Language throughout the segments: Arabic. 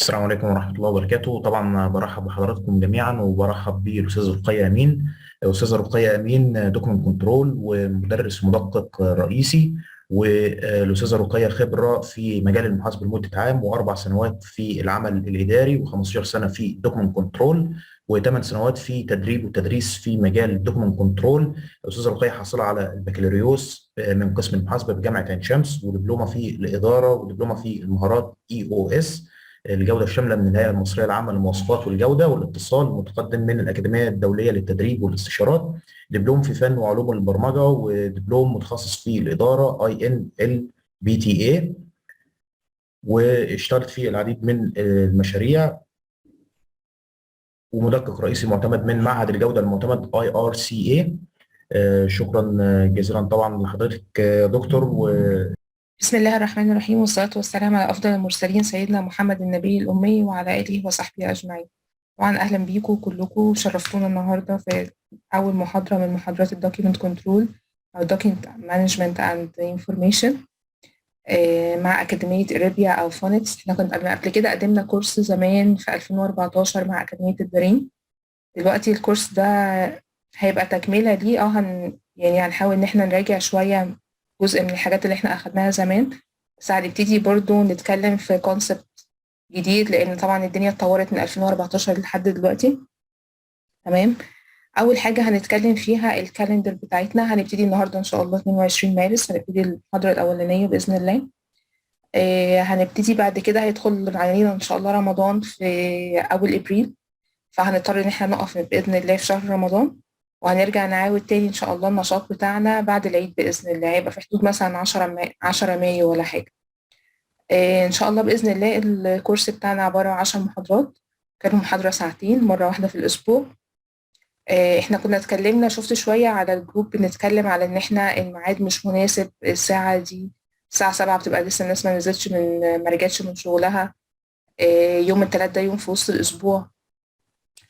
السلام عليكم ورحمة الله وبركاته. طبعا برحب بحضراتكم جميعا وبرحب بالأستاذة رقية أمين. أستاذة رقية أمين دوكمنت كنترول ومدرس مدقق رئيسي، والأستاذة رقية خبرة في مجال المحاسبة لمدة عام وأربع سنوات في العمل الإداري و15 سنة في دوكمنت كنترول وثمان سنوات في تدريب وتدريس في مجال الدوكمنت كنترول. الأستاذة رقية حاصلة على البكالوريوس من قسم المحاسبة بجامعة عين شمس، ودبلومة في الإدارة ودبلومة في المهارات EOS الجودة الشاملة من الهيئة المصرية العامة للمواصفات والجودة والاتصال، متقدم من الأكاديمية الدولية للتدريب والاستشارات، دبلوم في فن وعلوم البرمجة، ودبلوم متخصص في الإدارة INLBTA، واشتغلت في العديد من المشاريع، ومدقق رئيسي معتمد من معهد الجودة المعتمد IRCA. شكرا جزيلا طبعا لحضرتك دكتور. بسم الله الرحمن الرحيم، والصلاة والسلام على أفضل المرسلين سيدنا محمد النبي الأمي وعلى آله وصحبه أجمعين. طبعا أهلا بيكم كلكم، شرفتونا النهاردة في أول محاضرة من محاضرات الدوكيمنت كنترول أو دوكيمنت مانجمنت أند انفورميشن مع أكاديمية إريبيا أو فونكس. احنا كنا قبل كده قدمنا كورس زمان في 2014 مع أكاديمية الدارين. دلوقتي الكورس ده هيبقى تكملة ليه يعني هنحاول إن احنا نراجع شوية جزء من الحاجات اللي احنا أخدناها زمان، بس هنبتدي برضو نتكلم في كونسبت جديد لأن طبعا الدنيا اتطورت من 2014 لحد دلوقتي. تمام. أول حاجة هنتكلم فيها الكالندر بتاعتنا. هنبتدي النهاردة إن شاء الله 22 مارس، هنبتدي المحاضرة الأولانية بإذن الله. هنبتدي بعد كده هيدخل علينا إن شاء الله رمضان في أول إبريل، فهنضطر إن احنا نقف بإذن الله في شهر رمضان، وهنرجع نعاود تاني إن شاء الله النشاط بتاعنا بعد العيد بإذن الله. هيبقى في حدود مثلا 10 مايو ولا حاجة. إن شاء الله بإذن الله الكورس بتاعنا عبارة عن 10 محاضرات، كانوا محاضرة ساعتين مرة واحدة في الأسبوع. احنا كنا اتكلمنا، شفت شوية على الجروب بنتكلم على إن احنا الميعاد مش مناسب. الساعة دي الساعة 7 بتبقى لسه الناس ما رجعتش من شغلها. يوم التلات ده يوم في وسط الأسبوع،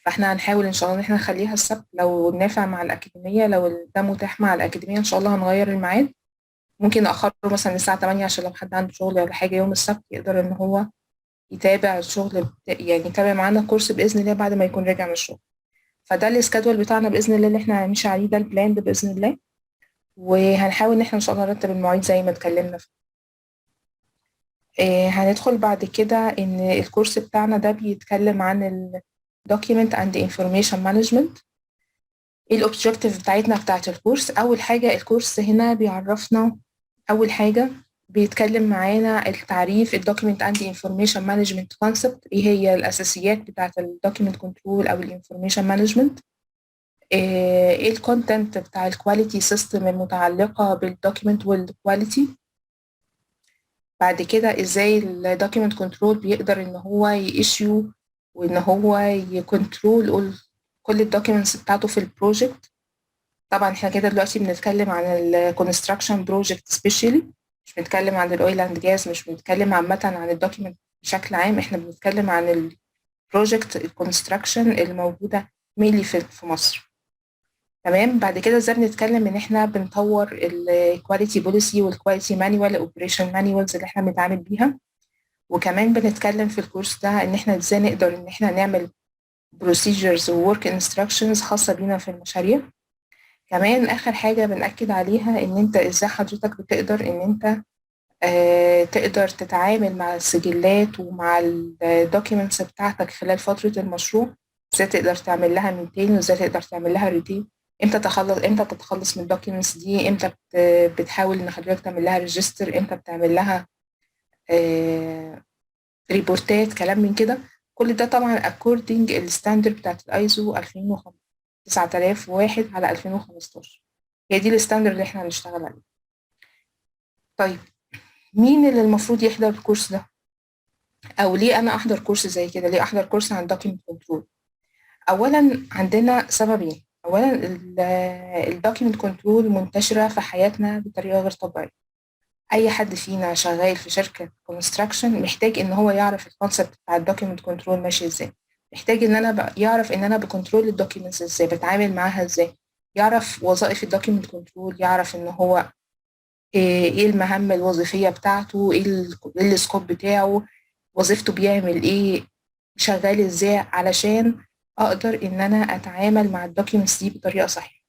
فاحنا هنحاول ان شاء الله ان احنا نخليها السبت لو نافع مع الأكاديمية. لو ده متاح مع الأكاديمية ان شاء الله هنغير الميعاد، ممكن نأخره مثلا الساعة 8 عشان لو حد عنده شغل ولا حاجة يوم السبت يقدر ان هو يتابع الشغل يعني يتابع معانا الكورس بإذن الله بعد ما يكون راجع من الشغل. فده السكادول بتاعنا بإذن الله اللي احنا هنمشي عليه، ده البلان ده بإذن الله، وهنحاول ان احنا ان شاء الله نرتب المواعيد زي ما اتكلمنا فيه. هندخل بعد كده ان الكورس بتاعنا ده بيتكلم عن ال Document and Information Management. ايه الاوبجكتيف بتاعتنا بتاعت الكورس؟ اول حاجه الكورس هنا بيعرفنا، اول حاجه بيتكلم معانا التعريف الدوكيمنت اند انفورميشن مانجمنت كونسبت، ايه هي الاساسيات بتاعت الدوكيمنت كنترول او الانفورميشن مانجمنت. ايه الكونتنت بتاع الكواليتي سيستم المتعلقه بالدوكيمنت والكواليتي. بعد كده ازاي الدوكيمنت كنترول بيقدر ان هو ييشيو وان هو يكنترول كل الدوكيمنتس بتاعته في البروجكت. طبعا احنا كده دلوقتي بنتكلم عن الكونستراكشن بروجكت سبيشالي، مش بنتكلم عن الاويل اند جاز، مش بنتكلم عامة عن الدوكيمنت بشكل عام، احنا بنتكلم عن البروجكت الكونستراكشن الموجودة مينلي في مصر. تمام. بعد كده ازاي بنتكلم ان احنا بنطور الكواليتي بوليسي والكواليتي مانيوال اوبريشن مانيوالز اللي احنا بنتعامل بيها. وكمان بنتكلم في الكورس ده ان احنا ازاي نقدر ان احنا نعمل procedures و work instructions خاصة بينا في المشاريع. كمان آخر حاجة بنأكد عليها إن أنت إزاي حضرتك بتقدر إن أنت تقدر تتعامل مع السجلات ومع الدوكيومنتس بتاعتك خلال فترة المشروع. إزاي تقدر تعمل لها مينتين، وإزاي تقدر تعمل لها ريتين، إمتى تتخلص من الدوكيومنتس دي، إمتى بتحاول إن حضرتك تعمل لها ريجستر، إمتى بتعمل لها ريبورتات، كلام من كده. كل ده طبعا according الستاندرد بتاعت الايزو 9001 على 2015، هي دي الستاندرد اللي احنا هنشتغل عليه. طيب، مين اللي المفروض يحضر الكورس ده؟ او ليه انا احضر كورس زي كده؟ ليه احضر كورس عن document control؟ اولا عندنا سببين. اولا الدوكيمنت كنترول منتشرة في حياتنا بطريقة غير طبيعية. اي حد فينا شغال في شركه كونستراكشن محتاج ان هو يعرف الكونسبت بتاع الدوكيمنت كنترول ماشي ازاي، محتاج ان انا يعرف ان انا بكنترول الدوكيمنتس ازاي، بتعامل معاها ازاي، يعرف وظائف الدوكيمنت كنترول، يعرف ان هو ايه المهام الوظيفيه بتاعته، ايه السكوب بتاعه، وظيفته بيعمل ايه، شغال ازاي، علشان اقدر ان انا اتعامل مع الدوكيومنتس دي بطريقه صحيحه.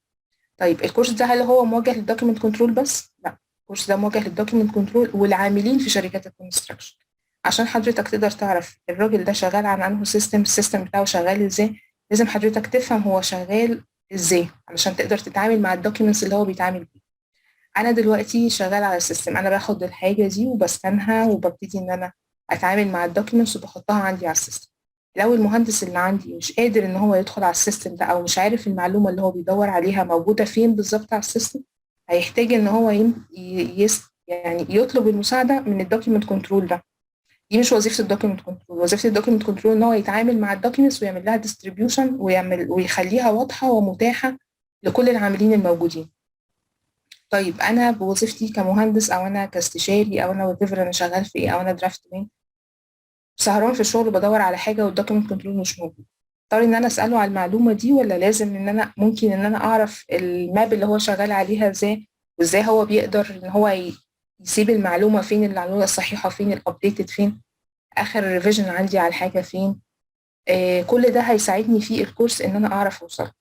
طيب الكورس ده هل هو موجه للدوكيمنت كنترول بس؟ لا، الكورس ده موجه للدوكيمنت كنترول والعاملين في شركات الكونستراكشن، عشان حضرتك تقدر تعرف الراجل ده شغال على انه سيستم، السيستم بتاعه شغال ازاي. لازم حضرتك تفهم هو شغال ازاي علشان تقدر تتعامل مع الدوكيومنتس اللي هو بيتعامل بيها. انا دلوقتي شغال على السيستم، انا باخد الحاجه دي وبسكنها وببتدي ان انا اتعامل مع الدوكيومنتس وبحطها عندي على السيستم. لو المهندس اللي عندي مش قادر ان هو يدخل على السيستم ده او مش عارف المعلومه اللي هو بيدور عليها موجوده فين بالظبط على السيستم، هيحتاج ان هو يعني يطلب المساعده من الدوكيومنت كنترول ده. دي مش وظيفه الدوكيومنت كنترول. وظيفه الدوكيومنت كنترول ان هو يتعامل مع الدوكيومنتس ويعمل لها ديستريبيوشن ويخليها واضحه ومتاحه لكل العاملين الموجودين. طيب انا بوظيفتي كمهندس او انا كاستشاري او انا وات انا شغال في ايه، او انا درافت مان، سهران في الشغل بدور على حاجه والدوكيمنت كنترول مش موجود، اضطر ان انا اساله على المعلومه دي، ولا لازم ان انا ممكن ان انا اعرف الماب اللي هو شغال عليها ازاي، وازاي هو بيقدر ان هو يسيب المعلومه فين، المعلومه الصحيحه فين، الابديتد فين، اخر ريفيجن عندي على الحاجه فين. كل ده هيساعدني في الكورس ان انا اعرف اوصل.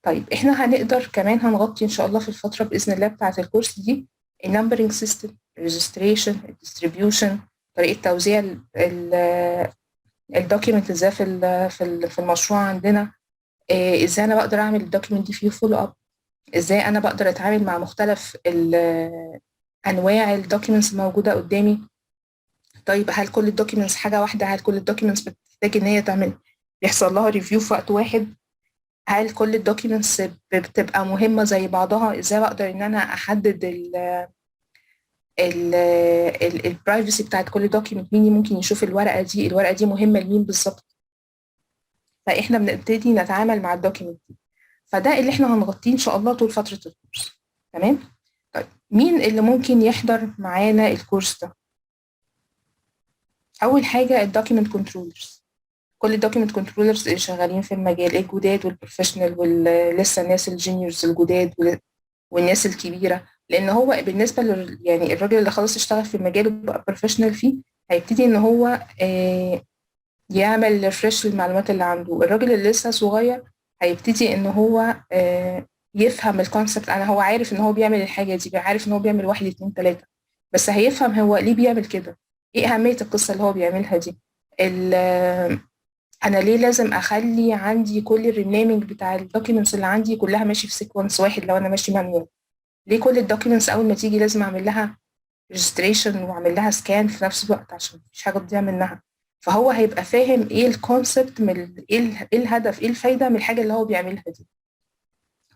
طيب احنا هنقدر كمان هنغطي ان شاء الله في الفتره باذن الله بتاعه الكورس دي النمبرنج سيستم، الريجستريشن، الديستريبيوشن، طريقه توزيع الدوكيمنت ازاي في المشروع عندنا، ازاي انا بقدر اعمل الدوكيمنت دي فيه فولو اب، ازاي انا بقدر اتعامل مع مختلف انواع الدوكيمنتس الموجوده قدامي. طيب هل كل الدوكيمنتس حاجه واحده؟ هل كل الدوكيمنتس بتحتاج ان هي بيحصل لها ريفيو في وقت واحد؟ هل كل الدوكيومنتس بتبقى مهمة زي بعضها؟ ازاي بقدر ان انا احدد البرايفسي بتاعت كل دوكيومنت؟ مين ممكن يشوف الورقة دي؟ الورقة دي مهمة لمين بالظبط؟ فاحنا بنبتدي نتعامل مع الدوكيومنت دي. فده اللي احنا هنغطيه ان شاء الله طول فترة الكورس. تمام؟ طيب مين اللي ممكن يحضر معانا الكورس ده؟ اول حاجة الدوكيومنت كنترولرز. كل الدوكيومنت كنترولرز اللي شغالين في المجال، الجداد والبروفيشنال ولسه الناس الجونيورز الجداد والناس الكبيره، لان هو بالنسبه يعني الراجل اللي خلاص اشتغل في المجال وبقى بروفيشنال فيه، هيبتدي ان هو يعمل ريفرش للمعلومات اللي عنده. الراجل اللي لسه صغير هيبتدي ان هو يفهم الكونسبت. انا هو عارف ان هو بيعمل الحاجه دي، عارف ان هو بيعمل 1 2 3، بس هيفهم هو ليه بيعمل كده، ايه اهميه القصه اللي هو بيعملها دي، انا ليه لازم اخلي عندي كل الرينيمينج بتاع الدوكيومنتس اللي عندي كلها ماشي في سيكونس واحد لو انا ماشي مانوال. ليه كل الدوكيومنتس اول ما تيجي لازم اعمل لها ريجستريشن واعمل لها سكان في نفس الوقت عشان مفيش حاجه تضيع منها. فهو هيبقى فاهم ايه الكونسبت من إيه الهدف، ايه الفايده من الحاجه اللي هو بيعملها دي،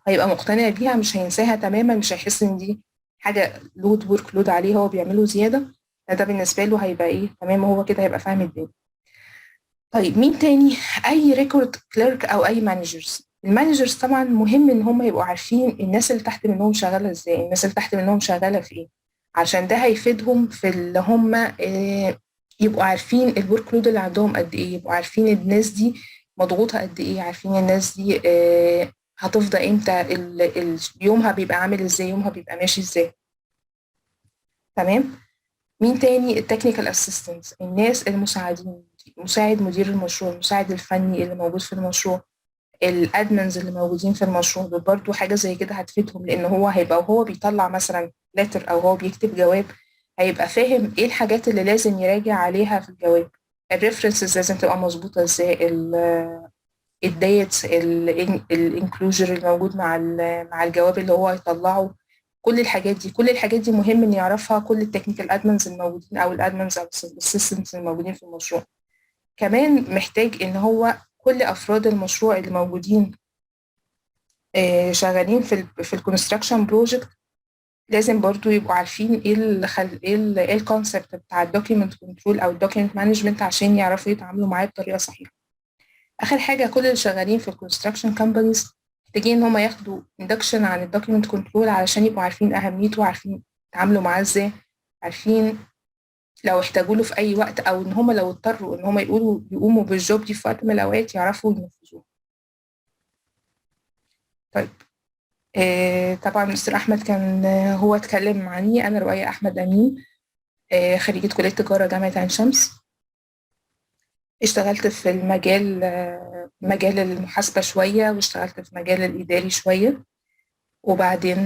هيبقى مقتنع بيها، مش هينساها تماما، مش هيحس ان دي حاجه ورك لود عليه هو بيعمله زياده. ده بالنسبه له هيبقى ايه، تمام، هو كده هيبقى فاهم الدنيا. طيب مين تاني؟ اي ريكورد كليرك او اي مانجرز. المانجرز طبعا مهم ان هم يبقوا عارفين الناس اللي تحت منهم شغاله ازاي، الناس اللي تحت منهم شغاله في ايه، عشان ده هيفيدهم في اللي هم يبقوا عارفين الورك لود اللي عندهم قد ايه، يبقوا عارفين الناس دي مضغوطه قد ايه، عارفين الناس دي هتفضى امتى، يومها بيبقى عامل ازاي، يومها بيبقى ماشي ازاي. تمام. مين تاني؟ التكنيكال اسيستنتس، الناس المساعدين، مساعد مدير المشروع، المساعد الفني اللي موجود في المشروع، الادمنز اللي موجودين في المشروع، دول برضو حاجه زي كده هتفيدهم، لان هو هيبقى وهو بيطلع مثلا لتر او هو بيكتب جواب، هيبقى فاهم ايه الحاجات اللي لازم يراجع عليها في الجواب، الريفرنسز لازم تبقى مظبوطه ازاي، الديتس، الانكلوجر الموجود مع الجواب اللي هو هيطلعه. كل الحاجات دي مهم ان يعرفها كل التكنيكال ادمنز الموجودين او الادمنز او الاسيستنتس الموجودين في المشروع. كمان محتاج ان هو كل افراد المشروع اللي موجودين شغالين في الكونستراكشن بروجكت لازم برضو يبقوا عارفين ايه الكونسبت بتاع الدوكيمنت كنترول او الدوكيمنت مانجمنت عشان يعرفوا يتعاملوا معاه بطريقه صحيحه. اخر حاجه كل اللي شغالين في الكونستراكشن كومبانيز محتاجين ان هم ياخدوا اندكشن عن الدوكيمنت كنترول علشان يبقوا عارفين اهميته وعارفين يتعاملوا معاه ازاي، عارفين لو احتاجوا له في اي وقت، او ان هم لو اضطروا ان هم يقوموا بالجوب دي في وقت من الاوقات يعرفوا ينفذوه. طيب طبعا مستر احمد كان هو اتكلم عني. انا رؤية احمد امين، خريجة كلية تجارة جامعة عين شمس. اشتغلت في المجال مجال المحاسبة شوية، واشتغلت في مجال الإداري شوية، وبعدين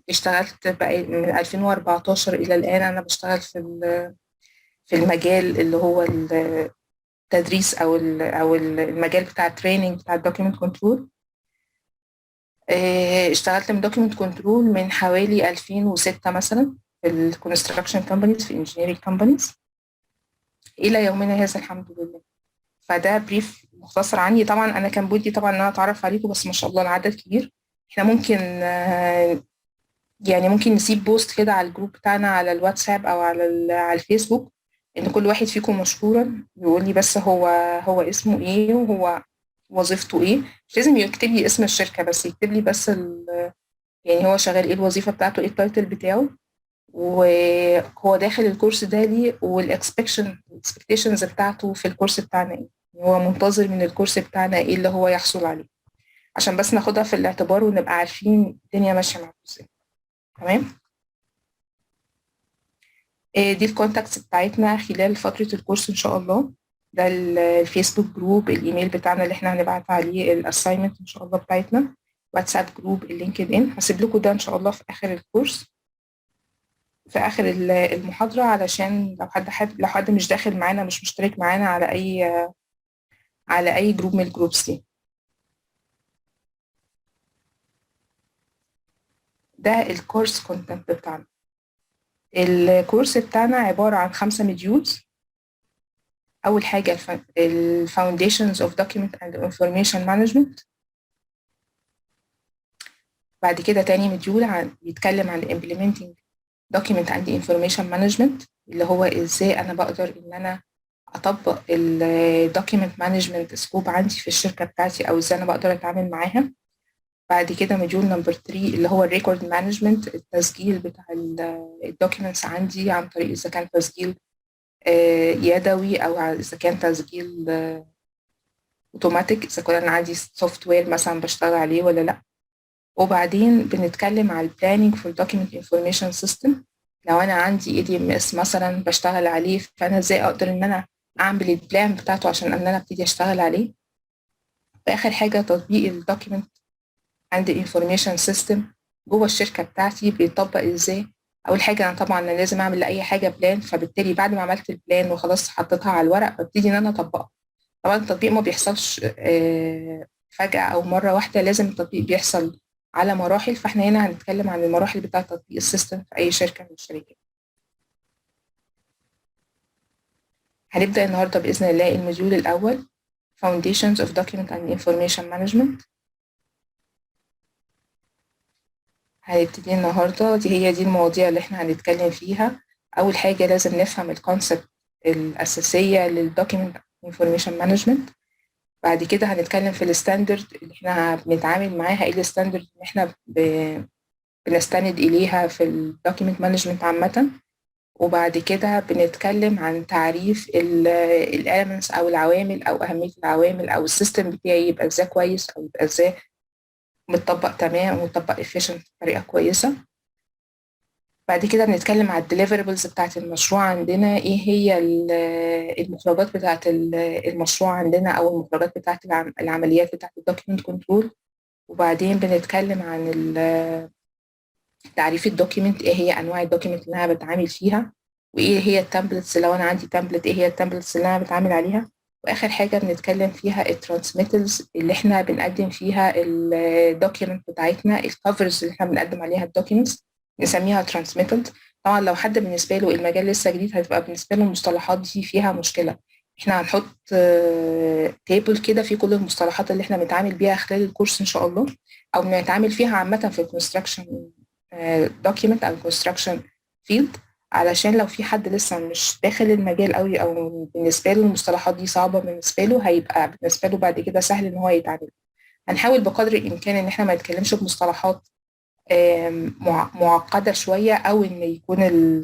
اشتغلت بقى من 2014 إلى الآن. أنا بشتغل في المجال اللي هو التدريس أو المجال بتاع التريننج بتاع الدوكيمنت كنترول. اشتغلت من دوكيمنت كنترول من حوالي 2006 مثلا في الكونستراكشن كومبانيز، في انجينيرنج كومبانيز، إلى يومنا هذا الحمد لله. فده بريف مختصر عني. طبعا انا كان بودي طبعا ان انا اتعرف عليكم، بس ما شاء الله العدد كبير. احنا ممكن يعني ممكن نسيب بوست كده على الجروب بتاعنا على الواتساب او على الفيسبوك، ان كل واحد فيكم مشكورا يقول لي بس هو اسمه ايه وهو وظيفته ايه. مش لازم يكتب لي اسم الشركة، بس يكتب لي بس يعني هو شغال ايه، الوظيفة بتاعته ايه، التايتل بتاعه، وهو داخل الكورس ده ليه، والاكسبكتيشنز بتاعته في الكورس بتاعنا ايه، هو منتظر من الكورس بتاعنا ايه اللي هو يحصل عليه، عشان بس ناخدها في الاعتبار ونبقى عارفين الدنيا ماشيه معاكم ازاي. تمام. دي الكونتاكتس بتاعتنا خلال فتره الكورس ان شاء الله. ده الفيسبوك جروب، الايميل بتاعنا اللي احنا هنبعت عليه الاساينمنت ان شاء الله بتاعتنا، واتساب جروب، اللينكد ان. هسيب لكم ده ان شاء الله في اخر الكورس، في اخر المحاضره، علشان لو حد مش داخل معانا، مش مشترك معانا على اي جروب من الجروبس دي. ده الكورس كونتنت بتاعنا. الكورس بتاعنا عباره عن 5 مديولز. اول حاجه الفاونديشنز اوف دوكيمنت اند انفورميشن مانجمنت. بعد كده تاني مديول بيتكلم عن implementing document and information management، اللي هو ازاي انا بقدر ان انا اطبق الدوكيمنت مانجمنت سكوب عندي في الشركه بتاعتي، او ازاي انا بقدر اتعامل معاها. بعد كده مديول نمبر 3 اللي هو الريكورد مانجمنت، التسجيل بتاع الدوكيومنتس عندي عن طريق اذا كان تسجيل يدوي، او اذا كان تسجيل اوتوماتيك، اذا كان انا عندي سوفت وير مثلا بشتغل عليه ولا لا. وبعدين بنتكلم على البلاننج فور دوكيمنت انفورميشن سيستم. لو انا عندي اي دي ام اس مثلا بشتغل عليه، فانا ازاي اقدر ان انا اعمل البلان بتاعته عشان ان انا ابتدي اشتغل عليه. في اخر حاجه تطبيق الدوكيمنت عند انفورميشن سيستم جوه الشركه بتاعتي بيطبق ازاي. اول حاجه انا طبعا لازم اعمل لاي حاجه بلان، فبالتالي بعد ما عملت البلان وخلاص حطيتها على الورق ببتدي ان انا اطبقها. طبعا التطبيق ما بيحصلش فجاه او مره واحده، لازم التطبيق بيحصل على مراحل. فاحنا هنا هنتكلم عن المراحل بتاعه تطبيق السيستم في اي شركه من الشركات. هنبدا النهارده باذن الله الموديول الاول Foundations of Document and Information Management. هنبتدي النهارده، هي دي المواضيع اللي احنا هنتكلم فيها. اول حاجه لازم نفهم الكونسبت الاساسيه للدوكيمنت انفورميشن مانجمنت. بعد كده هنتكلم في الستاندرد اللي احنا بنتعامل معاها، ايه الستاندرد اللي احنا بنستند اليها في الدوكيمنت مانجمنت عامه. وبعد كده بنتكلم عن تعريف الاليمنتس او العوامل او اهميه العوامل، او السيستم بتاعي يبقى ازاي كويس او يبقى ازاي متطبق تمام ومتطبق efficient بطريقه كويسه. بعد كده بنتكلم على الديليفربلز بتاعت المشروع عندنا، ايه هي المخرجات بتاعت المشروع عندنا، او المخرجات بتاعت العمليات بتاعت الدوكيمنت كنترول. وبعدين بنتكلم عن تعريف الدوكيمنت، ايه هي انواع الدوكيمنت اللي انا بتعامل فيها، وايه هي التمبلتس، لو انا عندي تمبلت ايه هي التمبلتس اللي انا بتعامل عليها. واخر حاجه بنتكلم فيها الترانسميترز اللي احنا بنقدم فيها الدوكيمنت بتاعتنا، الكفرز اللي احنا بنقدم عليها الدوكيمنتس نسميها ترانسميتد. طبعا لو حد بالنسبه له المجال لسه جديد هتبقى بالنسبه له المصطلحات دي فيها مشكله. احنا هنحط تيبل كده فيه كل المصطلحات اللي احنا بنتعامل بيها خلال الكورس ان شاء الله، او بنتعامل فيها عامه في الكونستراكشن دوكيمنت او الكونستراكشن فيلد، علشان لو في حد لسه مش داخل المجال قوي، او بالنسبه له المصطلحات دي صعبه بالنسبه له، هيبقى بالنسبه له بعد كده سهل ان هو يتعامل. هنحاول بقدر الامكان ان احنا ما نتكلمش بمصطلحات معقده شويه، او ان يكون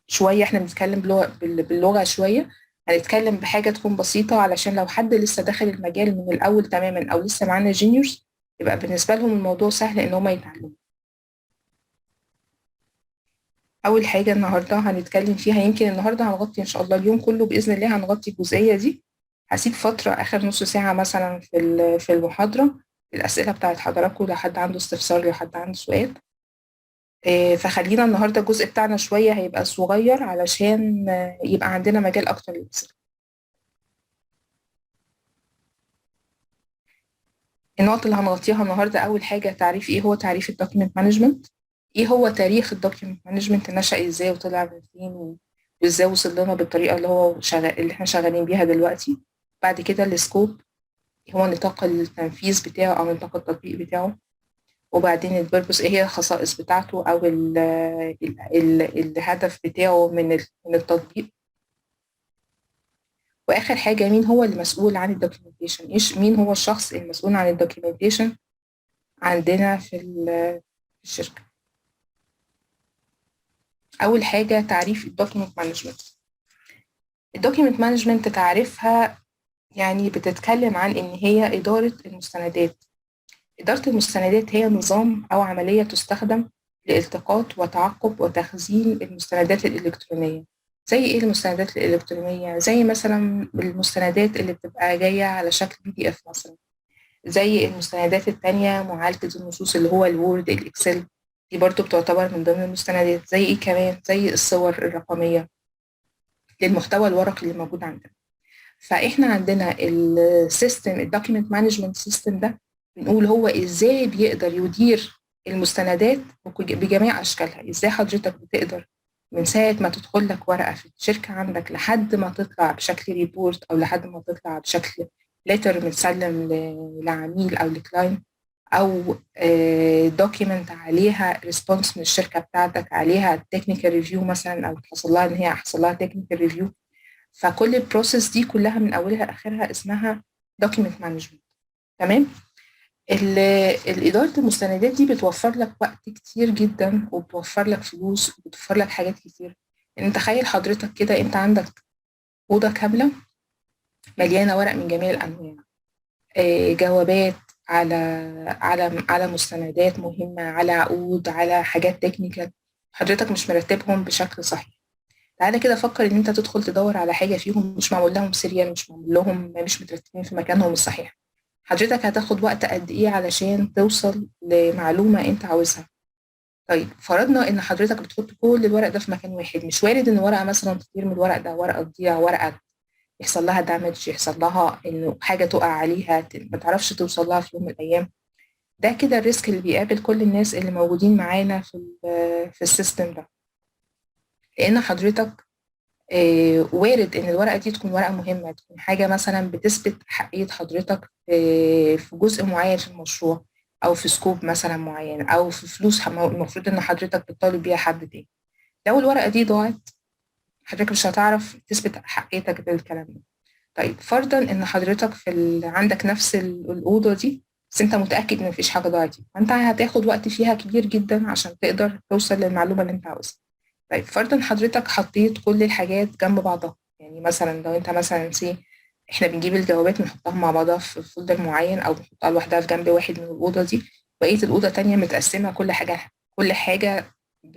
شويه احنا بنتكلم باللغه شويه. هنتكلم بحاجه تكون بسيطه، علشان لو حد لسه داخل المجال من الاول تماما، او لسه معانا جينيورز، يبقى بالنسبه لهم الموضوع سهل ان هم يتعلموا. اول حاجه النهارده هنتكلم فيها، يمكن النهارده هنغطي ان شاء الله اليوم كله باذن الله هنغطي الجزئيه دي. هسيب فتره اخر نص ساعه مثلا في المحاضره الاسئله بتاعت حضراتكم لو حد عنده استفسار، لو حد عنده سؤال. فخلينا النهارده الجزء بتاعنا شويه هيبقى صغير علشان يبقى عندنا مجال اكتر للاسئله. النقط اللي هنغطيها النهارده، اول حاجه تعريف ايه هو تعريف الدوكيمنت مانجمنت، ايه هو تاريخ الدوكيمنت مانجمنت، نشأ ازاي وطلع من فين وازاي وصل لنا بالطريقه اللي احنا شغالين بيها دلوقتي. بعد كده السكوب، هو نطاق التنفيذ بتاعه او نطاق التطبيق بتاعه. وبعدين البيربوس، ايه هي الخصائص بتاعته او الهدف بتاعه من التطبيق. واخر حاجه مين هو المسؤول عن الدوكيومنتيشن، مين هو الشخص المسؤول عن الدوكيومنتيشن عندنا في الشركه. اول حاجه تعريف الدوكيمنت مانجمنت. الدوكيمنت مانجمنت تعريفها يعني بتتكلم عن ان هي اداره المستندات. اداره المستندات هي نظام او عمليه تستخدم لالتقاط وتعقب وتخزين المستندات الالكترونيه. زي ايه المستندات الالكترونيه؟ زي مثلا المستندات اللي بتبقى جايه على شكل PDF مثلا، زي المستندات التانية معالجة النصوص اللي هو الوورد، الإكسل، دي برضو بتعتبر من ضمن المستندات. زي إيه كمان؟ زي الصور الرقمية للمحتوى الورقي اللي موجود عندنا. فإحنا عندنا السيستم الدوكيمنت مانجمنت سيستم ده بنقول هو إزاي بيقدر يدير المستندات بجميع أشكالها. إزاي حضرتك بتقدر من ساعة ما تدخل لك ورقة في الشركة عندك لحد ما تطلع بشكل ريبورت أو لحد ما تطلع بشكل ليتر متسلم لعميل أو لكلاينت، أو دوكيمنت عليها ريسبونس من الشركة بتاعتك، عليها تكنيكال ريفيو مثلا، أو حصل لها إن هي حصل لها تكنيكال ريفيو. فكل البروسيس دي كلها من أولها لآخرها اسمها دوكيمنت مانجمنت. تمام. الإدارة المستندات دي بتوفر لك وقت كتير جدا، وبتوفر لك فلوس، وبتوفر لك حاجات كتير. يعني تخيل حضرتك كده انت عندك أوضة كاملة مليانة ورق من جميع الأنواع، جوابات على على مستندات مهمة، على عقود، على حاجات تكنيكال، حضرتك مش مرتبهم بشكل صحيح. تعالى كده فكر ان انت تدخل تدور على حاجة فيهم مش معمول لهم سيريال، مش معمول لهم، مش مترتبين في مكانهم الصحيح. حضرتك هتاخد وقت قد ايه علشان توصل لمعلومة انت عاوزها؟ طيب فرضنا ان حضرتك بتحط كل الورق ده في مكان واحد، مش وارد ان ورقة مثلا تطير من الورق ده، ورقة تضيع، ورقة يحصل لها دامج، يحصل لها انه حاجة تقع عليها ما تعرفش توصل لها في يوم من الايام. ده كده الريسك اللي بيقابل كل الناس اللي موجودين معانا في السيستم ده. لان حضرتك وارد ان الورقه دي تكون ورقه مهمه، تكون حاجه مثلا بتثبت حقيه حضرتك في جزء معين في المشروع، او في سكوب مثلا معين، او في فلوس المفروض ان حضرتك بتطالب بيها حد تاني. لو الورقه دي ضاعت حضرتك مش هتعرف تثبت حقيتك بالكلام ده. طيب فرضا ان حضرتك عندك نفس الاوضه دي، بس انت متاكد ان مفيش حاجه ضاعت، فانت هتاخد وقت فيها كبير جدا عشان تقدر توصل للمعلومه اللي انت عاوزها. طيب فرضا حضرتك حطيت كل الحاجات جنب بعضها، يعني مثلا لو انت مثلا احنا بنجيب الجوابات بنحطها مع بعضها في فولدر معين، او بنحطها لوحدها في جنب واحد من الاوضه دي، بقيه الاوضه تانية متقسمه كل حاجه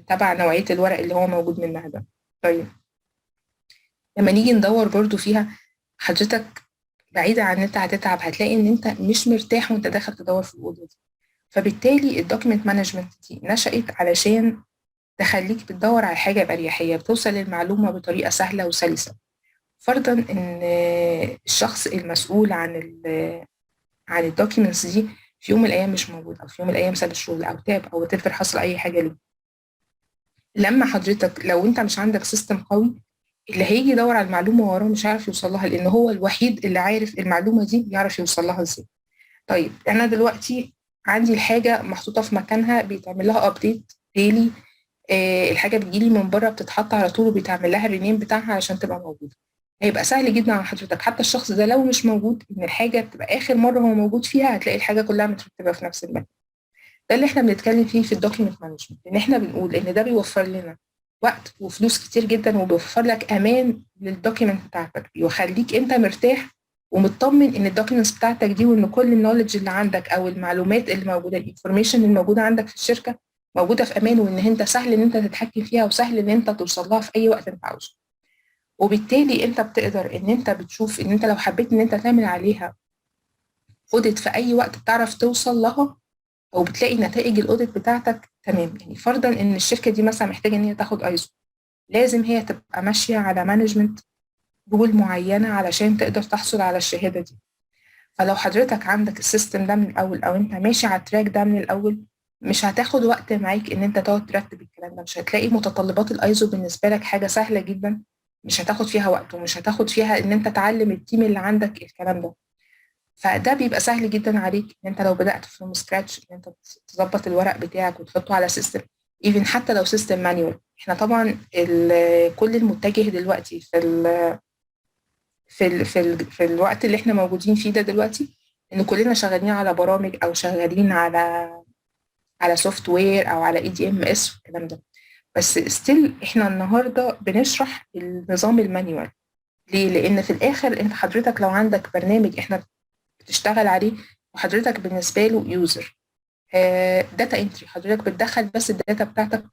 تبع نوعيه الورق اللي هو موجود منها ده. طيب لما نيجي ندور برضو فيها، حضرتك بعيدا عن ان انت هتتعب هتلاقي ان انت مش مرتاح وانت داخل تدور في الاوضه دي. فبالتالي الدوكيمنت مانجمنت دي نشأت علشان تخليك بتدور على حاجه بأريحيه، بتوصل للمعلومه بطريقه سهله وسلسه. فرضا ان الشخص المسؤول عن الدوكيومنتس دي في يوم من الايام مش موجود، او في يوم من الايام ساب الشغل او تاب او تفر، حصل اي حاجه له. لما حضرتك لو انت مش عندك سيستم قوي، اللي هيجي يدور على المعلومه وراه مش عارف يوصل لها، لان هو الوحيد اللي عارف المعلومه دي يعرف يوصل لها ازاي. طيب انا دلوقتي عندي الحاجه محطوطه في مكانها، بيتعمل لها ابديت ديلي، الحاجه بتجيلي من بره بتتحط على طول وبيتعمل لها الرينيم بتاعها عشان تبقى موجوده. هيبقى سهل جدا على حضرتك، حتى الشخص ده لو مش موجود، ان الحاجه بتبقى اخر مره هو موجود فيها هتلاقي الحاجه كلها مترتبه في نفس المكان. ده اللي احنا بنتكلم فيه في الدوكيمنت مانجمنت، ان احنا بنقول ان ده بيوفر لنا وقت وفلوس كتير جدا، وبيوفر لك امان للدوكيمنت بتاعتك، بيخليك انت مرتاح ومطمن ان الدوكيمنتس بتاعتك دي، وان كل النولج اللي عندك او المعلومات اللي موجوده، الانفورميشن اللي موجوده عندك في الشركه موجوده في امان، وان انت سهل ان انت تتحكم فيها وسهل ان انت توصل لها في اي وقت انت عاوزه. وبالتالي انت بتقدر ان انت بتشوف ان انت لو حبيت ان انت تعمل عليها اوديت في اي وقت بتعرف توصل لها، او بتلاقي نتائج الاوديت بتاعتك تمام. يعني فرضا ان الشركه دي مثلا محتاجه ان هي تاخد ايزو، لازم هي تبقى ماشيه على مانجمنت رول معينه علشان تقدر تحصل على الشهاده دي. فلو حضرتك عندك السيستم ده من الاول، او انت ماشي على التراك ده من الاول، مش هتاخد وقت معاك ان انت تقعد ترتب الكلام ده. مش هتلاقي متطلبات الايزو بالنسبه لك حاجه سهله جدا، مش هتاخد فيها وقت، ومش هتاخد فيها ان انت تعلم التيم اللي عندك الكلام ده. فده بيبقى سهل جدا عليك ان انت لو بدات فروم سكراتش ان انت تظبط الورق بتاعك وتحطه على سيستم، ايفن حتى لو سيستم مانيوال. احنا طبعا كل المتجه دلوقتي في الوقت اللي احنا موجودين فيه ده دلوقتي، ان كلنا شغالين على برامج، او شغالين على سوفت وير، او على اي دي ام اس والكلام ده. بس ستيل احنا النهارده بنشرح النظام المانيوال. ليه؟ لان في الاخر انت حضرتك لو عندك برنامج احنا بتشتغل عليه، وحضرتك بالنسبه له يوزر داتا انتري، حضرتك بتدخل بس الداتا بتاعتك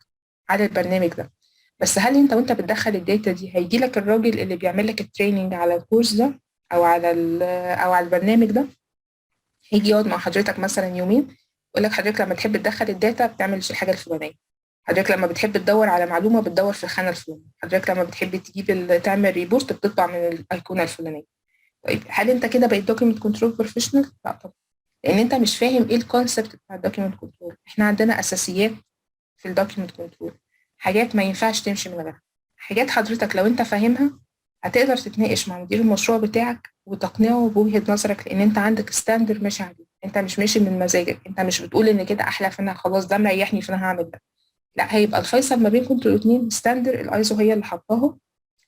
على البرنامج ده. بس هل انت وانت بتدخل الداتا دي هيجي لك الراجل اللي بيعمل لك التريننج على الكورس ده، او على البرنامج ده، هيجي يقعد مع حضرتك مثلا يومين يقول لك حضرتك لما تحب تدخل الداتا بتعمل الحاجه الفلانيه، حضرتك لما بتحب تدور على معلومه بتدور في الخانه الفلانيه، حضرتك لما بتحب تعمل ريبورت بتطبع من الايقونه الفلانيه. طيب هل انت كده بقيت دوكيمنت كنترول بروفيشنال؟ لا طبعا، لان انت مش فاهم ايه الكونسبت بتاع الدوكيمنت كنترول. احنا عندنا اساسيات في الدوكيمنت كنترول، حاجات ما ينفعش تمشي من غيرها، حاجات حضرتك لو انت فاهمها هتقدر تتناقش مع مدير المشروع بتاعك وتقنعه بوجهة نظرك، لان انت عندك ستاندر ماشي عليه. انت مش ماشي من مزاجك، انت مش بتقول ان كده احلى فانا خلاص ده مريحني فانا هعمل ده. لا، هيبقى الفيصل ما بينكم انتوا الاثنين ستاندر الايزو هي اللي حطاها،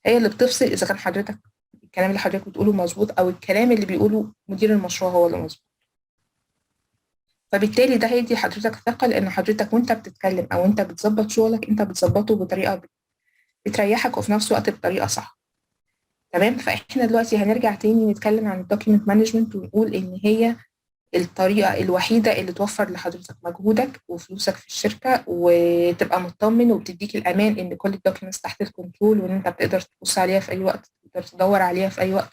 هي اللي بتفصل اذا كان حضرتك الكلام اللي حضرتك بتقوله مظبوط، او الكلام اللي بيقوله مدير المشروع هو اللي مظبوط. فبالتالي ده هيدي حضرتك ثقة، لأن حضرتك وأنت بتتكلم أو أنت بتظبط شغلك أنت بتظبطه بطريقة بتريحك، وفي نفس الوقت بطريقة صح. تمام. فإحنا دلوقتي هنرجع تاني نتكلم عن الدوكيمنت مانجمنت، ونقول إن هي الطريقة الوحيدة اللي توفر لحضرتك مجهودك وفلوسك في الشركة، وتبقى مطمن وبتديك الأمان إن كل الدوكيمنتس تحت الكنترول، وإن أنت بتقدر تبص عليها في أي وقت، تقدر تدور عليها في أي وقت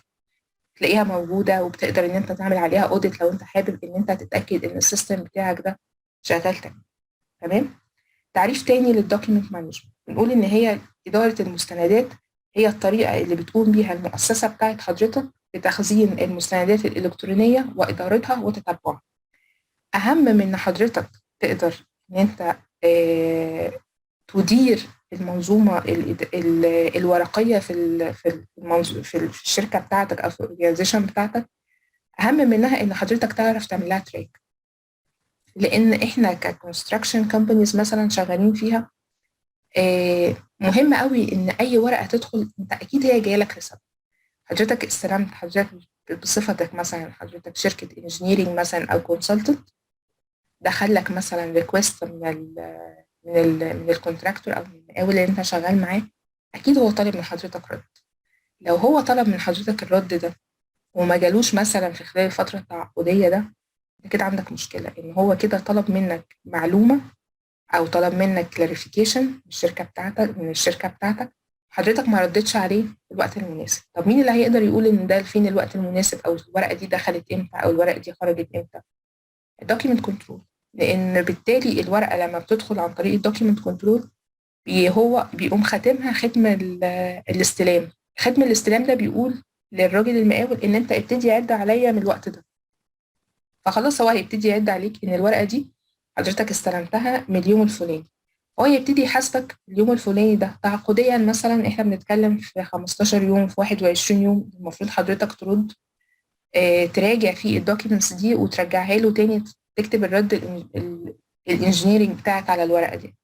تلاقيها موجودة، وبتقدر إن أنت تعمل عليها أوديت لو أنت حابب إن أنت تتأكد إن السيستم بتاعك ده شغال تمام. تمام. تعريف تاني للدوكيمنت مانجمنت، بنقول إن هي إدارة المستندات، هي الطريقة اللي بتقوم بيها المؤسسة بتاعت حضرتك بتخزين المستندات الإلكترونية وإدارتها وتتبعها. أهم من إن حضرتك تقدر إن أنت تدير المنظومة الورقية في الشركة بتاعتك أو في الأورجانيزيشن بتاعتك، أهم منها إن حضرتك تعرف تعمل لها تراك. لأن إحنا ككونستراكشن كومبانيز مثلا شغالين فيها، مهم قوي إن أي ورقة تدخل أنت أكيد هي جاية لك لسبب. حضرتك استلمت، حضرتك بصفتك مثلا حضرتك شركة انجينيرنج مثلا أو كونسلتنت، دخل لك مثلا ريكويست من الكونتراكتور او من المقاول اللي انت شغال معاه، اكيد هو طالب من حضرتك رد. لو هو طلب من حضرتك الرد ده وما جالوش مثلا في خلال الفتره التعاقديه ده، انت كده عندك مشكله، ان هو كده طلب منك معلومه او طلب منك كلاريفيكيشن من الشركه بتاعتك، حضرتك ما ردتش عليه في الوقت المناسب. طب مين اللي هيقدر يقول ان ده فين الوقت المناسب، او الورقه دي دخلت امتى او الورقه دي خرجت امتى؟ الدوكيمنت كنترول. لان بالتالي الورقه لما بتدخل عن طريق الدوكيمنت كنترول هو بيقوم خاتمها ختم الاستلام. ختم الاستلام ده بيقول للراجل المقاول ان انت ابتدي عد عليا من الوقت ده. فخلاص هو هيبتدي يعد عليك ان الورقه دي حضرتك استلمتها من اليوم الفلاني، هو يبتدي يحاسبك اليوم الفلاني ده تعاقديا. مثلا احنا بنتكلم في 15 يوم، في 21 يوم المفروض حضرتك ترد، تراجع فيه الدوكيومنتس دي وترجعها له تاني، تكتب الرد الانجينيرنج بتاعك على الورقه دي.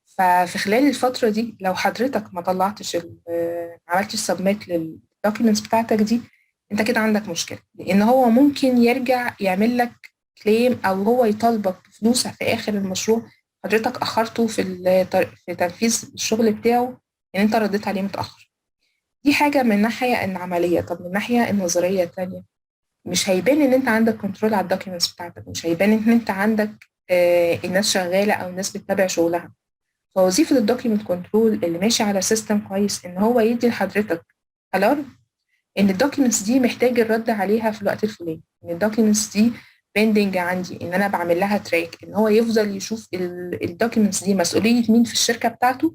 ففي خلال الفتره دي لو حضرتك ما طلعتش عملتش سبميت للدوكيومنتس بتاعتك دي، انت كده عندك مشكله، لان هو ممكن يرجع يعمل لك كليم، او هو يطالبك بفلوس في اخر المشروع حضرتك اخرته في تنفيذ الشغل بتاعه، ان انت رديت عليه متاخر. دي حاجه من الناحيه العمليه. طب من الناحيه النظريه الثانيه، مش هيبان ان انت عندك كنترول على الدوكيومنتس بتاعتك، مش هيبان ان انت عندك الناس شغاله او الناس بتتابع شغلها. فوظيفه الدوكيمنت كنترول اللي ماشي على سيستم كويس ان هو يدي لحضرتك الارم ان الدوكيومنتس دي محتاج الرد عليها في الوقت الفلاني، ان الدوكيومنتس دي بيندنج عندي، ان انا بعمل لها تراك، ان هو يفضل يشوف الدوكيومنتس دي مسؤوليه مين في الشركه بتاعته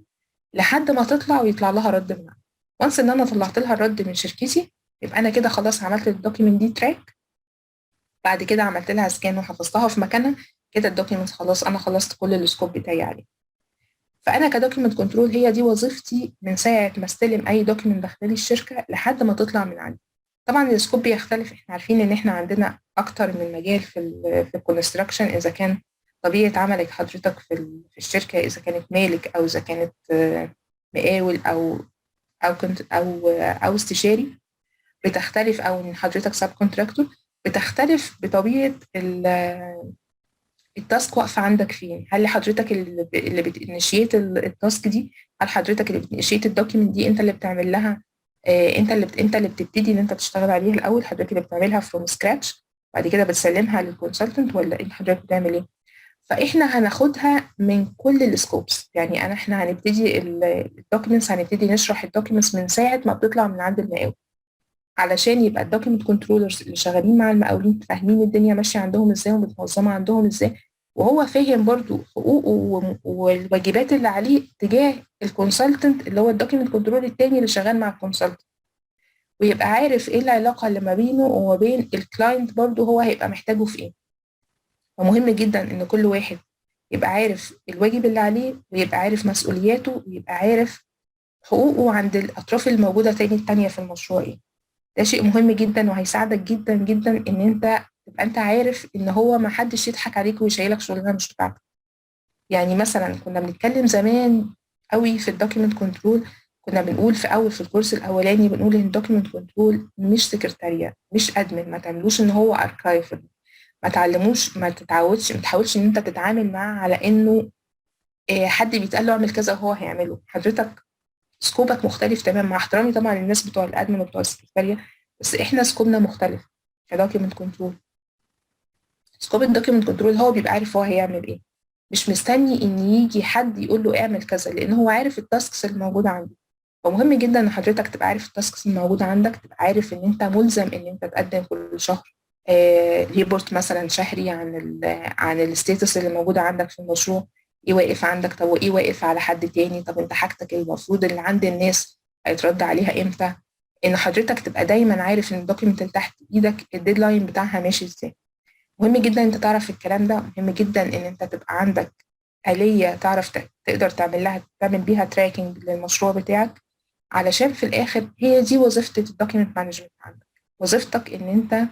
لحد ما تطلع ويطلع لها رد منها. وانس ان انا طلعت لها الرد من شركتي، يبقى انا كده خلاص عملت الدوكيومنت دي تراك، بعد كده عملت لها سكان وحفظتها في مكانها، كده الدوكيومنت خلاص انا خلصت كل السكوب بتاعي عليه. فانا كدوكيمنت كنترول هي دي وظيفتي من ساعه ما استلم اي دوكيمنت داخلي الشركه لحد ما تطلع من عندي. طبعا السكوب بيختلف، احنا عارفين ان احنا عندنا اكتر من مجال في الكونستراكشن، اذا كان طبيعه عملك حضرتك في الشركه، اذا كانت مالك او اذا كانت مقاول او كنت او استشاري بتختلف، او ان حضرتك سب كونتراكتور بتختلف بطبيعه التاسك واقفه عندك فين. هل حضرتك اللي بتنشيت التاسك دي؟ هل حضرتك اللي بتنشيت الدوكيمنت دي؟ انت اللي بتعمل لها انت اللي بتبتدي ان انت تشتغل عليها الاول، حضرتك اللي بتعملها فروم سكراتش بعد كده بتسلمها للكونسلتنت، ولا انت حضرتك بتعمل ايه؟ فاحنا هناخدها من كل السكوبس، يعني احنا هنبتدي الدوكيومنتس، هنبتدي نشرح الدوكيومنتس من ساعه ما بتطلع من عند المقاول، علشان يبقى الدوكيمنت كنترولرز اللي شغالين مع المقاولين فاهمين الدنيا ماشيه عندهم ازاي ومتنظمه عندهم ازاي، وهو فاهم برضو حقوقه والواجبات اللي عليه تجاه الكونسلتنت اللي هو الدوكيمنت كنترول التاني اللي شغال مع الكونسلتنت، ويبقى عارف ايه العلاقه اللي ما بينه وما بين الكلاينت برضو هو هيبقى محتاجه في ايه. فمهم جدا ان كل واحد يبقى عارف الواجب اللي عليه، ويبقى عارف مسؤولياته، ويبقى عارف حقوقه عند الاطراف الموجوده التانية في المشروع ايه. ده شيء مهم جدا وهيساعدك جدا جدا ان انت تبقى انت عارف ان هو ما حدش يضحك عليك ويشيلك شغلانه مش بتاعتك. يعني مثلا كنا بنتكلم زمان قوي في الدوكيمنت كنترول، كنا بنقول في الكورس الاولاني بنقول ان الدوكيمنت كنترول مش سكرتاريه، مش ادمن، ما تعملوش ان هو اركايف، ما تعلموش، ما تحاولش ان انت تتعامل معاه على انه حد بيتقال له اعمل كذا وهو هيعمله. حضرتك سكوبك مختلف تماما، مع احترامي طبعا للناس بتوع الادمن وبتوع السكرتاريه، بس احنا سكوبنا مختلف كدوكيمنت كنترول. سكوب الدوكيمنت كنترول هو بيبقى عارف هو هيعمل ايه، مش مستني ان يجي حد يقول له اعمل كذا، لان هو عارف التاسكس الموجوده عنده. فمهم جدا ان حضرتك تبقى عارف التاسكس الموجوده عندك، تبقى عارف ان انت ملزم ان انت تقدم كل شهر ريبورت مثلا شهري عن الستيتس اللي موجوده عندك في المشروع، ايه واقف عندك، طب وايه واقف على حد تاني، طب انت حاجتك المفروض اللي عند الناس هيترد عليها امتى. ان حضرتك تبقى دايما عارف ان الدوكيمنت اللي تحت ايدك الديدلاين بتاعها ماشي ازاي. مهم جدا انت تعرف الكلام ده، مهم جدا ان انت تبقى عندك آلية تعرف تقدر تعمل بيها تراكنج للمشروع بتاعك، علشان في الاخر هي دي وظيفة الدوكيمنت مانجمنت عندك. وظيفتك ان انت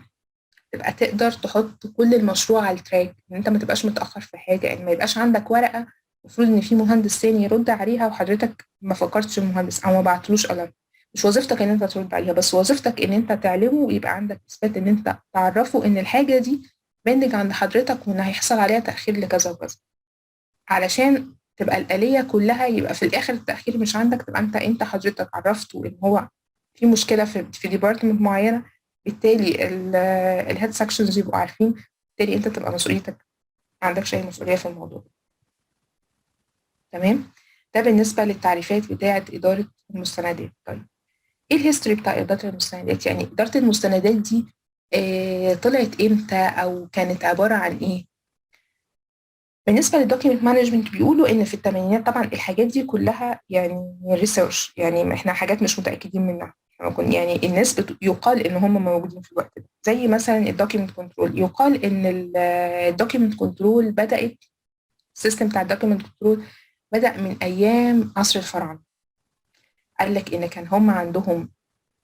تبقى تقدر تحط كل المشروع على التراك، ان انت ما تبقاش متأخر في حاجة، ان ما يبقاش عندك ورقة المفروض ان في مهندس تاني يرد عليها وحضرتك ما فكرتش المهندس او ما بعتلوش الارم. مش وظيفتك ان انت ترد عليها، بس وظيفتك ان انت تعلمه ويبقى عندك اثبات ان انت تعرفه ان الحاجة دي بندج عند حضرتك وان هيحصل عليها تأخير لكذا وكذا، علشان تبقى الآلية كلها يبقى في الآخر التأخير مش عندك، تبقى انت حضرتك عرفته ان هو في مشكلة في ديبارتمنت معينة، بالتالي الهيد سكشنز يبقوا عارفين، بالتالي انت تبقى مسؤوليتك ما عندكش اي مسؤولية في الموضوع. تمام. ده بالنسبة للتعريفات بتاعة إدارة المستندات. طيب ايه الهيستوري بتاع إدارة المستندات؟ يعني إدارة المستندات دي طلعت امتى او كانت عبارة عن ايه؟ بالنسبة للدوكيمنت مانجمنت بيقولوا إن في الثمانينات، طبعا الحاجات دي كلها يعني ريسيرش، يعني إحنا حاجات مش متأكدين منها، يعني الناس يقال إن هم موجودين في الوقت ده. زي مثلا الدوكيمنت كنترول، يقال إن الدوكيمنت كنترول بدأت، السيستم بتاع الدوكيمنت كنترول بدأ من أيام عصر الفراعنة. قال لك إن كان هم عندهم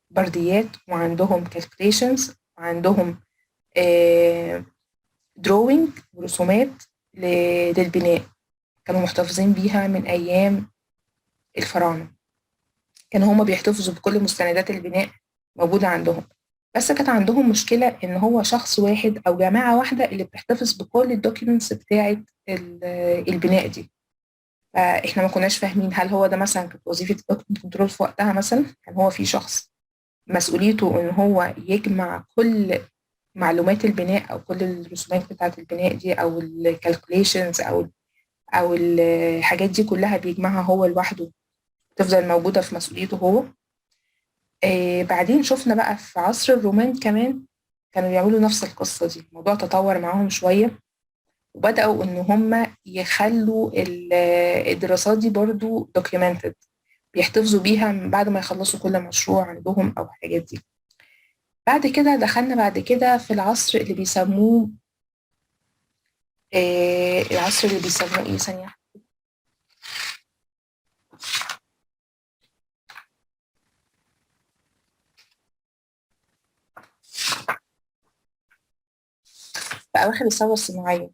برديات وعندهم كالكوليشنز وعندهم دروينج ورسومات للبناء، كانوا محتفظين بيها من أيام الفراعنة. كانوا هما بيحتفظوا بكل مستندات البناء موجودة عندهم، بس كانت عندهم مشكلة إن هو شخص واحد أو جماعة واحدة اللي بتحتفظ بكل الدوكيومنتس بتاعة البناء دي. فإحنا ما كناش فاهمين هل هو ده مثلا كانت وظيفة الدوكيومنت كنترول في وقتها، مثلا كان هو في شخص مسؤوليته إن هو يجمع كل معلومات البناء او كل الرسومات بتاعه البناء دي او الكالكوليشنز او الحاجات دي كلها بيجمعها هو لوحده، تفضل موجودة في مسؤوليته هو. بعدين شفنا بقى في عصر الرومان كمان كانوا بيعملوا نفس القصة دي، الموضوع تطور معاهم شوية وبدأوا إن هم يخلوا الدراسات دي برضو documented، بيحتفظوا بيها من بعد ما يخلصوا كل مشروع عندهم أو الحاجات دي. بعد كده دخلنا بعد كده في العصر اللي بيسموه العصر اللي بيسموه إيه ثانية. في أواخر الثورة الصناعية.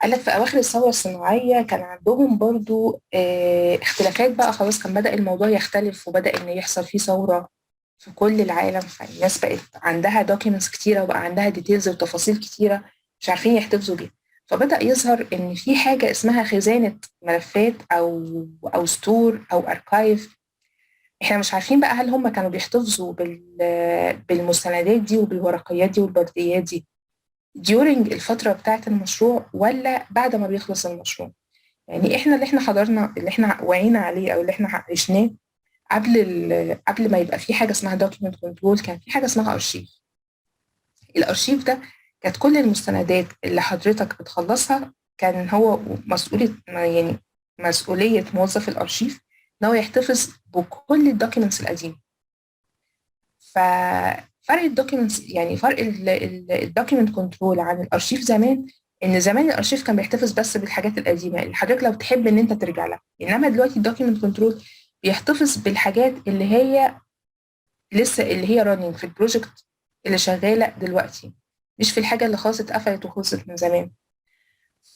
قال لك في أواخر الثورة الصناعية كان عندهم برضو اختلافات بقى، خلاص كان بدأ الموضوع يختلف وبدأ إن يحصل فيه ثورة في كل العالم، فالناس بقت عندها دوكيومنتس كتيرة وبقى عندها ديتيلز وتفاصيل كتيرة مش عارفين يحتفظوا بيها. فبدأ يظهر إن في حاجة اسمها خزانة ملفات أو ستور أو أركايف. إحنا مش عارفين بقى هل هم كانوا بيحتفظوا بالمستندات دي وبالورقيات دي والبرديات دي during الفترة بتاعة المشروع ولا بعد ما بيخلص المشروع. يعني احنا اللي احنا حضرنا اللي احنا وعينا عليه او اللي احنا عشناه قبل ما يبقى في حاجة اسمها document control، كان في حاجة اسمها ارشيف. الارشيف ده كانت كل المستندات اللي حضرتك بتخلصها كان هو مسؤولية موظف الارشيف ان هو يحتفظ بكل الدوكيومنتس القديمة. ففرق الدوكيومنتس يعني فرق الدوكيومنت كنترول عن الارشيف زمان، ان زمان الارشيف كان بيحتفظ بس بالحاجات القديمه اللي حضرتك لو تحب ان انت ترجع لها، انما دلوقتي الدوكيومنت كنترول بيحتفظ بالحاجات اللي هي لسه اللي هي رانينج في البروجكت اللي شغاله دلوقتي، مش في الحاجه اللي خلاص اتقفلت وخلصت من زمان.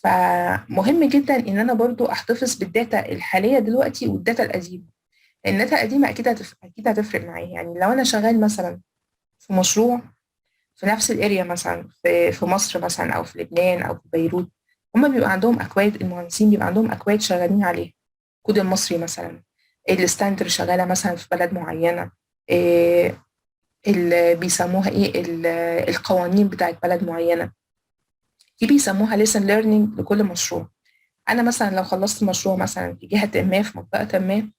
فمهم جدا ان انا برضو احتفظ بالداتا الحاليه دلوقتي والداتا القديمه، لان الداتا القديمه اكيد هتفرق معايا. يعني لو انا شغال مثلا في مشروع في نفس الاريا مثلا في مصر مثلا او في لبنان او في بيروت، هما بيبقى عندهم اكواد، المهندسين بيبقى عندهم اكواد شغالين عليها، الكود المصري مثلا، الستاندر شغاله مثلا في بلد معينه، اللي بيسموها ايه القوانين بتاعت بلد معينه، دي بيسموها lesson learning لكل مشروع. انا مثلا لو خلصت مشروع مثلا في جهه ما في منطقه ما،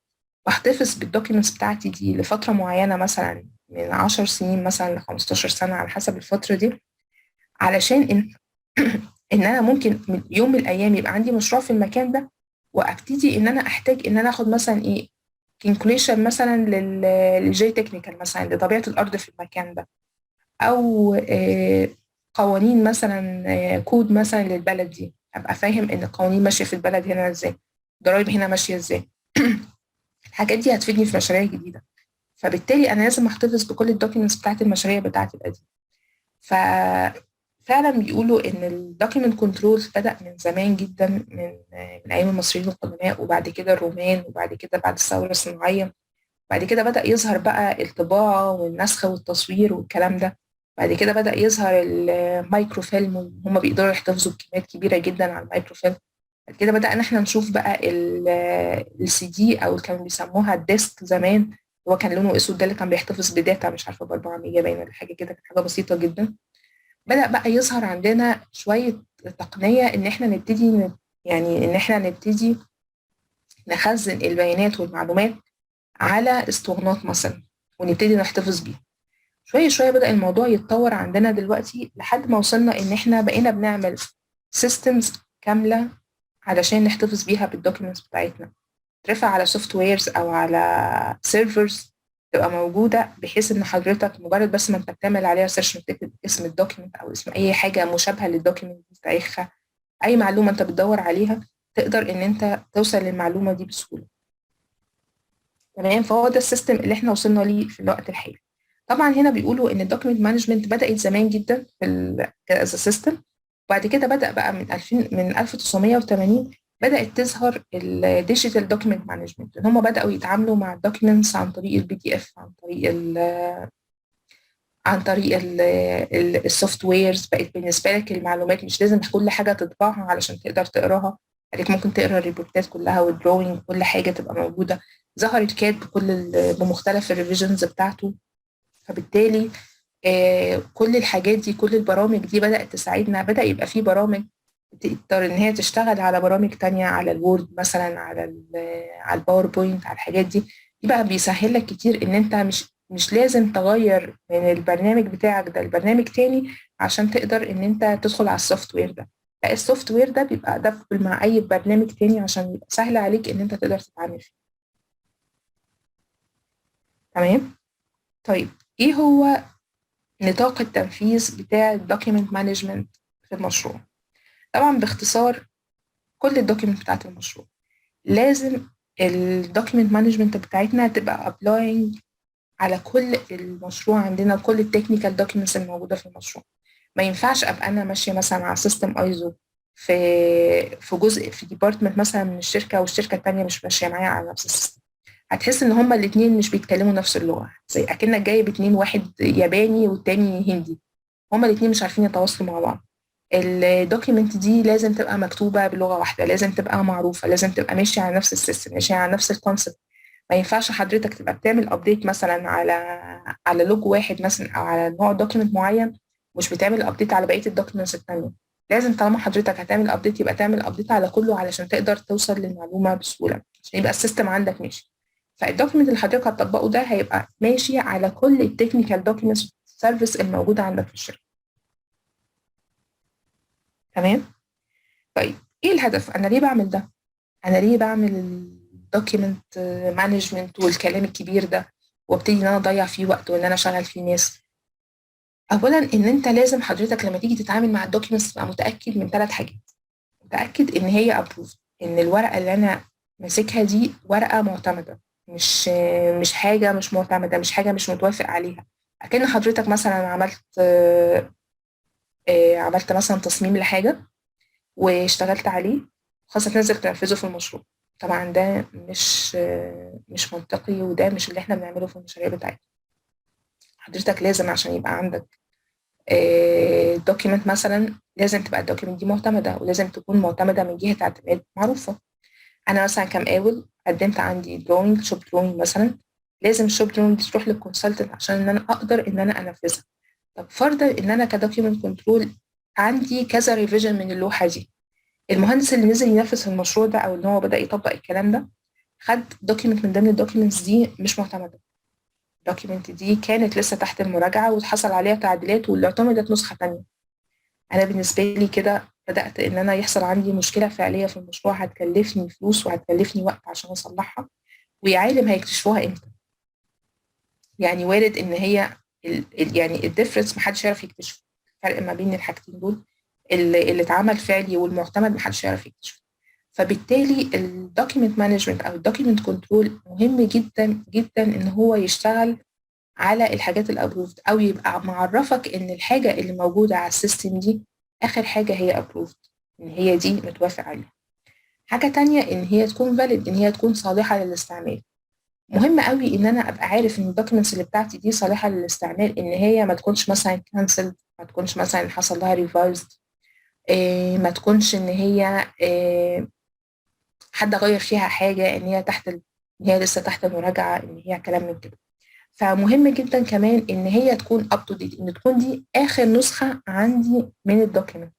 واحتفظ بالدوكيومنتس بتاعتي دي لفتره معينه مثلا من 10 سنين مثلا ل 15 سنه على حسب الفتره دي، علشان ان انا ممكن من يوم من الايام يبقى عندي مشروع في المكان ده وابتدي ان انا احتاج ان انا اخد مثلا ايه كالكوليشن مثلا للجي تكنيكال مثلا لطبيعه الارض في المكان ده، او قوانين مثلا كود مثلا للبلد دي، ابقى فاهم ان القوانين ماشيه في البلد هنا ازاي، الضرايب هنا ماشيه ازاي. الحاجات دي هتفيدني في مشاريع جديده، فبالتالي انا لازم احتفظ بكل الدوكيومنتس بتاعت المشاريع بتاعتي القديمه. ففعلا بيقولوا ان الدوكيمنت كنترول بدأ من زمان جدا، من ايام المصريين القدماء وبعد كده الرومان وبعد كده بعد الثوره الصناعيه، بعد كده بدأ يظهر بقى الطباعه والنسخ والتصوير والكلام ده، بعد كده بدأ يظهر المايكرو فيلم وهم بيقدروا يحتفظوا بكميات كبيره جدا على المايكرو فيلم. بعد كده بدأنا احنا نشوف بقى السي دي او كانوا بيسموها الديسك زمان، هو كان لونه اسود، ده اللي كان بيحتفظ بداتا مش عارفه ب 4 ميجا باين ولا حاجه كده، كانت حاجه بسيطه جدا. بدأ بقى يظهر عندنا شوية تقنية إن إحنا يعني إن إحنا نبتدي نخزن البيانات والمعلومات على اسطوانات مثلا ونبتدي نحتفظ بيها. شوية شوية بدأ الموضوع يتطور عندنا دلوقتي لحد ما وصلنا إن إحنا بقينا بنعمل سيستمز كاملة علشان نحتفظ بيها بالدوكيومنتس بتاعتنا، ترفع على سوفت ويرز أو على سيرفرز تبقى موجودة، بحيث إن حضرتك مجرد بس ما أنت بتعمل عليها سيرش وتكتب اسم الدوكيمنت أو اسم أي حاجة مشابهة للدوكيمنت دي، تاريخها، أي معلومة أنت بتدور عليها، تقدر إن أنت توصل للمعلومة دي بسهولة. تمام، فهو ده السيستم اللي إحنا وصلنا ليه في الوقت الحالي. طبعا هنا بيقولوا إن الدوكيمنت مانجمنت بدأت زمان جدا في از سيستم، وبعد كده بدأ بقى من 1980 بدأت تظهر الديجيتال دوكيمنت مانجمنت، ان هم بدأوا يتعاملوا مع الدوكيومنتس عن طريق البي دي اف، عن طريق السوفت ويرز. بقت بالنسبة لك المعلومات مش لازم كل حاجة تطبعها علشان تقدر تقراها، عليك ممكن تقرا الريبورتات كلها والدروينج، كل حاجة تبقى موجودة. ظهر الكاد بمختلف الريفيجنز بتاعته، فبالتالي كل الحاجات دي، كل البرامج دي بدأت تساعدنا، بدأ يبقى في برامج تقدر ان هي تشتغل على برامج تانية، على الوورد مثلا، على الباوربوينت، على الحاجات دي. دي بقى بيسهل لك كتير ان انت مش لازم تغير من البرنامج بتاعك ده لبرنامج تاني عشان تقدر ان انت تدخل على السوفت وير ده. لا، السوفت وير ده بيبقى ادابتبل مع اي برنامج تاني عشان يبقى سهل عليك ان انت تقدر تتعامل فيه. تمام. طيب، ايه هو نطاق التنفيذ بتاع الدوكيمنت مانجمنت في المشروع؟ طبعا باختصار، كل الدوكيمنت بتاعت المشروع لازم الدوكيمنت مانجمنت بتاعتنا تبقى ابلاينج على كل المشروع عندنا، كل التكنيكال دوكيومنتس الموجوده في المشروع. ما ينفعش ابقى انا ماشيه مثلا على سيستم ايزو في جزء في ديبارتمنت مثلا من الشركه، والشركه الثانيه مش ماشيه معايا على نفس السيستم. هتحس ان هما الاثنين مش بيتكلموا نفس اللغه، زي اكنك جايب اتنين، واحد ياباني والتاني هندي، هما الاثنين مش عارفين يتواصلوا مع بعض. الدوكيمنت دي لازم تبقى مكتوبه بلغه واحده، لازم تبقى معروفه، لازم تبقى ماشيه على نفس السيستم، ماشيه على نفس الكونسبت. ما ينفعش حضرتك تبقى بتعمل ابديت مثلا على لوج واحد مثلا، او على نوع دوكيمنت معين، مش بتعمل ابديت على بقيه الدوكيومنتس التانيه. لازم طالما حضرتك هتعمل ابديت يبقى تعمل ابديت على كله، علشان تقدر توصل للمعلومه بسهوله، عشان يبقى السيستم عندك ماشي. فالدوكيمنت اللي حضرتك هتطبقه ده هيبقى ماشي على كل التكنيكال دوكيومنتس سيرفيس الموجوده عندك في الشركه. تمام. طيب، ايه الهدف؟ انا ليه بعمل ده؟ انا ليه بعمل الدوكيمنت مانجمنت والكلام الكبير ده، وابتدي ان انا اضيع فيه وقت وان انا اشغل فيه ناس؟ اولا، ان انت لازم حضرتك لما تيجي تتعامل مع الدوكيمنتس تبقى متاكد من 3 حاجات. متاكد ان هي ابروف، ان الورقه اللي انا ماسكها دي ورقه معتمده، مش حاجه مش معتمده، مش حاجه مش متوافق عليها. اكن حضرتك مثلا عملت مثلا تصميم لحاجه واشتغلت عليه، خاصة تنزل تنفذه في المشروع. طبعا ده مش منطقي، وده مش اللي احنا بنعمله في المشاريع بتاعتنا. حضرتك لازم عشان يبقى عندك دوكيمنت مثلا، لازم تبقى الدوكيمنت دي معتمدة، ولازم تكون معتمدة من جهة اعتماد معروفة. أنا مثلا كمقاول قدمت عندي دروينج، شوب دروينج مثلا، لازم الشوب دروينج دي تروح للكونسلتنت عشان ان انا اقدر ان انا انفذها. طب فرضا ان انا كدوكيمنت كنترول عندي كذا ريفيجن من اللوحة دي، المهندس اللي نزل ينفذ المشروع ده او ان هو بدأ يطبق الكلام ده خد دوكيمنت من ضمن الدوكيمنتس دي مش معتمده. الدوكيمنت دي كانت لسه تحت المراجعه واتحصل عليها تعديلات، واللي اعتمدت نسخه تانية. انا بالنسبه لي كده بدأت ان انا يحصل عندي مشكله فعليه في المشروع، هتكلفني فلوس وهتكلفني وقت عشان اصلحها، ويا عالم هيكتشفوها امتى. يعني وارد ان هي يعني الديفرنس محدش يعرف يكتشفه، الفرق ما بين الحاجتين دول اللي اتعمل فعلي والمعتمد محدش يعرف يكتشفه. فبالتالي الدوكيمنت مانجمنت او الدوكيمنت كنترول مهم جدا جدا ان هو يشتغل على الحاجات الابروفد، او يبقى معرفك ان الحاجه اللي موجوده على السيستم دي اخر حاجه هي ابروفد، ان هي دي متوافق عليها. حاجه تانية ان هي تكون فاليد، ان هي تكون صالحه للاستعمال. مهم قوي ان انا ابقى عارف ان الدوكيومنتس اللي بتاعتي دي صالحه للاستعمال، ان هي ما تكونش مثلا كانسلد، ما تكونش مثلا حصل لها ريفايزد، ما تكونش ان هي حد غير فيها حاجه، ان هي ان هي لسه تحت المراجعه، ان هي كلام من كده. فمهم جدا كمان ان هي تكون اب تو ديت، ان تكون دي اخر نسخه عندي من الدوكيمنت،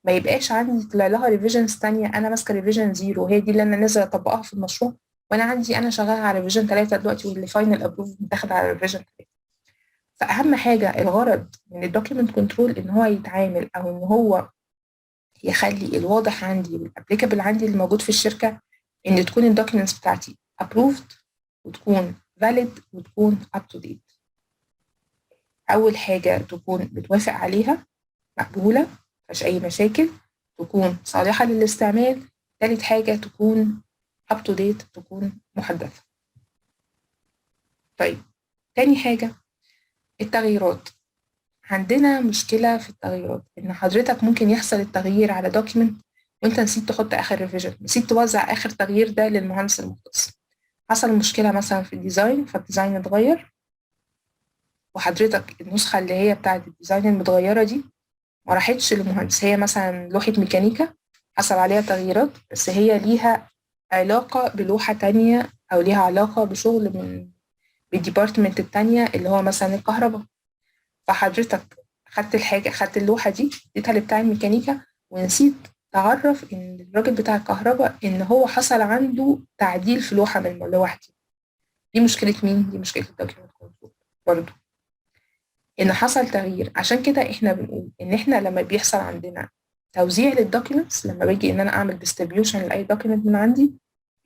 ما يبقاش عندي طلع لها ريفيجنز تانية، انا ماسكه ريفيجن 0 وهي دي اللي انا نازله اطبقها في المشروع، وانا عندي انا شغاله على ريفيجن 3 دلوقتي، واللي فاينل ابروف متاخد على ريفيجن 3. فاهم حاجه الغرض من الدوكيمنت كنترول ان هو يتعامل، او ان هو يخلي الواضح عندي والابليكابل عندي اللي موجود في الشركه، ان تكون الدوكيومنتس بتاعتي approved، وتكون valid، وتكون up to date. اول حاجه تكون بتوافق عليها، مقبوله، مفيهاش اي مشاكل، تكون صالحه للاستعمال. ثالث حاجه تكون up to date، تكون محدثه. طيب، تاني حاجه التغييرات. عندنا مشكلة في التغييرات، إن حضرتك ممكن يحصل التغيير على دوكيمنت وأنت نسيت تحط آخر ريفيجن، نسيت توزع آخر تغيير ده للمهندس المختص. حصل مشكلة مثلا في الديزاين، فالديزاين اتغير، وحضرتك النسخة اللي هي بتاعة الديزاين المتغيرة دي ما راحتش للمهندس. هي مثلا لوحة ميكانيكا حصل عليها تغييرات، بس هي ليها علاقة بلوحة تانية، أو ليها علاقة بشغل من بالديبارتمنت التانية اللي هو مثلا الكهرباء. فحضرتك خدت اللوحة دي اديتها لبتاع الميكانيكا ونسيت تعرف ان الراجل بتاع الكهرباء ان هو حصل عنده تعديل في لوحة من اللوح دي مشكلة مين؟ دي مشكلة الدوكيمنت كنترول برضه، ان حصل تغيير. عشان كده احنا بنقول ان احنا لما بيحصل عندنا توزيع للدوكيومنتس، لما باجي ان انا اعمل ديستريبيوشن لاي دوكيمنت من عندي،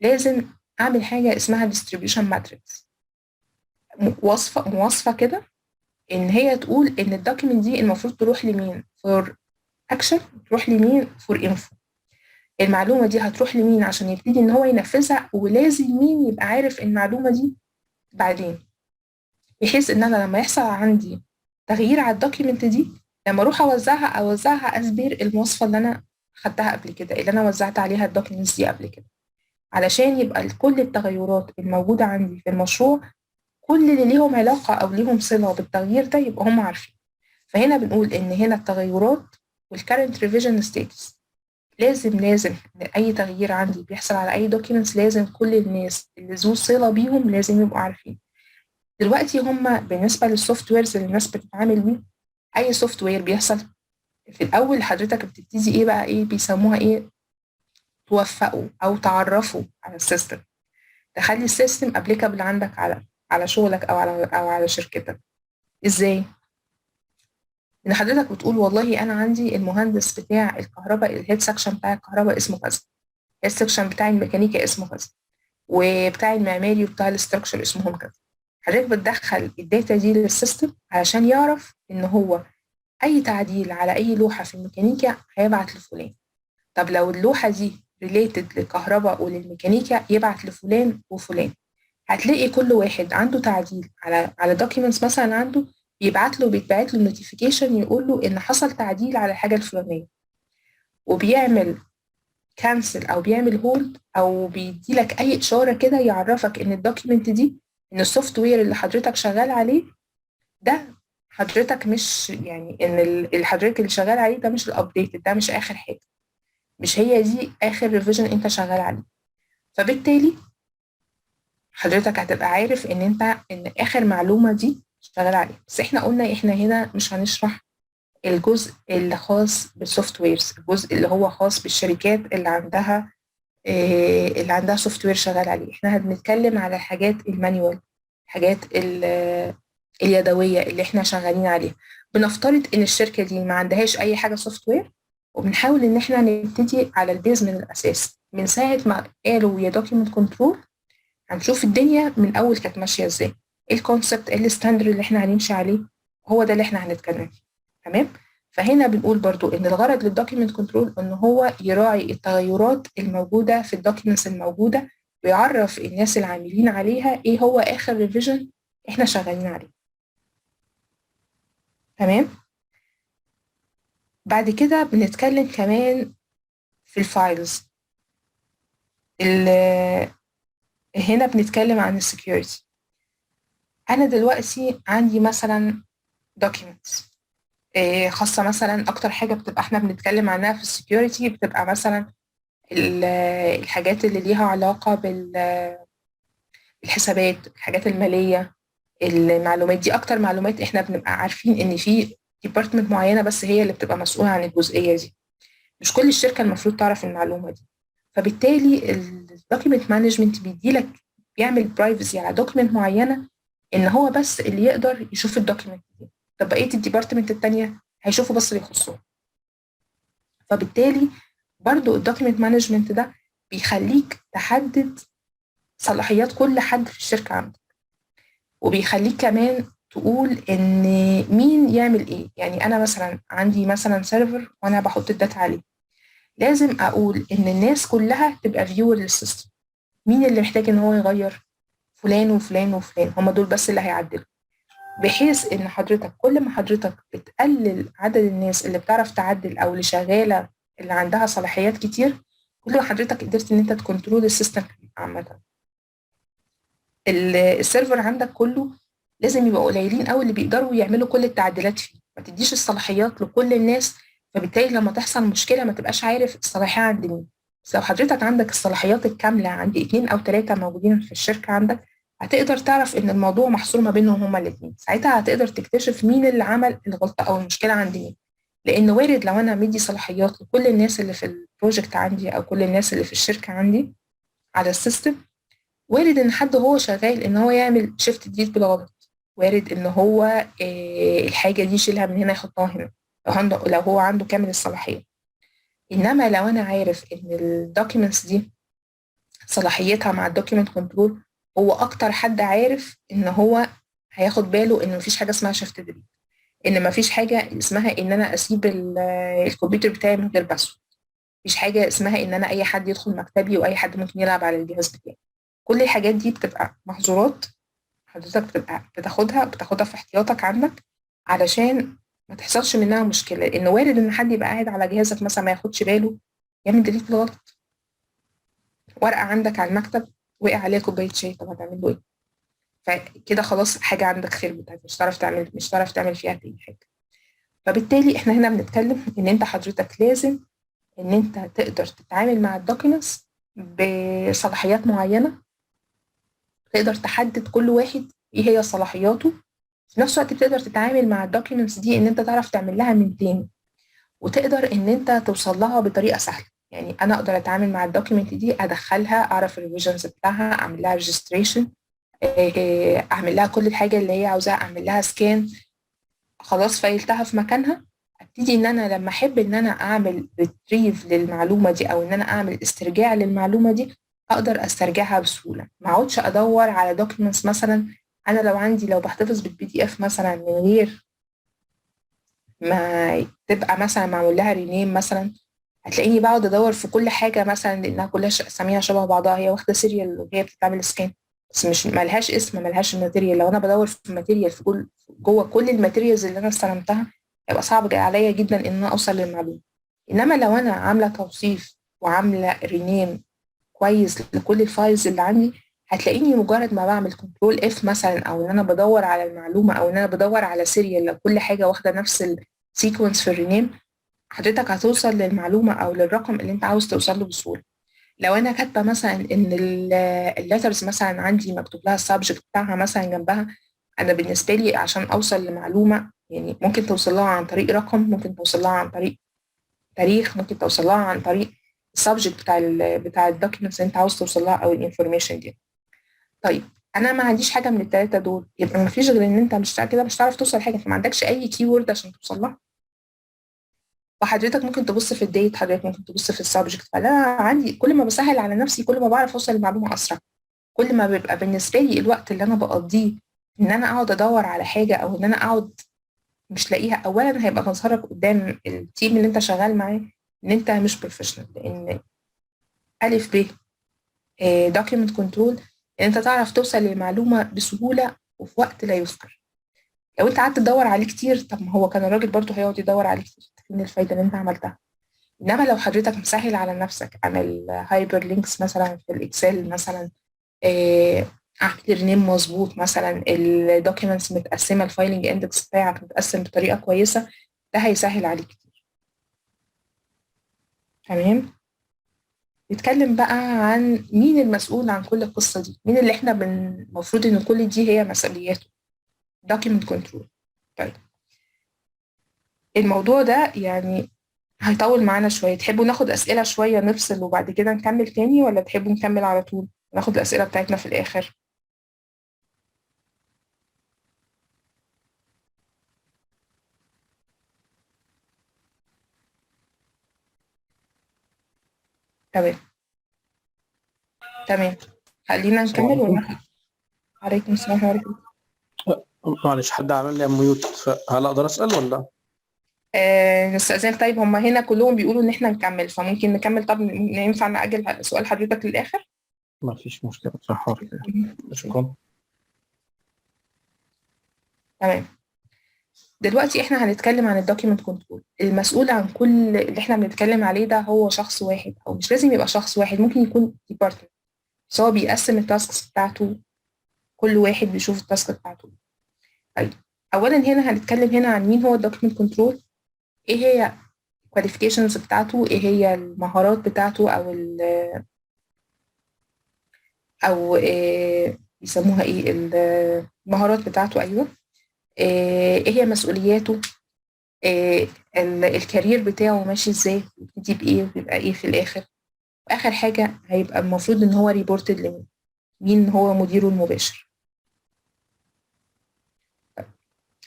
لازم اعمل حاجه اسمها ديستريبيوشن ماتريكس، مواصفه كده، ان هي تقول ان الدوكيمنت دي المفروض تروح لمين فور اكشن، تروح لمين فور انفو، المعلومه دي هتروح لمين عشان يبتدي ان هو ينفذها، ولازم مين يبقى عارف المعلومه دي بعدين، بحيث ان انا لما يحصل عندي تغيير على الدوكيمنت دي، لما اروح اوزعها اسبير المواصفه اللي انا خدتها قبل كده، اللي انا وزعت عليها الدوكيمنتس دي قبل كده، علشان يبقى كل التغيرات الموجوده عندي في المشروع، كل اللي ليهم علاقه او ليهم صله بالتغيير ده يبقى هم عارفين. فهنا بنقول ان هنا التغيرات والكارنت ريفيجن ستاتس، لازم اي تغيير عندي بيحصل على اي دوكيمنتس لازم كل الناس اللي ذو صله بيهم لازم يبقوا عارفين. دلوقتي هم بالنسبه للسوفت ويرز اللي الناس بتتعامل بيه، اي سوفت وير بيحصل في الاول حضرتك بتبتدي ايه بقى، ايه بيسموها ايه، توفقوا او تعرفوا على السيستم، تخلي السيستم ابليكابل عندك على شغلك او على شركتك. ازاي؟ ان حضرتك بتقول والله انا عندي المهندس بتاع الكهرباء، الهيد سكشن بتاع الكهرباء اسمه كذا، الهيد سكشن بتاع الميكانيكا اسمه كذا، وبتاع المعماري وبتاع الاستراكشر اسمهم كذا. حضرتك بتدخل الداتا دي للسيستم علشان يعرف ان هو اي تعديل على اي لوحه في الميكانيكا هيبعت لفلان. طب لو اللوحه دي ريليتد للكهرباء وللميكانيكا يبعت لفلان وفلان. هتلاقي كل واحد عنده تعديل على دوكيومنتس مثلا عنده، بيتبعت له نوتيفيكيشن يقول له ان حصل تعديل على الحاجه الفلانيه، وبيعمل كانسل او بيعمل هولد او بيدي لك اي اشاره كده يعرفك ان الدوكيمنت دي، ان السوفت وير اللي حضرتك شغال عليه ده، حضرتك مش يعني ان اللي حضرتك اللي شغال عليه ده مش الابديت، ده مش اخر حاجه، مش هي دي اخر ريفيجن انت شغال عليه. فبالتالي حضرتك هتبقى عارف ان اخر معلومه دي شغال عليها. بس احنا قلنا احنا هنا مش هنشرح الجزء اللي خاص بالسوفت ويرز، الجزء اللي هو خاص بالشركات اللي عندها سوفت وير شغال عليه. احنا هنتكلم على الحاجات المانيوال، الحاجات اليدويه اللي احنا شغالين عليها. بنفترض ان الشركه دي ما عندهاش اي حاجه سوفت وير، وبنحاول ان احنا نبتدي على البيز من الاساس، من ساعه ما قالوا يا دوكيمنت كنترول هنشوف الدنيا من اول كانت ماشيه ازاي، ايه الكونسبت، ايه الستاندرد اللي احنا هنمشي عليه، هو ده اللي احنا هنتكلم فيه. تمام. فهنا بنقول برضو ان الغرض للدوكيمنت كنترول ان هو يراعي التغيرات الموجوده في الدوكيمنتس الموجوده، ويعرف الناس العاملين عليها ايه هو اخر ريفيجن احنا شغالين عليه. تمام. بعد كده بنتكلم كمان في الفايلز. هنا بنتكلم عن السكيورتي. انا دلوقتي عندي مثلا documents خاصة، مثلا أكتر حاجة بتبقى احنا بنتكلم عنها في السكيورتي بتبقى مثلا الحاجات اللي ليها علاقة بالحسابات، الحاجات المالية، المعلومات دي أكتر معلومات احنا بنبقى عارفين إن في ديبارتمنت معينة بس هي اللي بتبقى مسؤولة عن الجزئية دي، مش كل الشركة المفروض تعرف المعلومة دي. فبالتالي الدوكيمنت مانجمنت بيعمل برايفسي على دوكيمنت معينة، إن هو بس اللي يقدر يشوف الدوكيمنت دي، طب بقية الديبارتمنت التانية هيشوفوا بس اللي يخصهم. فبالتالي برضو الدوكيمنت مانجمنت ده بيخليك تحدد صلاحيات كل حد في الشركة عندك، وبيخليك كمان تقول ان مين يعمل ايه. يعني انا مثلا عندي مثلا سيرفر وانا بحط الداتا عليه، لازم اقول ان الناس كلها تبقى فيور للسيستم، مين اللي محتاج ان هو يغير، فلان وفلان وفلان، هم دول بس اللي هيعدلوا، بحيث ان حضرتك كل ما حضرتك بتقلل عدد الناس اللي بتعرف تعدل او اللي شغاله اللي عندها صلاحيات كتير، كل ما حضرتك قدرت ان انت تكنترول السيستم عامه. السيرفر عندك كله لازم يبقى قليلين قوي اللي بيقدروا يعملوا كل التعديلات فيه، ما تديش الصلاحيات لكل الناس، فبالتالي لما تحصل مشكله ما تبقاش عارف الصلاحيه عند مين. بس لو حضرتك عندك الصلاحيات الكامله عند 2 أو 3 موجودين في الشركه عندك، هتقدر تعرف ان الموضوع محصور ما بينهم هما الاثنين. ساعتها هتقدر تكتشف مين اللي عمل الغلطه او المشكله عند مين. لان وارد لو انا مدي صلاحيات لكل الناس اللي في البروجكت عندي او كل الناس اللي في الشركه عندي على السيستم، وارد ان حد هو شغال ان هو يعمل شيفت ديليت بالغلط. وارد ان هو الحاجه دي يشيلها من هنا يحطها هنا لو هو عنده كامل الصلاحيه. انما لو انا عارف ان الدوكيومنتس دي صلاحيتها مع الدوكيومنت كنترول، هو اكتر حد عارف ان هو هياخد باله ان مفيش حاجه اسمها شيفت ديليت، ان مفيش حاجه اسمها ان انا اسيب الكمبيوتر بتاعي من غير باسورد، مفيش حاجه اسمها ان انا اي حد يدخل مكتبي واي حد ممكن يلعب على الجهاز بتاعي. كل الحاجات دي بتبقى محظورات حضرتك بتبقى بتاخدها في احتياطك عندك علشان ما تحصلش منها مشكله. لان وارد ان حد يبقى قاعد على جهازك مثلا ما ياخدش باله يعمل ديليت بالغلط، ورقه عندك على المكتب وقع عليها كوبايه شاي، طب هتعمل له ايه؟ فكده خلاص حاجه عندك خربت، مش هتعرف تعمل فيها اي حاجه. فبالتالي احنا هنا بنتكلم ان انت حضرتك لازم ان انت تقدر تتعامل مع الدوكيومنتس بصلاحيات معينه، تقدر تحدد كل واحد ايه هي صلاحياته. في نفس الوقت بتقدر تتعامل مع الدوكيومنتس دي ان انت تعرف تعمل لها مينتين، وتقدر ان انت توصل لها بطريقه سهله. يعني انا اقدر اتعامل مع الدوكيومنت دي، ادخلها، اعرف الريفيجنز بتاعها، اعمل لها ريجستريشن، اعمل لها كل الحاجه اللي هي عاوزاها، اعمل لها سكان، خلاص فايلتها في مكانها. ابتدي ان انا لما احب ان انا اعمل ريتريف للمعلومه دي او ان انا اعمل استرجاع للمعلومه دي، اقدر استرجعها بسهوله. ما اقعدش ادور على دوكيومنتس مثلا. انا لو بحتفظ بالبي دي اف مثلا من غير ما تبقى مثلا معمول لها رينيم مثلا، هتلاقيني بقعد ادور في كل حاجه مثلا لانها كلها اساميها شبه بعضها، هي واخده سيريال وهي بتتعمل سكان بس مش ملهاش اسم، ملهاش الماتيريال. لو انا بدور في ماتيريال في جوه كل الماتيريالز اللي انا استلمتها، هيبقى صعب عليا جدا ان انا اوصل للمعلومه. انما لو انا عامله توصيف وعامله رينيم كويس لكل الفايلز اللي عندي، هتلاقيني مجرد ما بعمل كنترول اف مثلا، او ان انا بدور على المعلومه، او ان انا بدور على سيريال لو كل حاجه واخده نفس السيكونس في الرينيم، حضرتك هتوصل للمعلومه او للرقم اللي انت عاوز توصل له بسهوله. لو انا كاتبه مثلا ان الليترز مثلا عندي مكتوب لها السبجكت بتاعها مثلا جنبها، انا بالنسبه لي عشان اوصل لمعلومه يعني ممكن توصل لها عن طريق رقم، ممكن توصل لها عن طريق تاريخ، ممكن توصل لها عن طريق السبجكت بتاع الدوكيومنتس اللي انت عاوز توصل لها او الانفورميشن دي. طيب انا ما عنديش حاجه من الثلاثه دول، يبقى ما فيش غير ان انت مش كده مش هتعرف توصل لحاجه، فما عندكش اي كي وورد عشان توصل لها. وحضرتك ممكن تبص في الديت، حضرتك ممكن تبص في السبجكت. فانا عندي كل ما بسهل على نفسي كل ما بعرف اوصل للمعلومه اسرع، كل ما بيبقى بالنسبه لي الوقت اللي انا بقضيه ان انا اقعد ادور على حاجه او ان انا اقعد مش لاقيها، اولا هيبقى مظهرك قدام التيم اللي انت شغال معاه ان انت مش بروفيشنال. لان الف ب دوكيمنت كنترول ان انت تعرف توصل للمعلومه بسهوله وفي وقت لا يذكر. لو انت قعدت تدور عليه كتير، طب ما هو كان الراجل برضه هيقعد يدور عليه كتير، فين الفايده اللي انت عملتها؟ انما لو حضرتك مسهل على نفسك، اعمل هايبر لينكس مثلا في الاكسل مثلا، اعمل رينيم مظبوط مثلا، الدوكيومنتس متقسمه، الفايلنج اندكس بتاعك متقسم بطريقه كويسه، ده هيسهل عليك كتير. تمام. نتكلم بقى عن مين المسؤول عن كل القصه دي، مين اللي احنا المفروض ان كل دي هي مسؤولياته. دوكيمنت كنترول. طيب الموضوع ده يعني هيطول معانا شويه، تحبوا ناخد اسئله شويه نفصل وبعد كده نكمل تاني، ولا تحبوا نكمل على طول ناخد الاسئله بتاعتنا في الاخر؟ تمام. تمام، خلينا السلام نكمل عليكم. وناخد. عليكم السلام ورحمة الله. معلش حد عمل لي ميوت، فهل اقدر اسال ولا؟ نستأذنك. طيب هم هنا كلهم بيقولوا ان احنا نكمل، فممكن نكمل. طب ينفع نأجل سؤال حضرتك للآخر؟ ما فيش مشكله، صح. شكرا. تمام. دلوقتي احنا هنتكلم عن الدوكيمنت كنترول. المسؤول عن كل اللي احنا بنتكلم عليه ده هو شخص واحد، او مش لازم يبقى شخص واحد، ممكن يكون ديبارتمنت، بس هو بيقسم التاسكس بتاعته، كل واحد بيشوف التاسك بتاعته. طيب اولا هنا هنتكلم هنا عن مين هو الدوكيمنت كنترول، ايه هي الكواليفيكيشنز بتاعته، ايه هي المهارات بتاعته، او بيسموها ايه المهارات بتاعته. ايوه. ايه هي مسؤولياته، الكارير بتاعه ماشي ازاي، بيبتدي بايه وبيبقى ايه في الاخر. واخر حاجه هيبقى المفروض ان هو ريبورتد لمين، مين هو مديره المباشر.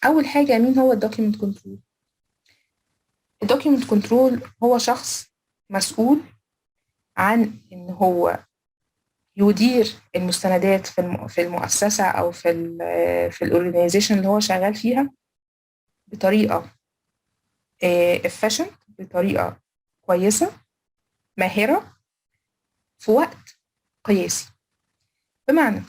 اول حاجه مين هو الدوكيمنت كنترول؟ الدوكيمنت كنترول هو شخص مسؤول عن ان هو يدير المستندات في المؤسسه او في الاورجنايزيشن اللي هو شغال فيها بطريقه efficient، بطريقه كويسه ماهره، في وقت قياسي. بمعنى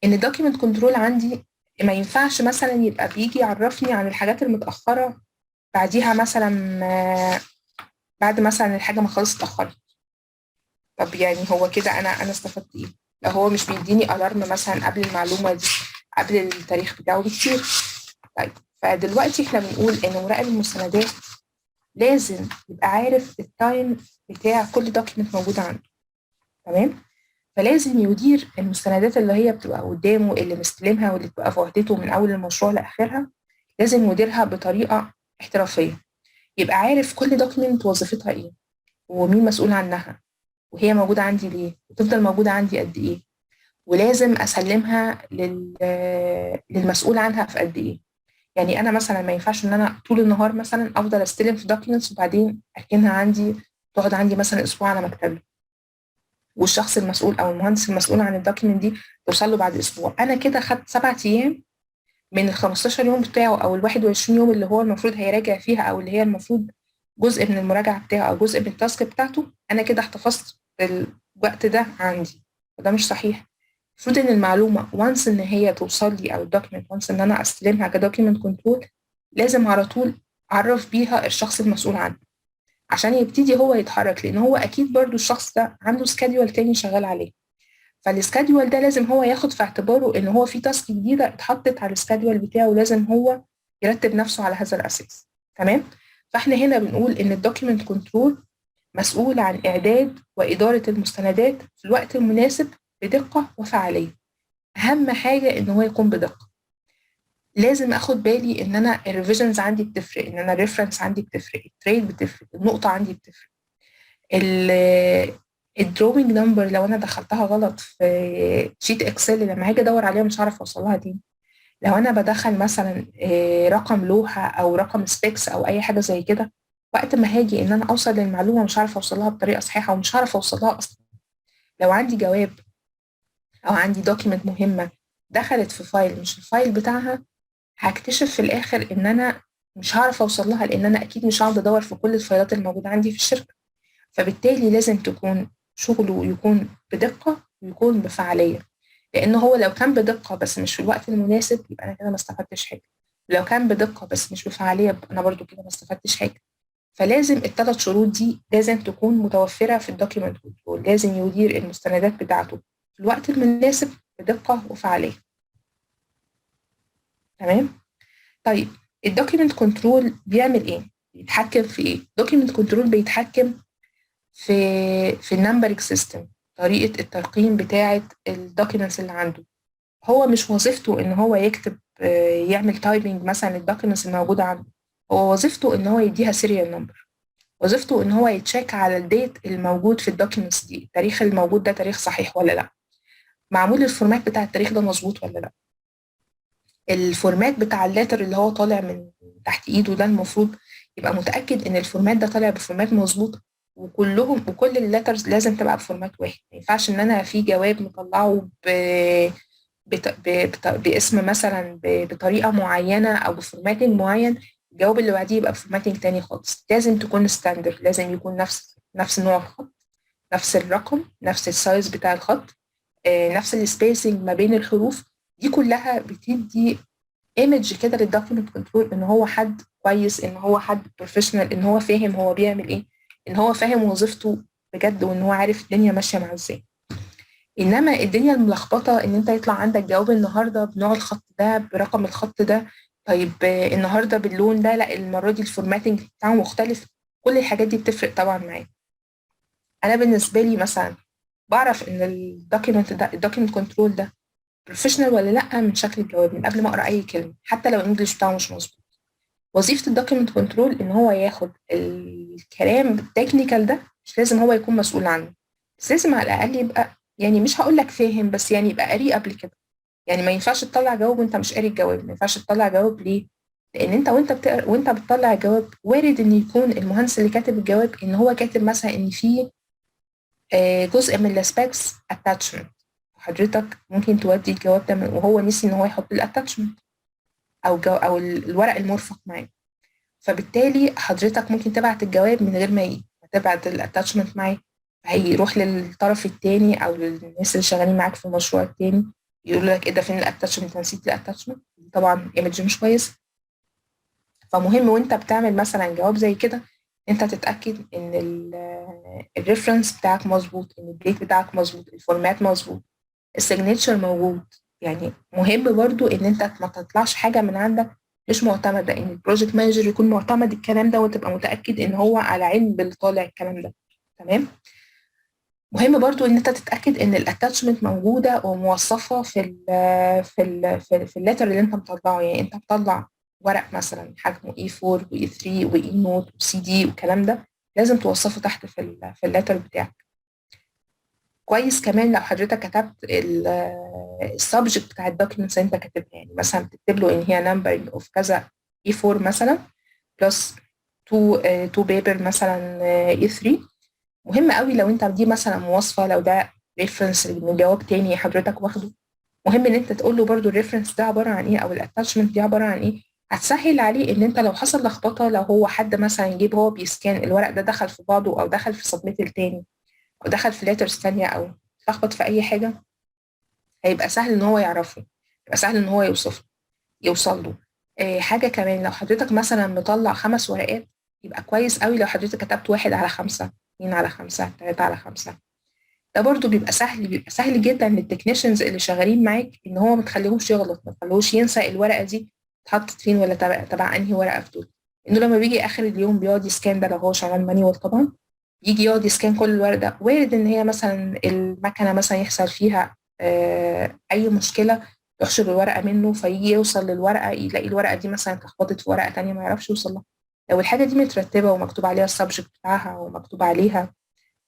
ان الدوكيمنت كنترول عندي ما ينفعش مثلا يبقى بيجي يعرفني عن الحاجات المتاخره بعديها مثلا، بعد مثلا الحاجه ما خلصت اتاخرت. طب يعني هو كده انا استفدت ايه لو هو مش بيديني الارم مثلا قبل المعلومه دي، قبل التاريخ بتاعه بكتير؟ طيب فدلوقتي احنا بنقول ان مراقب المستندات لازم يبقى عارف التايم بتاع كل دوكيمنت موجود عنده. تمام. فلازم يدير المستندات اللي هي بتبقى قدامه، اللي مستلمها واللي بتبقى في وحدته من اول المشروع لاخرها، لازم يديرها بطريقه احترافيه. يبقى عارف كل دوكيمنت وظيفتها ايه، ومين مسؤول عنها، وهي موجوده عندي ليه، وتفضل موجوده عندي قد ايه، ولازم اسلمها للمسؤول عنها في قد ايه. يعني انا مثلا ما ينفعش ان انا طول النهار مثلا افضل استلم في دوكيومنتس وبعدين اركنها عندي تقعد عندي مثلا اسبوع على مكتبي، والشخص المسؤول او المهندس المسؤول عن الدوكيومنت دي توصل له بعد اسبوع. انا كده خدت 7 ايام من ال 15 يوم بتاعه او ال 21 يوم اللي هو المفروض هيراجع فيها، او اللي هي المفروض جزء من المراجعه بتاعه او جزء من التاسك بتاعته. انا كده احتفظت بالوقت ده عندي، وده مش صحيح. المفروض ان المعلومه وانس ان هي توصل لي، او الدوكيمنت وانس ان انا استلمها كدوكيمنت كنترول، لازم على طول اعرف بيها الشخص المسؤول عنها عشان يبتدي هو يتحرك، لان هو اكيد برضو الشخص ده عنده سكادول تاني شغال عليه. فالسكادول ده لازم هو ياخد في اعتباره ان هو في تاسك جديده اتحطت على السكادول بتاعه، ولازم هو يرتب نفسه على هذا الاساس. تمام. فاحنا هنا بنقول ان الدوكيمنت كنترول مسؤول عن اعداد واداره المستندات في الوقت المناسب بدقه وفعاليه. اهم حاجه ان هو يكون بدقه. لازم اخد بالي ان انا الريفيجنز عندي بتفرق، ان انا الريفرنس عندي بتفرق، التريد بتفرق، النقطه عندي بتفرق. الدروينج نمبر لو انا دخلتها غلط في شيت اكسل لما هاجي ادور عليها مش هعرف اوصل لها دي. لو انا بدخل مثلا رقم لوحه او رقم سبيكس او اي حاجه زي كده، وقت ما هاجي ان انا اوصل للمعلومه مش هعرف اوصل لها بطريقه صحيحه، ومش هعرف اوصل لها اصلا. لو عندي جواب او عندي دوكيمنت مهمه دخلت في فايل مش الفايل بتاعها، هكتشف في الاخر ان انا مش هعرف اوصل لها، لان انا اكيد مش هقعد ادور في كل الفايلات الموجوده عندي في الشركه. فبالتالي لازم تكون شغله يكون بدقة ويكون بفعالية، لأنه هو لو كان بدقة بس مش في الوقت المناسب يبقى أنا كده ما استفدتش حاجة. لو كان بدقة بس مش بفعالية يبقى أنا برضو كده ما استفدتش حاجة. فلازم ال3 شروط دي لازم تكون متوفرة في الدوكيمنت كنترول. لازم يدير المستندات بتاعته في الوقت المناسب بدقة وفعالية. تمام. طيب الدوكيمنت كنترول بيعمل ايه؟ بيتحكم في ايه؟ الدوكيمنت كنترول بيتحكم في النمبرنج سيستم، طريقة الترقيم بتاعة الدوكيومنتس اللي عنده. هو مش وظيفته ان هو يكتب يعمل تايبنج مثلا الدوكيومنتس الموجودة عنده. هو وظيفته ان هو يديها سيريال نمبر. وظيفته ان هو يتشيك على الديت الموجود في الدوكيومنتس دي، التاريخ الموجود ده تاريخ صحيح ولا لا، معمول الفورمات بتاع التاريخ ده مظبوط ولا لا، الفورمات بتاع اللاتر اللي هو طالع من تحت ايده ده المفروض يبقى متأكد ان الفورمات ده طالع بفورمات مظبوط، وكل اللاترز لازم تبقى بفورمات واحد. ما ينفعش ان انا في جواب مطلعه باسم مثلا بطريقه معينه او بفورماتنج معين، الجواب اللي بعديه يبقى بفورماتنج تاني خالص. لازم تكون ستاندرد، لازم يكون نفس نوع الخط، نفس الرقم، نفس السايز بتاع الخط، نفس السبيسنج ما بين الحروف. دي كلها بتدي ايمج كده للدوكيمنت كنترول ان هو حد كويس، ان هو حد بروفيشنال، ان هو فاهم هو بيعمل ايه، ان هو فاهم وظيفته بجد، وان هو عارف الدنيا ماشيه معاه ازاي. انما الدنيا الملخبطه ان انت يطلع عندك جواب النهارده بنوع الخط ده برقم الخط ده، طيب النهارده باللون ده، لا المره دي الفورماتنج بتاعه مختلف. كل الحاجات دي بتفرق طبعا معايا. انا بالنسبه لي مثلا بعرف ان الدوكيمنت كنترول ده بروفيشنال ولا لا من شكل الجواب، من قبل ما اقرا اي كلمه حتى لو الانجليش بتاعه مش مظبوط. وظيفه الدوكيمنت كنترول ان هو ياخد الكلام التكنيكال ده، مش لازم هو يكون مسؤول عنه، بس لازم على الاقل يبقى يعني مش هقول لك فاهم، بس يعني يبقى قاري قبل كده. يعني ما ينفعش تطلع جواب وانت مش قاري الجواب. ما ينفعش تطلع جواب ليه؟ لان انت وانت بتقرا وانت بتطلع الجواب وارد ان يكون المهندس اللي كاتب الجواب ان هو كاتب مثلا ان في جزء من السبيكس اتاتشمنت، حضرتك ممكن تودي الجواب ده وهو نسي ان هو يحط الاتاتشمنت او الورق المرفق معاه. فبالتالي حضرتك ممكن تبعت الجواب من غير ما تبعت الاتاتشمنت معاه، هيروح للطرف التاني او للناس اللي شغالين معاك في المشروع التاني، يقول لك ايه ده، فين الاتاتشمنت، نسيت الاتاتشمنت. طبعا ايمج مش كويس. فمهم وانت بتعمل مثلا جواب زي كده انت تتاكد ان الريفرنس بتاعك مظبوط، ان الديت بتاعك مظبوط، الفورمات مظبوط، السيجنتشر موجود. يعني مهم برضو ان انت ما تطلعش حاجه من عندك مش معتمده، ان البروجكت مانجر يكون معتمد الكلام ده وتبقى متاكد ان هو على علم باللي طالع الكلام ده. تمام. مهم برضو ان انت تتاكد ان الاتاتشمنت موجوده وموصفه في الليتر اللي انت مطلعه. يعني انت مطلع ورق مثلا حجمه E4 و E3 وE نوت وCD والكلام ده، لازم توصفه تحت في الليتر بتاعك. كويس كمان لو حضرتك كتبت السبجكت بتاع الدوكيومنتس اللي انت كاتبها، يعني مثلا بتكتب له ان هي نمبرنج اوف كذا E4 مثلا بلس 2 بيبر مثلا E3. مهم قوي لو انت دي مثلا مواصفه، لو ده ريفرنس من جواب تاني حضرتك واخده، مهم ان انت تقول له برده الريفرنس ده عباره عن ايه او الاتاتشمنت دي عباره عن ايه. هتسهل عليه ان انت لو حصل لخبطه، لو هو حد مثلا يجيب هو بيسكان الورق ده دخل في بعضه او دخل في سبميت التاني او دخل في ليترز تانية او اتلخبط في اي حاجه، هيبقى سهل ان هو يعرفه، يبقى سهل ان هو يوصل له. حاجه كمان لو حضرتك مثلا مطلع 5 ورقات، يبقى كويس قوي لو حضرتك كتبت 1/5 2/5 3/5. ده برضو بيبقى سهل جدا للتكنيشنز اللي شغالين معاك ان هو ما تخليهوش يغلط، ما تخليهوش ينسى الورقه دي اتحطت فين ولا تبع انهي ورقه في دول. انه لما بيجي اخر اليوم بيقعد يسكان، ده لو هو شغال مانيوال طبعا، يجي يقعد يسكان كل الورق ده، وارد ان هي مثلا المكنه مثلا يحصل فيها اي مشكله يحشر الورقه منه، فيجي يوصل للورقه يلاقي الورقه دي مثلا اتلخبطت في ورقه تانية ما يعرفش يوصل لها. لو الحاجه دي مترتبه ومكتوب عليها السبجكت بتاعها ومكتوب عليها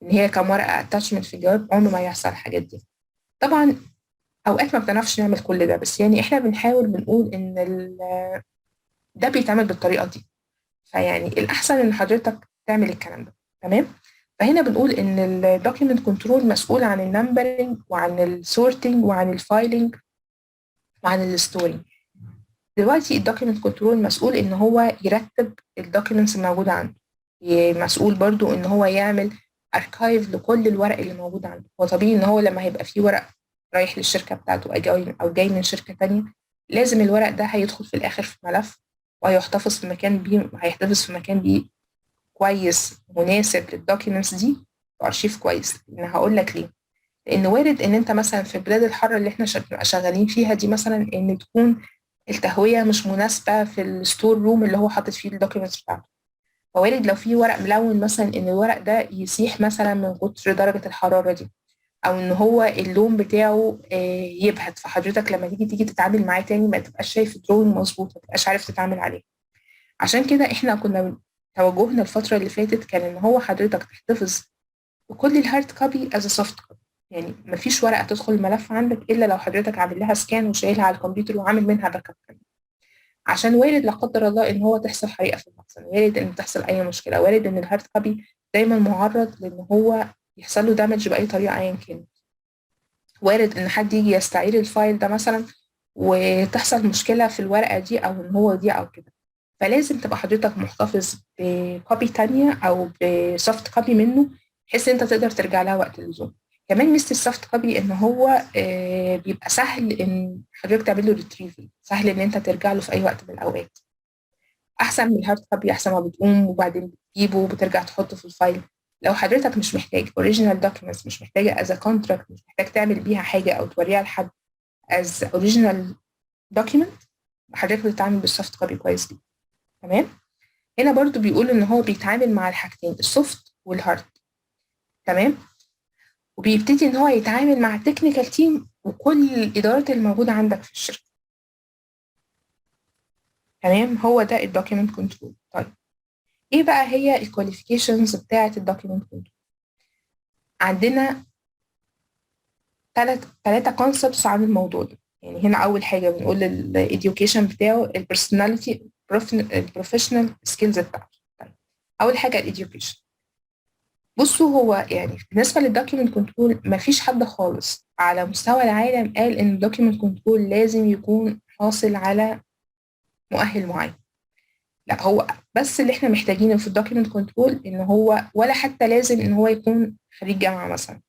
ان هي كام ورقه اتاتشمنت في الجواب، عمره ما يحصل الحاجات دي. طبعا اوقات ما بنعرفش نعمل كل ده، بس يعني احنا بنحاول بنقول ان ده بيتعمل بالطريقه دي. فيعني الاحسن ان حضرتك تعمل الكلام ده. تمام. فهنا بنقول ان الدوكيمنت كنترول مسؤول عن النمبرنج وعن السورتنج وعن الفايلنج وعن الستورنج. دلوقتي الدوكيمنت كنترول مسؤول ان هو يرتب الدوكيمنتس الموجوده عنده، مسؤول برضو ان هو يعمل اركايف لكل الورق اللي موجود عنده. هو طبيعي ان هو لما هيبقى فيه ورق رايح للشركه بتاعته او جاي من شركه تانية، لازم الورق ده هيدخل في الاخر في ملف وهيحتفظ في مكان بيه كويس مناسب للدوكيومنتس دي، وارشيف كويس. انا هقول لك ليه. لان وارد ان انت مثلا في البلاد الحاره اللي احنا شغالين فيها دي مثلا ان تكون التهويه مش مناسبه في الستور روم اللي هو حاطط فيه الدوكيومنتس بتاعته. فوارد لو في ورق ملون مثلا ان الورق ده يسيح مثلا من كتر درجه الحراره دي، او ان هو اللون بتاعه يبهت، فحضرتك لما تيجي تتعامل معاه تاني ما تبقاش شايف الدروينج مظبوط، ما تبقاش عارف تتعامل عليه. عشان كده احنا كنا توجهنا الفتره اللي فاتت كان ان هو حضرتك تحتفظ بكل الهارد كوبي از سوفت كوبي. يعني مفيش ورقه تدخل الملف عندك الا لو حضرتك عامل لها سكان وشايلها على الكمبيوتر وعامل منها باك اب كمان، عشان وارد لا قدر الله ان هو تحصل حريقه في المخزن، وارد ان تحصل اي مشكله، وارد ان الهارد كوبي دايما معرض لان هو يحصل له دامج باي طريقه ايا كانت. وارد ان حد يجي يستعير الفايل ده مثلا وتحصل مشكله في الورقه دي او ان هو يضيع او كده. فلازم تبقى حضرتك محتفظ بكوبي تانية او بسوفت كوبي منه، بحيث انت تقدر ترجع لها وقت اللزوم. كمان ميزه السوفت كوبي ان هو بيبقى سهل ان حضرتك تعمل له ريتريفل، سهل ان انت ترجع له في اي وقت من الاوقات، احسن من الهارد كوبي. احسن ما بتقوم وبعدين بتجيبه وبترجع تحطه في الفايل. لو حضرتك مش محتاج اوريجينال دوكيومنتس، مش محتاجه از كونتراكت، مش محتاج تعمل بيها حاجه او توريها لحد از اوريجينال دوكيومنت، حضرتك بتتعامل بالسوفت كوبي كويس جدا. تمام. هنا برضو بيقول ان هو بيتعامل مع الحاجتين السوفت والهارد. تمام. وبيبتدي ان هو يتعامل مع التكنيكال تيم وكل الادارات اللي موجوده عندك في الشركه. تمام، هو ده الدوكيمنت كنترول. طيب ايه بقى هي الكواليفيكيشنز بتاعه الدوكيمنت كنترول؟ عندنا ثلاثه كونسبتس عن الموضوع ده. يعني هنا اول حاجه بنقول الاديوكيشن بتاعه، البيرسوناليتي، البروفيشنال سكيلز بتاعته. طيب اول حاجه الاديوكيشن. بصوا، هو يعني بالنسبه للدوكيمنت كنترول مفيش حد خالص على مستوى العالم قال ان الدوكيمنت كنترول لازم يكون حاصل على مؤهل معين. لا، هو بس اللي احنا محتاجينه في الدوكيمنت كنترول ان هو، ولا حتى لازم ان هو يكون خريج جامعه مثلا،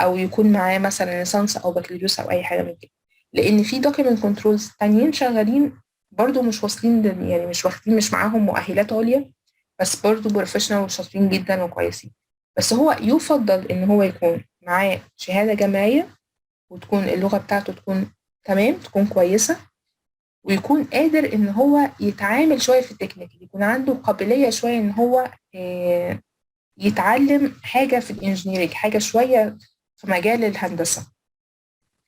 او يكون معاه مثلا ليسانس او بكالوريوس او اي حاجه من كده. لان في دوكيمنت كنترولز تانيين شغالين برضو مش واصلين يعني مش واخدين، مش معاهم مؤهلات عليا، بس برضو بروفيشنال وشاطرين جدا وكويسين. بس هو يفضل ان هو يكون معاه شهاده جامعيه، وتكون اللغه بتاعته تكون تمام، تكون كويسه، ويكون قادر ان هو يتعامل شويه في التكنيك، يكون عنده قابليه شويه ان هو يتعلم حاجه في الانجينيرينج، حاجه شويه في مجال الهندسه.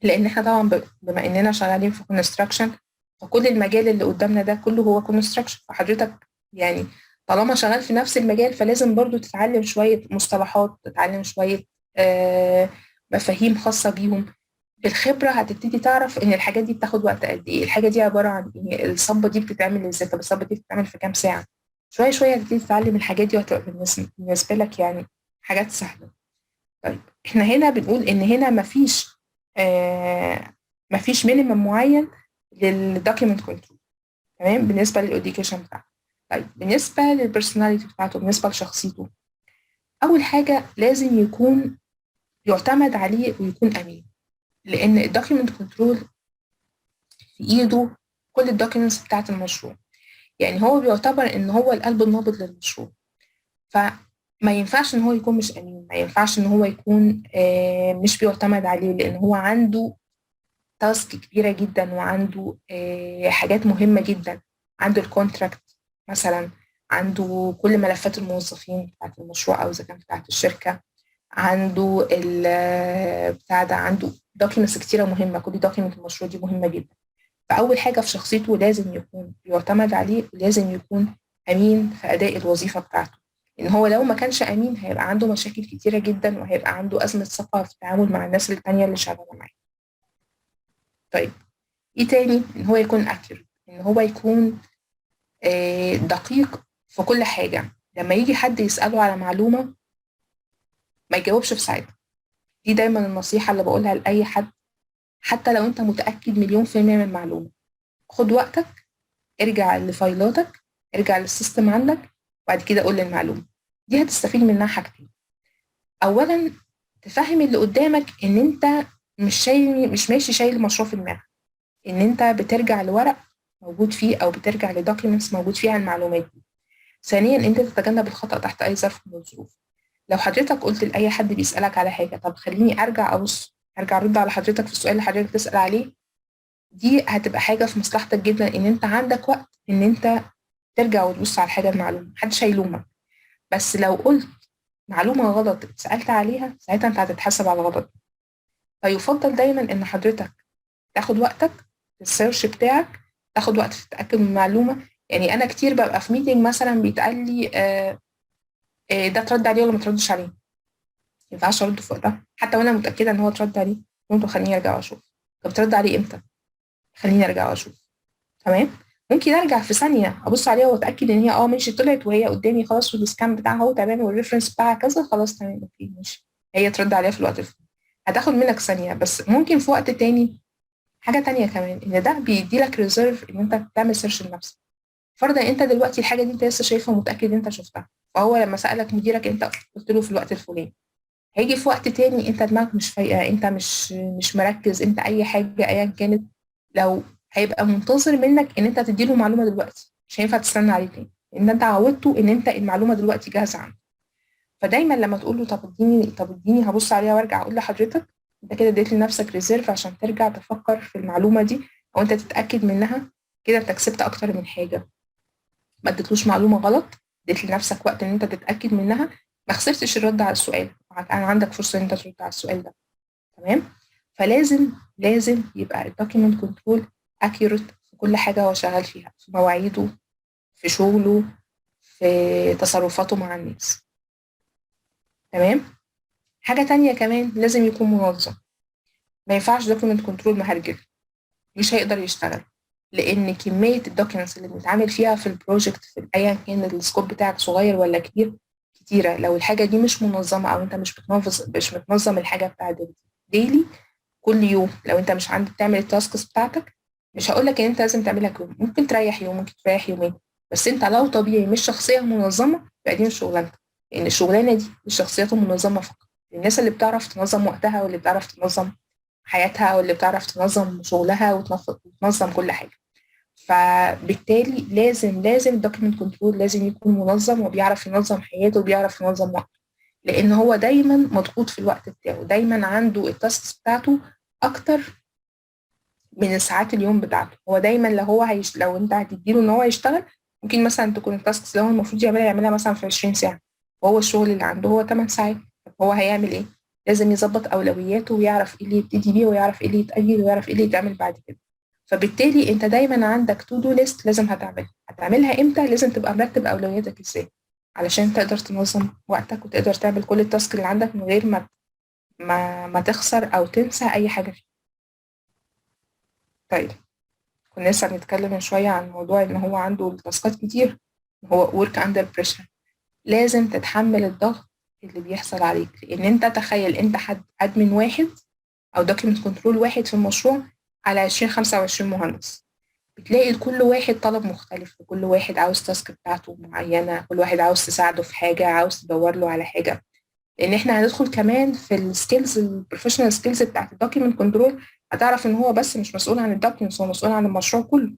لان احنا طبعا بما اننا شغالين في كونستراكشن، فكل المجال اللي قدامنا ده كله هو كونستراكشن. فحضرتك يعني طالما شغال في نفس المجال، فلازم برضو تتعلم شويه مصطلحات، تتعلم شويه مفاهيم خاصه بيهم. بالخبره هتبتدي تعرف ان الحاجات دي بتاخد وقت قد ايه، الحاجه دي عباره عن ايه، الصبه دي بتتعمل ازاي، طب الصبه دي بتتعمل في كام ساعه. شويه شويه هتبتدي تتعلم الحاجات دي، وهتبقى بالنسبه لك يعني حاجات سهله. طيب احنا هنا بنقول ان هنا مفيش مينيمم معين للدوكيمنت كنترول. تمام، بالنسبه للإديوكيشن بتاعته. طيب بالنسبه للبرسوناليتي بتاعته، بالنسبه لشخصيته، اول حاجه لازم يكون يعتمد عليه ويكون امين. لان الدوكيمنت كنترول في ايده كل الدوكيومنتس بتاعه المشروع، يعني هو بيعتبر ان هو القلب النابض للمشروع. فما ينفعش ان هو يكون مش امين، ما ينفعش ان هو يكون مش بيعتمد عليه، لان هو عنده تاسك كبيره جدا، وعنده حاجات مهمه جدا. عنده الكونتراكت مثلا، عنده كل ملفات الموظفين بتاعه المشروع او اذا كانت بتاعه الشركه، عنده بتاع ده، عنده دوكيومنتس كتيره مهمه. كل دوكيومنت المشروع دي مهمه جدا. فأول حاجة في شخصيته لازم يكون يعتمد عليه، ولازم يكون أمين في أداء الوظيفة بتاعته. لأن هو لو ما كانش أمين هيبقى عنده مشاكل كتيرة جدا، وهيبقى عنده أزمة ثقة في التعامل مع الناس التانية اللي شغالة معاه. طيب إيه تاني؟ إن هو يكون أكيوريت، إن هو يكون دقيق في كل حاجة. لما يجي حد يسأله على معلومة ما يجاوبش في ساعتها. دي دايما النصيحة اللي بقولها لأي حد، حتى لو أنت متأكد مليون في المية من المعلومة. خد وقتك، ارجع لفايلاتك، ارجع للسيستم عندك، وبعد كده قول لي المعلومة. دي هتستفيد منها حاجتين. أولا، تفهم اللي قدامك إن أنت مش ماشي شايل مشروع في دماغك، إن أنت بترجع لورق موجود فيه، أو بترجع لدوكيومنتس موجود فيها المعلومات دي. ثانيا، أنت تتجنب الخطأ تحت أي ظرف من الظروف. لو حضرتك قلت لأي حد بيسألك على حاجة، طب خليني أرجع أبص، أرجع أرد على حضرتك في السؤال اللي حضرتك بتسأل عليه، دي هتبقى حاجة في مصلحتك جدا، إن أنت عندك وقت إن أنت ترجع وتبص على الحاجة المعلومة، محدش هيلومك. بس لو قلت معلومة غلط اتسألت عليها، ساعتها أنت هتتحاسب على الغلط. فيفضل دايما إن حضرتك تاخد وقتك في السيرش بتاعك، تاخد وقت في التأكد من المعلومة. يعني أنا كتير ببقى في ميتنج مثلا بيتقال لي ده ترد عليه ولا ما تردش عليه. ما ينفعش أرد في وقتها حتى وأنا متأكدة إن هو ترد عليه. ممكن خليني أرجع وأشوف. طب ترد عليه إمتى؟ خليني أرجع وأشوف. تمام. ممكن ارجع في ثانيه ابص عليها واتاكد ان هي ماشي، طلعت وهي قدامي خلاص، والسكان بتاعها هو تمام، والريفرنس بتاعها كذا، خلاص تمام اوكي ماشي، هي ترد عليها في الوقت الفلاني. هتاخد منك ثانيه، بس ممكن في وقت تاني. حاجه تانيه كمان، ان ده بيدي لك ريزيرف ان انت تعمل سيرش لنفسك. فرضا انت دلوقتي الحاجه دي انت لسه شايفها ومتاكد ان انت شفتها، فهو لما سالك مديرك انت قلت له في الوقت الفلاني، هيجي في وقت تاني انت دماغك مش فايقه، انت مش مركز، انت اي حاجه ايا كانت، لو هيبقى منتظر منك ان انت تديله معلومه دلوقتي، مش هينفع تستنى عليه تاني، ان انت عودته ان انت المعلومه دلوقتي جاهزه عنده. فدايما لما تقول له طب اديني هبص عليها وارجع اقول لحضرتك، انت كده اديت لنفسك ريزيرف عشان ترجع تفكر في المعلومه دي، او انت تتاكد منها. كده انت كسبت اكتر من حاجه. ما اديتلوش معلومه غلط، اديت لنفسك وقت ان انت تتاكد منها، ما خسرتش الرد على السؤال، كان عندك فرصه ان انت ترد على السؤال ده. تمام. لازم يبقى الدوكيمنت كنترول اكيوريت في كل حاجه هو شغال فيها، في مواعيده، في شغله، في تصرفاته مع الناس. تمام. حاجه تانية كمان، لازم يكون منظم. ما ينفعش دوكيمنت كنترول مهرجل، مش هيقدر يشتغل، لان كميه الدوكيومنتس اللي بنتعامل فيها في البروجكت، في ايا كان السكوب بتاعك صغير ولا كبير، كتيره. لو الحاجه دي مش منظمه، او انت مش بتنظم الحاجه بتاعتك ديلي، كل يوم، لو انت مش عندك تعمل التاسكس بتاعتك، مش هقول لك ان انت لازم تعملها كل يوم، ممكن تريح يوم، ممكن تريح يومين، بس انت لو طبيعي مش شخصيه منظمه، يبقى دي مش شغلانتك. لان الشغلانه دي للشخصيات المنظمه فقط، الناس اللي بتعرف تنظم وقتها، واللي بتعرف تنظم حياتها، واللي بتعرف تنظم شغلها وتنظم كل حاجه. فبالتالي لازم الدوكيمنت كنترول لازم يكون منظم، وبيعرف ينظم حياته، وبيعرف ينظم وقته، لان هو دايما مضغوط في الوقت بتاعه، دايما عنده التاسكس بتاعته اكتر من ساعات اليوم بتاعته. هو دايما لو انت هتديله ان هو يشتغل، ممكن مثلا تكون التاسكس اللي هو المفروض يعملها مثلا في 20 ساعه، وهو الشغل اللي عنده هو 8 ساعات. طب هو هيعمل ايه؟ لازم يظبط اولوياته، ويعرف ايه اللي يبتدي بيه، ويعرف ايه اللي يتأجل، ويعرف ايه اللي يتعمل بعد كده. فبالتالي انت دايما عندك تو دو ليست لازم هتعملها امتى، لازم تبقى مرتب اولوياتك ازاي، علشان تقدر تنظم وقتك، وتقدر تعمل كل التاسك اللي عندك من غير ما تخسر او تنسى اي حاجه فيه. طيب، كنا لسه بنتكلم من شويه عن موضوع ان هو عنده التاسكات كتير، هو work under pressure. لازم تتحمل الضغط اللي بيحصل عليك، لان انت تخيل انت حد ادمن واحد او دوكيمنت كنترول واحد في المشروع على 25 مهندس. بتلاقي لكل واحد طلب مختلف، وكل واحد عاوز تاسك بتاعته معينة، كل واحد عاوز تساعده في حاجة، عاوز تدور له على حاجة. لأن احنا هندخل كمان في السكيلز، البروفيشنال سكيلز بتاعت الدوكيمنت كنترول، هتعرف ان هو بس مش مسؤول عن الدوكيمنتس، هو مسؤول عن المشروع كله.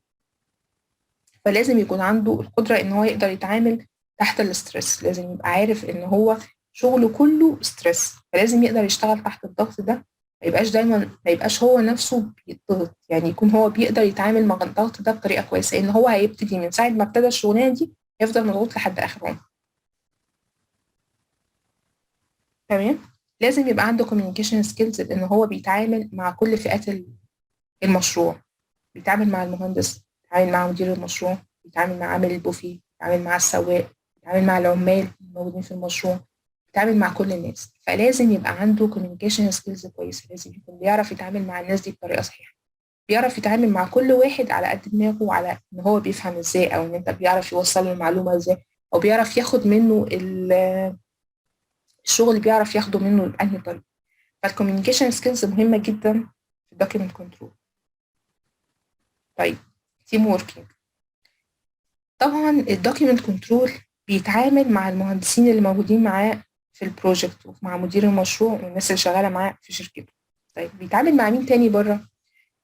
فلازم يكون عنده القدرة ان هو يقدر يتعامل تحت الاسترس، لازم يبقى عارف ان هو شغله كله ستريس، فلازم يقدر يشتغل تحت الضغط ده. ما يبقاش هو نفسه بيضغط، يعني يكون هو بيقدر يتعامل مع الضغط ده بطريقة كويسة، ان هو هيبتدي من ساعة ما ابتدى الشغلانة دي يفضل مضغوط لحد آخر عمره. تمام. لازم يبقى عنده communication skills، ان هو بيتعامل مع كل فئات المشروع، بيتعامل مع المهندس، بيتعامل مع مدير المشروع، بيتعامل مع عامل البوفيه، بيتعامل مع السواق، بيتعامل مع العمال الموجودين في المشروع، بيتعامل مع كل الناس. فلازم يبقى عنده communication skills كويسة، لازم يكون بيعرف يتعامل مع الناس دي بطريقة صحيحة، بيعرف يتعامل مع كل واحد على قد دماغه، وعلى ان هو بيفهم ازاي، او ان انت بيعرف يوصل له المعلومة ازاي، او بيعرف ياخد منه الشغل اللي بيعرف ياخده منه بأنهي طريقة. فالكوميونيكيشن سكيلز مهمة جدا في الدوكيمنت كنترول. طيب، تيم ووركينج. طبعا الدوكيمنت كنترول بيتعامل مع المهندسين اللي موجودين معاه في البروجكت، ومع مدير المشروع، والناس اللي شغاله معاه في شركته. طيب، بيتعامل مع مين تاني بره؟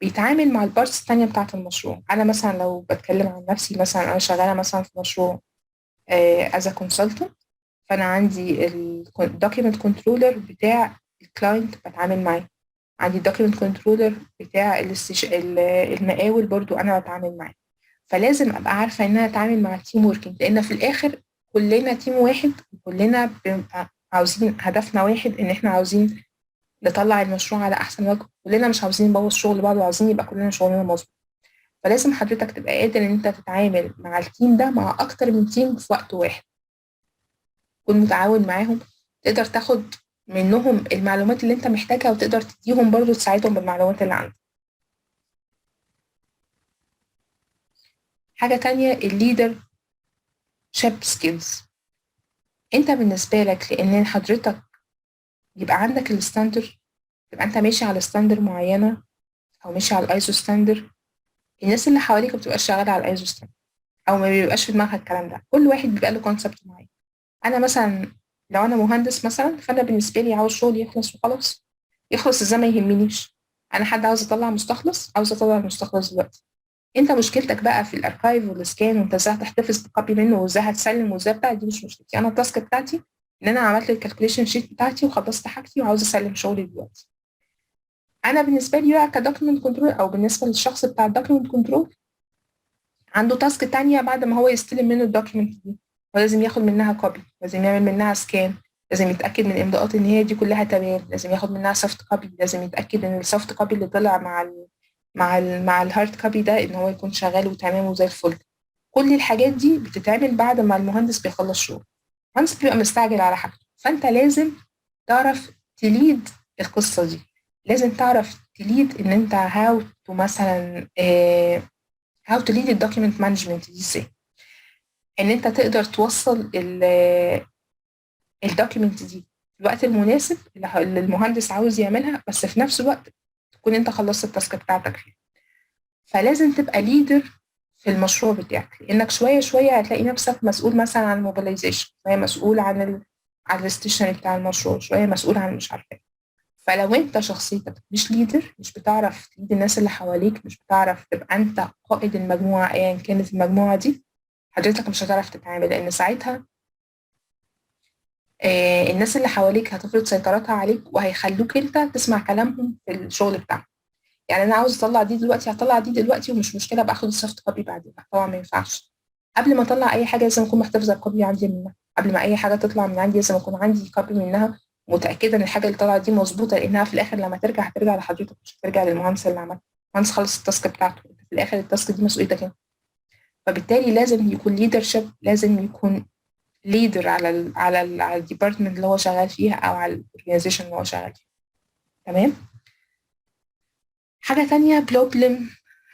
بيتعامل مع البارتس التانية بتاعة المشروع. أنا مثلا لو بتكلم عن نفسي، مثلا أنا شغالة مثلا في مشروع as a consultant، فأنا عندي الدوكيمنت كنترولر بتاع الكلاينت بتعامل معاه، عندي الدوكيمنت كنترولر بتاع المقاول برضو أنا بتعامل معاه. فلازم ابقى عارفه ان انا اتعامل مع التيم وركينج، لان في الاخر كلنا تيم واحد، وكلنا بنبقى عاوزين هدفنا واحد، ان احنا عاوزين نطلع المشروع على احسن وجه، كلنا مش عاوزين نبوظ شغل بعض، وعاوزين يبقى كلنا شغلنا مظبوط. فلازم حضرتك تبقى قادر ان انت تتعامل مع التيم ده، مع اكتر من تيم في وقت واحد، تكون متعاون معاهم، تقدر تاخد منهم المعلومات اللي انت محتاجها، وتقدر تديهم برضو تساعدهم بالمعلومات اللي عندك. حاجة تانية، الليدر شيب سكيلز. انت بالنسبة لك، لان حضرتك يبقى عندك الستاندر، تبقى انت ماشي على ستاندر معينة، او ماشي على الايزو ستاندر، الناس اللي حواليك ما بتبقاش شغالة على الايزو ستاندر، او ما بيبقاش في دماغها الكلام ده. كل واحد بيبقى له كونسبت معين. انا مثلا لو انا مهندس مثلا، فانا بالنسبة لي عاوز شغل يخلص وخلاص، يخلص ازاي ما يهمنيش. انا حد عاوز اطلع مستخلص، عاوز اطلع المستخلص دلوقتي. انت مشكلتك بقى في الاركايف والسكان، وانت ازاي هتحتفظ بكوبي منه، وازاي هتسلم، وازاي بتاع، دي مش مشكلتي. انا التاسك بتاعتي ان انا عملت الكالكوليشن شيت بتاعتي، وخلصت حاجتي، وعاوز اسلم شغلي دلوقتي. انا بالنسبه لي بقى كدوكيمنت كنترول، او بالنسبه للشخص بتاع الدوكيمنت كنترول، عنده تاسك تانية بعد ما هو يستلم منه الدوكيمنت دي، ولازم ياخد منها كوبي، لازم يعمل منها سكان، لازم يتاكد من الامضاءات ان هي دي كلها تمام، لازم ياخد منها سوفت كوبي، لازم يتاكد ان السوفت كوبي اللي طلع مع الهارد كوبي ده ان هو يكون شغال وتمام وزي الفل. كل الحاجات دي بتتعمل بعد ما المهندس بيخلص شغل. المهندس بيبقى مستعجل على حاجته، فانت لازم تعرف تليد القصه دي، لازم تعرف تليد ان انت هاو تو مثلا هاو تو ليد الدوكيمنت مانجمنت دي ازاي، ان انت تقدر توصل الدوكيمنت دي في الوقت المناسب اللي المهندس عاوز يعملها، بس في نفس الوقت تكون انت خلصت التاسك بتاعتك فيه. فلازم تبقى ليدر في المشروع بتاعك، لانك شويه شويه هتلاقي نفسك مسؤول مثلا عن الموبيلايزيشن، شويه مسؤول عن الستيشن بتاع المشروع، شويه مسؤول عن مش عارفه. فلو انت شخصيتك مش ليدر، مش بتعرف تليد الناس اللي حواليك، مش بتعرف تبقى انت قائد المجموعه ايا كانت المجموعه دي، حضرتك مش هتعرف تتعامل، لان ساعتها الناس اللي حواليك هتفرض سيطرتها عليك وهيخلوك انت تسمع كلامهم في الشغل بتاعك. يعني انا عاوز اطلع دي دلوقتي، هطلع دي دلوقتي ومش مشكله باخد السوفت كوبي بعدين، طبعا ما ينفعش. قبل ما اطلع اي حاجه لازم اكون محتفظه الكوبي عندي منها، قبل ما اي حاجه تطلع من عندي لازم اكون عندي كوبي منها، متاكده ان الحاجه اللي طالعه دي مظبوطه، لانها في الاخر لما ترجع هترجع لحضرتك، مش هترجع للمهندس اللي عملها. المهندس خلص التاسك بتاعته، في الاخر التاسك دي مسؤوليتك انت. فبالتالي لازم يكون ليدرشيب، لازم يكون ليدر على الديبارتمنت اللي هو شغال فيها او على الاورجنايزيشن اللي هو شغال فيها. تمام. حاجه تانية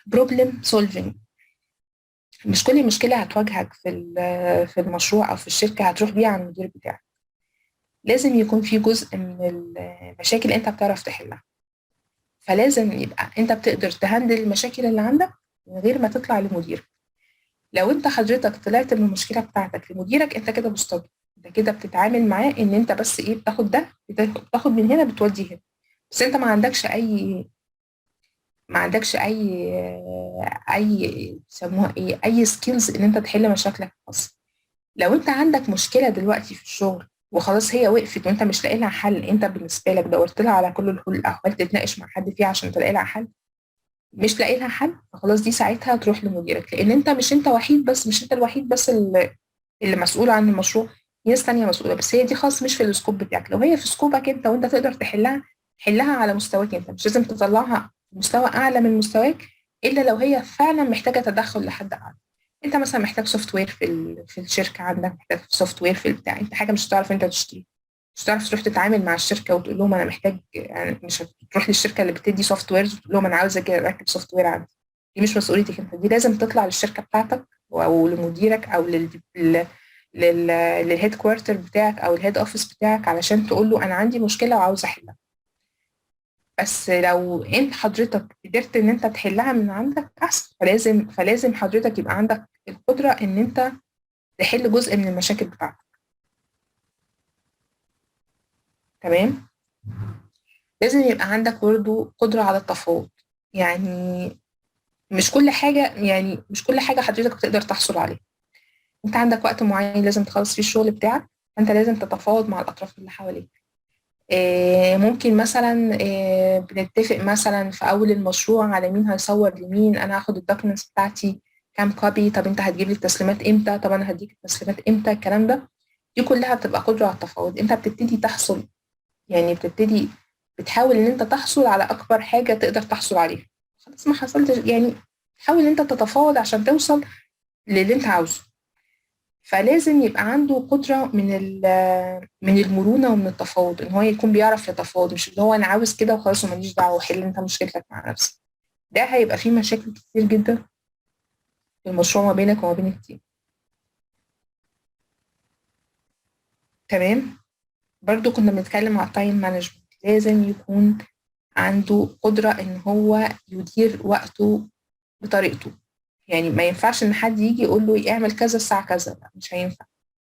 بروبلم سولفينج. مش كل مشكله هتواجهك في المشروع او في الشركه هتروح بيها على المدير بتاعك، لازم يكون في جزء من المشاكل انت بتعرف تحلها. فلازم يبقى انت بتقدر تهندل المشاكل اللي عندك من غير ما تطلع لمديرك. لو انت حضرتك طلعت من المشكله بتاعتك لمديرك، انت كده مستضيف، انت كده بتتعامل معاه ان انت بس ايه، بتاخد ده بتاخد من هنا بتودي هنا، بس انت ما عندكش اي يسموها ايه، اي سكيلز ان انت تحل مشاكلك الخاصه. لو انت عندك مشكله دلوقتي في الشغل وخلاص هي وقفت وانت مش لاقي لها حل، انت بالنسبه لك دورت لها على كل الحلول، حاولت تتناقش مع حد فيها عشان تلاقي لها حل، مش لاقي لها حل، فخلاص دي ساعتها تروح لمديرك، لان انت مش انت الوحيد بس اللي مسؤول عن المشروع، في ناس تانية مسؤولة، بس هي دي خاص مش في السكوب بتاعك. لو هي في سكوبك انت وانت تقدر تحلها، حلها على مستواك انت، مش لازم تطلعها في مستوى اعلى من مستواك، الا لو هي فعلا محتاجة تدخل لحد اعلى. انت مثلا محتاج سوفت وير في الشركة عندك، محتاج سوفت وير في البتاع، انت حاجة مش هتعرف انت تشتري، مش هتعرف تروح تتعامل مع الشركة وتقول لهم انا محتاج، يعني مش هتروح للشركة اللي بتدي سوفت وير وتقول لهم انا عاوزة كده اركب سوفت وير عندي. دي مش مسؤوليتك انت، دي لازم تطلع للشركة بتاعتك او لمديرك او للهيد كوارتر بتاعك او الهيد اوفيس بتاعك علشان تقول له انا عندي مشكله وعاوز احلها. بس لو انت حضرتك قدرت ان انت تحلها من عندك احسن، فلازم حضرتك يبقى عندك القدره ان انت تحل جزء من المشاكل بتاعتك. تمام. لازم يبقى عندك برضه قدره على التفاوض، يعني مش كل حاجه حضرتك بتقدر تحصل عليها. انت عندك وقت معين لازم تخلص فيه الشغل بتاعك، فانت لازم تتفاوض مع الاطراف اللي حواليك. ممكن مثلا بنتفق مثلا في اول المشروع على مين هيصور لمين، انا هاخد الدوكيومنتس بتاعتي كام كوبي، طب انت هتجيب لي التسليمات امتى، طب انا هديك التسليمات امتى، الكلام ده. دي كلها بتبقى قدرة على التفاوض، انت بتبتدي تحصل، يعني بتحاول ان انت تحصل على اكبر حاجة تقدر تحصل عليها. خلاص ما حصلتش، يعني تحاول ان انت تتفاوض عشان توصل للي انت عاوزه. فلازم يبقى عنده قدرة من المرونة ومن التفاوض، إن هو يكون بيعرف يتفاوض، مش اللي هو أنا عاوز كده وخلاص وماليش دعوة، حل أنت مشكلتك مع نفسك. ده هيبقى فيه مشاكل كتير جدا في المشروع ما بينك وما بين التيم. تمام. برضو كنا بنتكلم على التايم مانجمنت، لازم يكون عنده قدرة إن هو يدير وقته بطريقته. يعني ما ينفعش إن حد يجي يقول له اعمل كذا الساعة كذا، لا مش هينفع.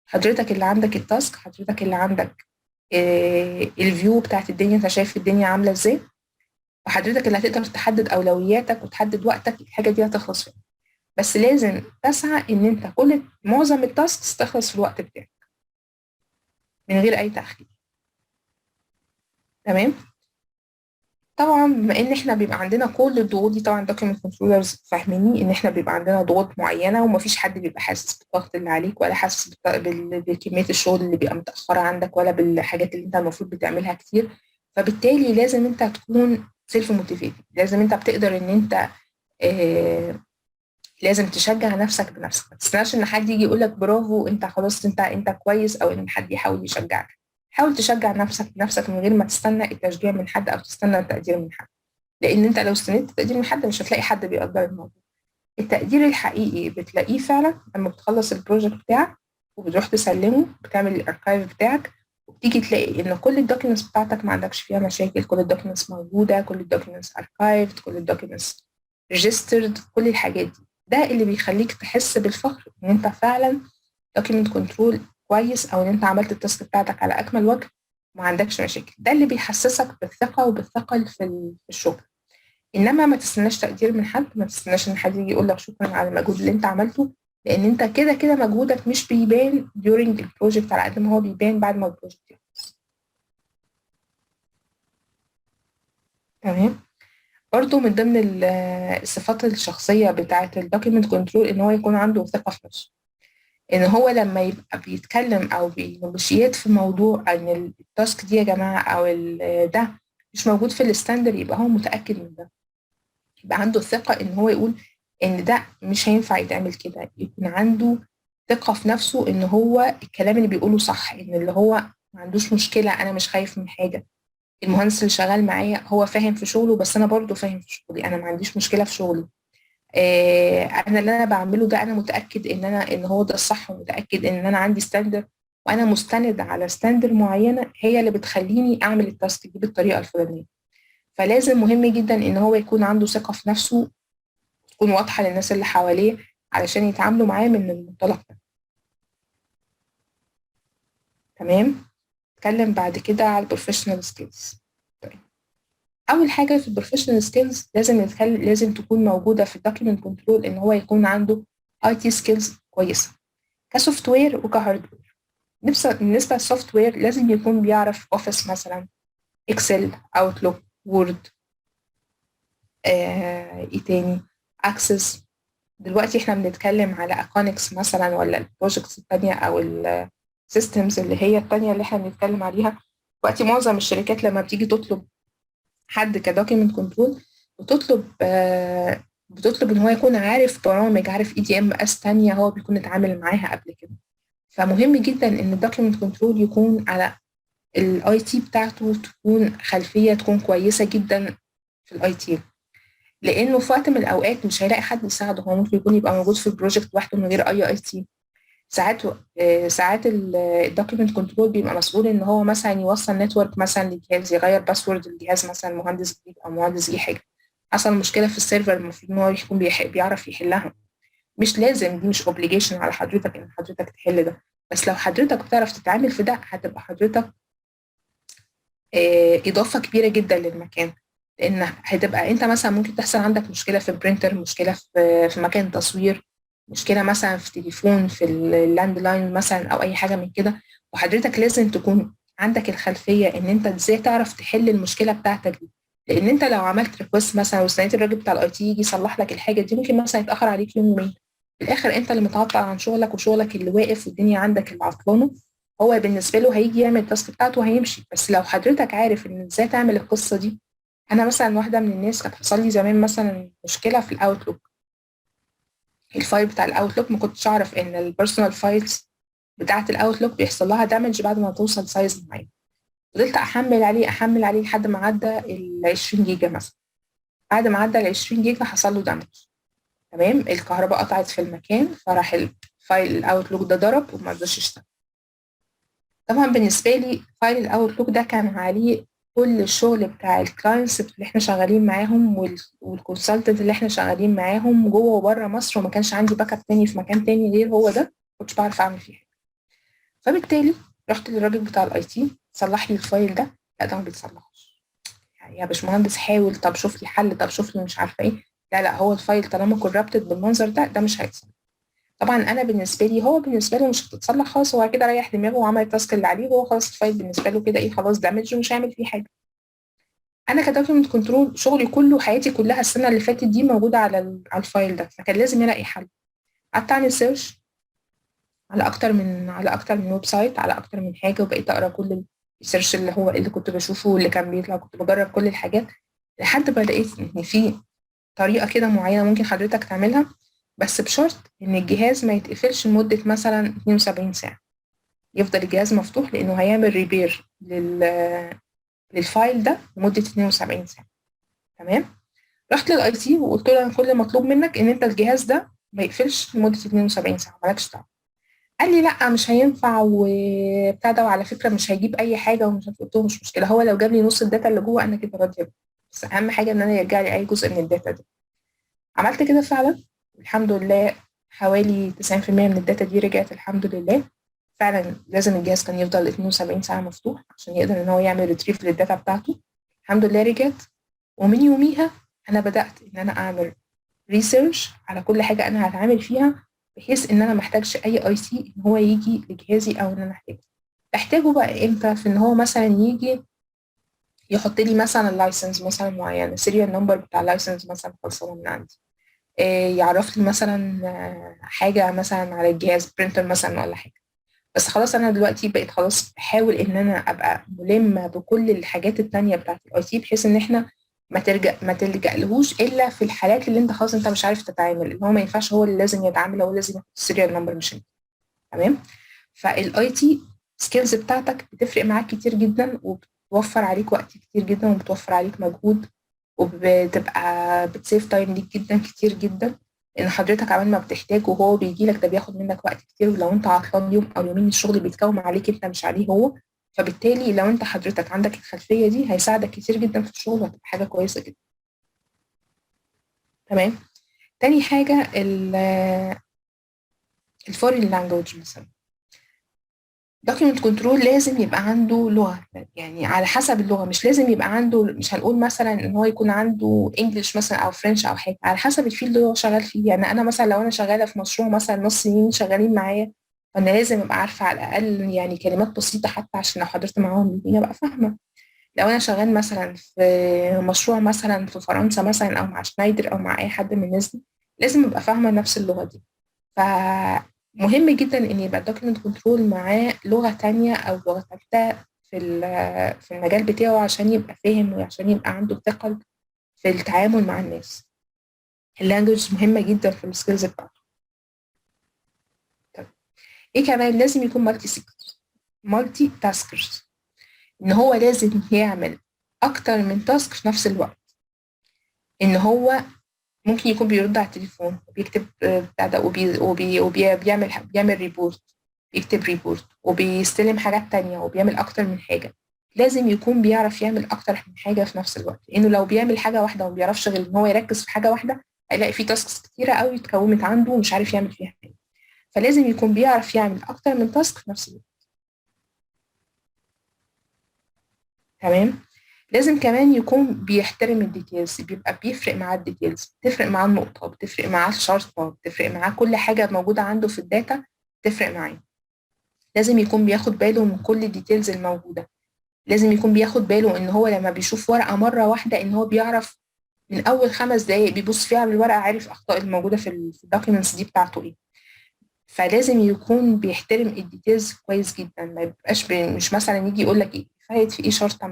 حضرتك اللي عندك التاسك، حضرتك اللي عندك الفيو بتاعت الدنيا، انت شايف الدنيا عامله ازاي، وحضرتك اللي هتقدر تحدد اولوياتك وتحدد وقتك الحاجه دي هتخلص فين. بس لازم تسعى ان انت معظم التاسكس تخلص في الوقت بتاعك من غير اي تاخير. تمام. طبعا بما ان احنا بيبقى عندنا كل الضغوط دي، طبعا دوكيمنت كنترولرز فاهميني ان احنا بيبقى عندنا ضغوط معينه، ومفيش حد بيبقى حاسس بالضغط اللي عليك، ولا حاسس بكميه الشغل اللي بيبقى متاخره عندك، ولا بالحاجات اللي انت المفروض بتعملها كتير. فبالتالي لازم انت تكون سيلف موتيفيتد، لازم انت بتقدر ان انت آه لازم تشجع نفسك بنفسك. ما تستناش ان حد يجي يقول لك برافو انت خلاص انت كويس، او ان حد يحاول يشجعك. حاول تشجع نفسك بنفسك من غير ما تستنى التشجيع من حد او تستنى التقدير من حد، لان انت لو استنيت التقدير من حد مش هتلاقي حد بيقدر الموضوع. التقدير الحقيقي بتلاقيه فعلا لما بتخلص البروجكت بتاعك وبتروح تسلمه، بتعمل الاركايف بتاعك، وبتيجي تلاقي ان كل الدوكيومنتس بتاعتك ما عندكش فيها مشاكل، كل الدوكيومنتس موجوده، كل الدوكيومنتس اركايفد، كل الدوكيومنتس ريجسترد، كل الحاجات دي. ده اللي بيخليك تحس بالفخر ان انت فعلا دوكيومنت كنترول كويس، او ان انت عملت التاسك بتاعتك على اكمل وجه وما عندكش مشاكل. ده اللي بيحسسك بالثقه وبالثقل في الشغل. انما ما تستناش تقدير من حد، ما تستناش ان حد يجي يقول لك شكرا على المجهود اللي انت عملته، لان انت كده كده مجهودك مش بيبان during البروجكت على قد ما هو بيبان بعد ما البروجكت يخلص. تمام. برضو من ضمن الصفات الشخصيه بتاعه الدوكيمنت كنترول ان هو يكون عنده ثقه في نفسه، ان هو لما يبقى بيتكلم او بينوشيت في موضوع ان التاسك دي يا جماعه او ده مش موجود في الستاندر، يبقى هو متاكد من ده، يبقى عنده الثقة إن هو يقول إن ده مش هينفع يتعمل كده، يكون عنده ثقة في نفسه إن هو الكلام اللي بيقوله صح، إن اللي هو ما عندوش مشكلة، أنا مش خايف من حاجة. المهندس اللي شغال معايا هو فاهم في شغله، بس أنا برضو فاهم في شغلي، أنا ما عنديش مشكلة في شغلي. أنا اللي أنا بعمله ده أنا متأكد إن هو ده الصح، ومتأكد إن أنا عندي ستاندر، وأنا مستند على ستاندر معينة هي اللي بتخليني أعمل التاسك دي بالطريقة الفلانية. فلازم مهم جدا إن هو يكون عنده ثقة في نفسه، تكون واضحة للناس اللي حواليه علشان يتعاملوا معاه من المنطلق ده. تمام. نتكلم بعد كده على البروفيشنال سكيلز. طيب، أول حاجة في البروفيشنال سكيلز لازم تكون موجودة في الدوكيمنت كنترول إن هو يكون عنده اي تي سكيلز كويسة كسوفت وير وكهاردوير. بالنسبة للسوفت وير لازم يكون بيعرف اوفيس مثلا، اكسل، اوتلوك، وورد، ايه تاني، اكسس. دلوقتي احنا بنتكلم على اكونكس مثلا، ولا البروجكتس التانية او السيستمز اللي هي التانية اللي احنا بنتكلم عليها. دلوقتي معظم الشركات لما بتيجي تطلب حد كدوكيمنت كنترول بتطلب ان هو يكون عارف برامج، عارف اي دي ام اس تانية هو بيكون اتعامل معاها قبل كده. فمهم جدا ان الدوكيمنت كنترول يكون على الاي تي بتاعته، تكون خلفية تكون كويسة جدا في الاي تي، لانه في وقت من الاوقات مش هيلاقي حد يساعده، هو ممكن يكون يبقى موجود في البروجكت لوحده من غير اي تي. ساعات الدوكيمنت كنترول بيبقى مسؤول ان هو مثلا يوصل نتورك مثلا للجهاز، يغير باسورد الجهاز مثلا، مهندس جديد او مهندس اي حاجه، حصل مشكله في السيرفر المفروض ان هو يكون بيعرف يحلها. مش لازم، دي مش اوبليجيشن على حضرتك ان حضرتك تحل ده، بس لو حضرتك بتعرف تتعامل في ده هتبقى حضرتك اضافه كبيره جدا للمكان. لان هتبقى انت مثلا ممكن تحصل عندك مشكله في برينتر، مشكله في مكان تصوير، مشكله مثلا في تليفون، في اللاند لاين مثلا، او اي حاجه من كده، وحضرتك لازم تكون عندك الخلفيه ان انت ازاي تعرف تحل المشكله بتاعتك دي. لان انت لو عملت ريكوست مثلا واستنيت الراجل بتاع الاي تي يجي يصلح لك الحاجه دي، ممكن مثلا يتاخر عليك يوم يومين، في الاخر انت اللي متعطل عن شغلك، وشغلك اللي واقف، والدنيا عندك اللي عطلانه. هو بالنسبه له هيجي يعمل التاسك بتاعته وهيمشي. بس لو حضرتك عارف ان ازاي تعمل القصه دي، انا مثلا واحده من الناس كانت حصل لي زمان مثلا مشكله في الاوتلوك، الفايل بتاع الاوتلوك ما كنتش اعرف ان البيرسونال فايلز بتاعه الاوتلوك بيحصل لها دامج بعد ما توصل سايز معين. فضلت احمل عليه لحد ما عدى ال 20 جيجا مثلا. بعد ما عدى ال 20 جيجا حصل له دامج. تمام، الكهرباء قطعت في المكان، فراح الفايل الاوتلوك ده ضرب وما رضاش يشتغل. طبعا بالنسبه لي فايل الاوتلوك ده كان عليه كل الشغل بتاع الكلاينتس اللي احنا شغالين معاهم والكونسلتنت اللي احنا شغالين معاهم جوه وبره مصر، وما كانش عندي باك اب تاني في مكان تاني غير هو ده، ما كنتش بعرف اعمل فيه حاجه. فبالتالي رحت للراجل بتاع الاي تي صلح لي الفايل ده. لا ده ما بيتصلحش، يعني يا باشمهندس حاول، طب شوف لي حل، طب شوف لي مش عارفه ايه. لا هو الفايل طالما كورابتد بالمنظر ده مش هيتصلح. طبعا انا بالنسبه لي، هو بالنسبه له مش هتتصلح خالص، هو كده ريح دماغه وعمل التاسك اللي عليه، وهو خلاص الفايل بالنسبه له كده ايه، خلاص دامج ومش هيعمل فيه حاجه. انا كدوكيمنت كنترول شغلي كله حياتي كلها السنه اللي فاتت دي موجوده على الفايل ده، فكان لازم الاقي حل. قعدت اعمل سيرش على اكتر من ويب سايت، على اكتر من حاجه، وبقيت اقرا كل السيرش اللي كنت بشوفه واللي كان بيطلع، كنت بجرب كل الحاجات لحد ما لقيت ان في طريقه كده معينه ممكن حضرتك تعملها، بس بشرط ان الجهاز ما يتقفلش لمده مثلا 72 ساعه، يفضل الجهاز مفتوح لانه هيعمل ريبير للفايل ده لمده 72 ساعه. تمام. رحت للاي تي وقلت له انا كل اللي مطلوب منك ان انت الجهاز ده ما يقفلش لمده 72 ساعه، مالكش دعوه. قال لي لا مش هينفع وبتاع ده، وعلى فكره مش هيجيب اي حاجه ومش عارف. قلت له مش مشكله، هو لو جاب لي نص الداتا اللي جوه انا كده راضيه بيه. بس اهم حاجه ان انا يرجع لي اي جزء من الداتا دي. عملت كده فعلا، الحمد لله. حوالي 90% من الداتا دي رجعت الحمد لله. فعلا لازم الجهاز كان يفضل 72 ساعه مفتوح عشان يقدر ان هو يعمل ريتريف للداتا بتاعته. الحمد لله رجعت. ومن يوميها انا بدات ان انا اعمل ريسيرش على كل حاجه انا هتعامل فيها، بحيث ان انا محتاجش اي اي سي ان هو يجي لجهازي او ان انا احتاجه بقى امتى. في ان هو مثلا يجي يحط لي مثلا لايسنس مثلا معين، السيريال نمبر بتاع اللايسنس مثلا خلصانه من عندي، يعرف لي مثلا حاجه مثلا على الجهاز، برينتر مثلا ولا حاجه. بس خلاص انا دلوقتي بقيت خلاص بحاول ان انا ابقى ملمه بكل الحاجات التانية بتاعت الاي تي، بحيث ان احنا ما تلجأ لهوش الا في الحالات اللي انت خلاص انت مش عارف تتعامل، اللي هو ما ينفعش هو اللي لازم يتعامل، هو لازم ياخد السيريال نمبر مش انت. تمام. فالاي تي سكيلز بتاعتك بتفرق معاك كتير جدا، وبتوفر عليك وقت كتير جدا، وبتوفر عليك مجهود، وبتبقى بتسيف تايم ليك جدا كتير جدا. ان حضرتك عمال ما بتحتاج وهو بيجي لك ده بياخد منك وقت كتير، ولو انت عطلان يوم او يومين الشغل بيتكوم عليك انت مش عليه هو. فبالتالي لو انت حضرتك عندك الخلفيه دي هيساعدك كتير جدا في الشغل، وهتبقى حاجه كويسه جدا. تمام. تاني حاجه الفورين لانجوج مثلا. دوكيمنت كنترول لازم يبقى عنده لغه، يعني على حسب اللغه، مش لازم يبقى عنده، مش هنقول مثلا ان هو يكون عنده انجلش مثلا او فرنش او حاجه، على حسب الفيلد اللي هو شغال فيه. يعني انا مثلا لو انا شغاله في مشروع مثلا نص سنين شغالين معايا، فانا لازم ابقى عارفه على الاقل يعني كلمات بسيطه، حتى عشان لو حضرت معاهم الدنيا ابقى فاهمه. لو انا شغال مثلا في مشروع مثلا في فرنسا مثلا او مع شنايدر او مع اي حد من الناس دي، لازم ابقى فاهمه نفس اللغه دي. فمهم جدا ان يبقى الدوكيمنت كنترول معاه لغه تانية او لغه ثالثه في المجال بتاعه، عشان يبقى فاهم وعشان يبقى عنده ثقل في التعامل مع الناس. اللانجوج مهمه جدا في السكيلز بتاعته. طب ايه كمان؟ لازم يكون مالتي تاسكرز، ان هو لازم يعمل اكتر من تاسك في نفس الوقت. ان هو ممكن يكون بيرد على التليفون، وبيكتب بتاع ده، بيعمل ريبورت، بيكتب ريبورت، وبيستلم حاجات تانية، وبيعمل أكتر من حاجة. لازم يكون بيعرف يعمل أكتر من حاجة في نفس الوقت، لأنه لو بيعمل حاجة واحدة وما بيعرفش غير إن هو يركز في حاجة واحدة، هيلاقي في تاسكس كتيرة قوي اتكومت عنده ومش عارف يعمل فيها حاجة. فلازم يكون بيعرف يعمل أكتر من تاسك في نفس الوقت. تمام. لازم كمان يكون بيحترم الديتيلز، بيبقى بيفرق معاه الديتيلز، بتفرق معاه النقطة، بتفرق معاه الشرطة، بتفرق معاه كل حاجة موجودة عنده في الداتا بتفرق معاه. لازم يكون بياخد باله من كل الديتيلز الموجودة. لازم يكون بياخد باله ان هو لما بيشوف ورقة مرة واحدة ان هو بيعرف من اول 5 دقايق بيبص فيها على الورقة عارف اخطاء الموجودة في الدوكيومنتس دي بتاعته ايه. فلازم يكون بيحترم الديتيلز كويس جدا، ما يبقاش مش مثلا يجي يقول لك ايه فايت في ايه شرطه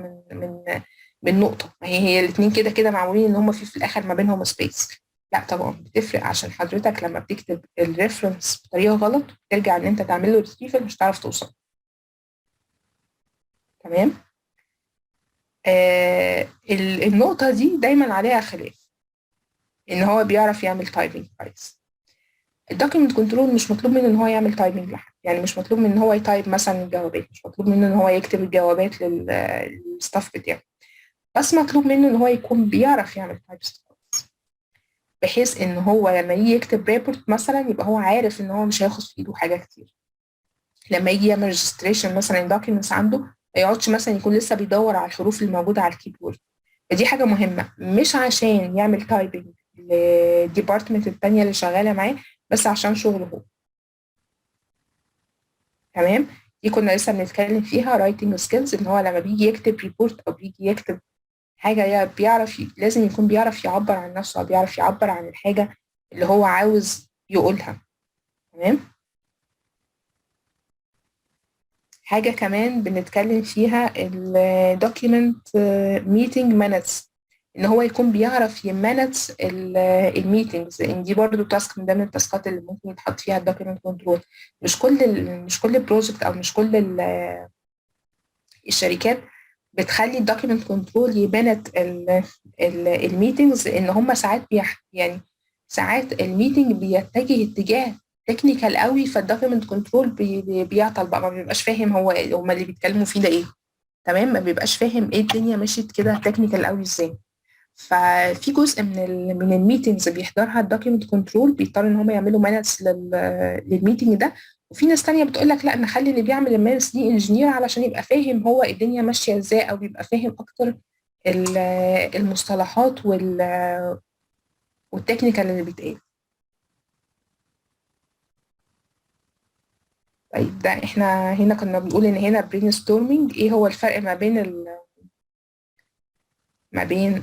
من نقطه، ما هي الاثنين كده كده معمولين ان هم في الاخر ما بينهم سبيس. لا طبعا بتفرق، عشان حضرتك لما بتكتب الريفرنس بطريقه غلط ترجع ان انت تعمل له ريتريفل مش هتعرف توصل. تمام. النقطه دي دايما عليها خلاف، ان هو بيعرف يعمل تايبنج كويس. الدوكيمنت كنترول مش مطلوب منه ان هو يعمل تايبنج لحد، يعني مش مطلوب منه ان هو يتايب مثلا الجوابات، مش مطلوب منه ان هو يكتب الجوابات للستاف بتاعه، بس مطلوب منه ان هو يكون بيعرف يعمل تايبس، بحيث ان هو لما يجي يكتب ريبورت مثلا يبقى هو عارف ان هو مش هياخد في ايده حاجه كتير. لما يجي يعمل ريجستريشن مثلا دوكيومنتس عنده ما يقعدش مثلا يكون لسه بيدور على الحروف الموجوده على الكيبورد. فدي حاجه مهمه، مش عشان يعمل تايبنج للديبارتمنت التانيه اللي شغاله معاه، بس عشان شغله هو. تمام. دي كنا لسه بنتكلم فيها رايتنج سكيلز، ان هو لما بيجي يكتب ريبورت او بيجي يكتب حاجة لازم يكون بيعرف يعبر عن نفسه، أو بيعرف يعبر عن الحاجة اللي هو عاوز يقولها. تمام. حاجة كمان بنتكلم فيها ال document meeting minutes، إن هو يكون بيعرف يمانج الميتينجز، إن دي برضه تاسك من ضمن التاسكات اللي ممكن يتحط فيها الدوكيمنت كنترول. مش كل بروجكت أو مش كل الشركات بتخلي الدوكيمنت كنترول يمانج الميتينجز، إن هم ساعات يعني ساعات الميتنج بيتجه اتجاه تكنيكال قوي، فالدوكيمنت كنترول بيعطل بقى، ما بيبقاش فاهم هما اللي بيتكلموا فيه ده ايه. تمام. ما بيبقاش فاهم ايه الدنيا مشيت كده تكنيكال قوي ازاي. ففي جزء من الميتنجز بيحضرها الدوكيمنت كنترول، بيضطر ان هم يعملوا مانس للميتنج ده. وفي ناس تانية بتقول لك لا، نخلي اللي بيعمل المانس دي انجينير علشان يبقى فاهم هو الدنيا ماشيه ازاي، او بيبقى فاهم اكتر المصطلحات والتكنيكال اللي بيتقال. طيب ده احنا هنا كنا بنقول ان هنا برين ستورمينج. ايه هو الفرق ما بين ايه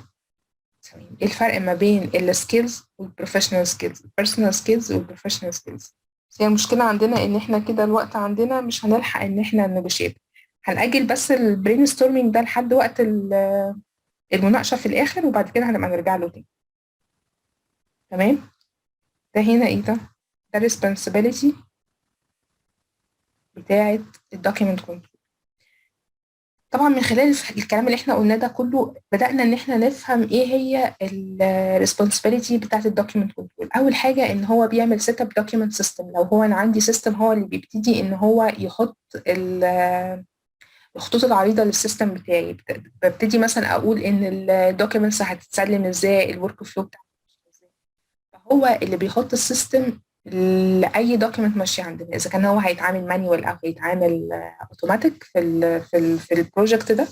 الفرق ما بين السكيلز والبروفيشنال سكيلز، البيرسونال سكيلز والبروفيشنال سكيلز؟ بس هي المشكله عندنا ان احنا كده الوقت عندنا مش هنلحق ان احنا نناقش. هنأجل بس البرين ستورمينج ده لحد وقت المناقشه في الاخر، وبعد كده هنبقى نرجع له تاني. تمام. ده هنا ايه ده responsibility بتاعه الدوكيمنت كنترول. طبعا من خلال الكلام اللي احنا قلناه ده كله بدأنا ان احنا نفهم ايه هي الريسبونسبيلتي بتاعت الدوكيمنت كنترول. اول حاجه ان هو بيعمل سيت اب دوكيمنت سيستم. لو هو انا عندي سيستم هو اللي بيبتدي ان هو يحط الخطوط العريضه للسيستم بتاعي. ببتدي مثلا اقول ان الدوكيمنتس هتتسلم ازاي، الورك فلو بتاعها ازاي. فهو اللي بيحط السيستم لاي دوكيمنت ماشي عندنا، اذا كان هو هيتعامل مانيوال او هيتعامل اوتوماتيك في البروجكت ده.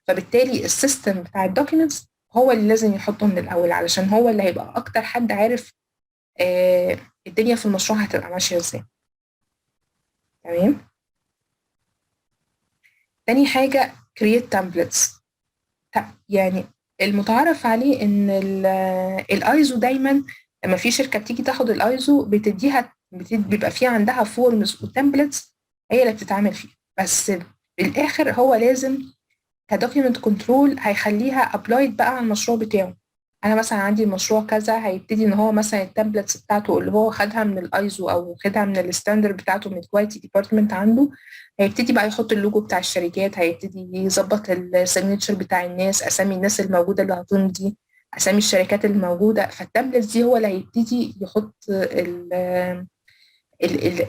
فبالتالي السيستم بتاع الدوكيومنتس هو اللي لازم يحطه من الاول، علشان هو اللي هيبقى اكتر حد عارف الدنيا في المشروع هتبقى ماشيه ازاي. تمام. تاني حاجه create templates. يعني المتعارف عليه ان الايزو دايما لما في شركه بتيجي تاخد الايزو بيبقى فيها عندها فورمز وتمبلتس هي اللي بتتعامل فيها، بس بالاخر هو لازم كدوكيمنت كنترول هيخليها ابلايد بقى على المشروع بتاعه. انا مثلا عندي المشروع كذا، هيبتدي ان هو مثلا التمبلتس بتاعته اللي هو خدها من الايزو او خدها من الستاندرد بتاعته من الكواليتي ديبارتمنت عنده، هيبتدي بقى يحط اللوجو بتاع الشركات، هيبتدي يظبط السيجنتشر بتاع الناس، اسامي الناس الموجوده اللي هتمضي، اسامي الشركات الموجوده. فالتمبلتس دي هو اللي هيبتدي يحط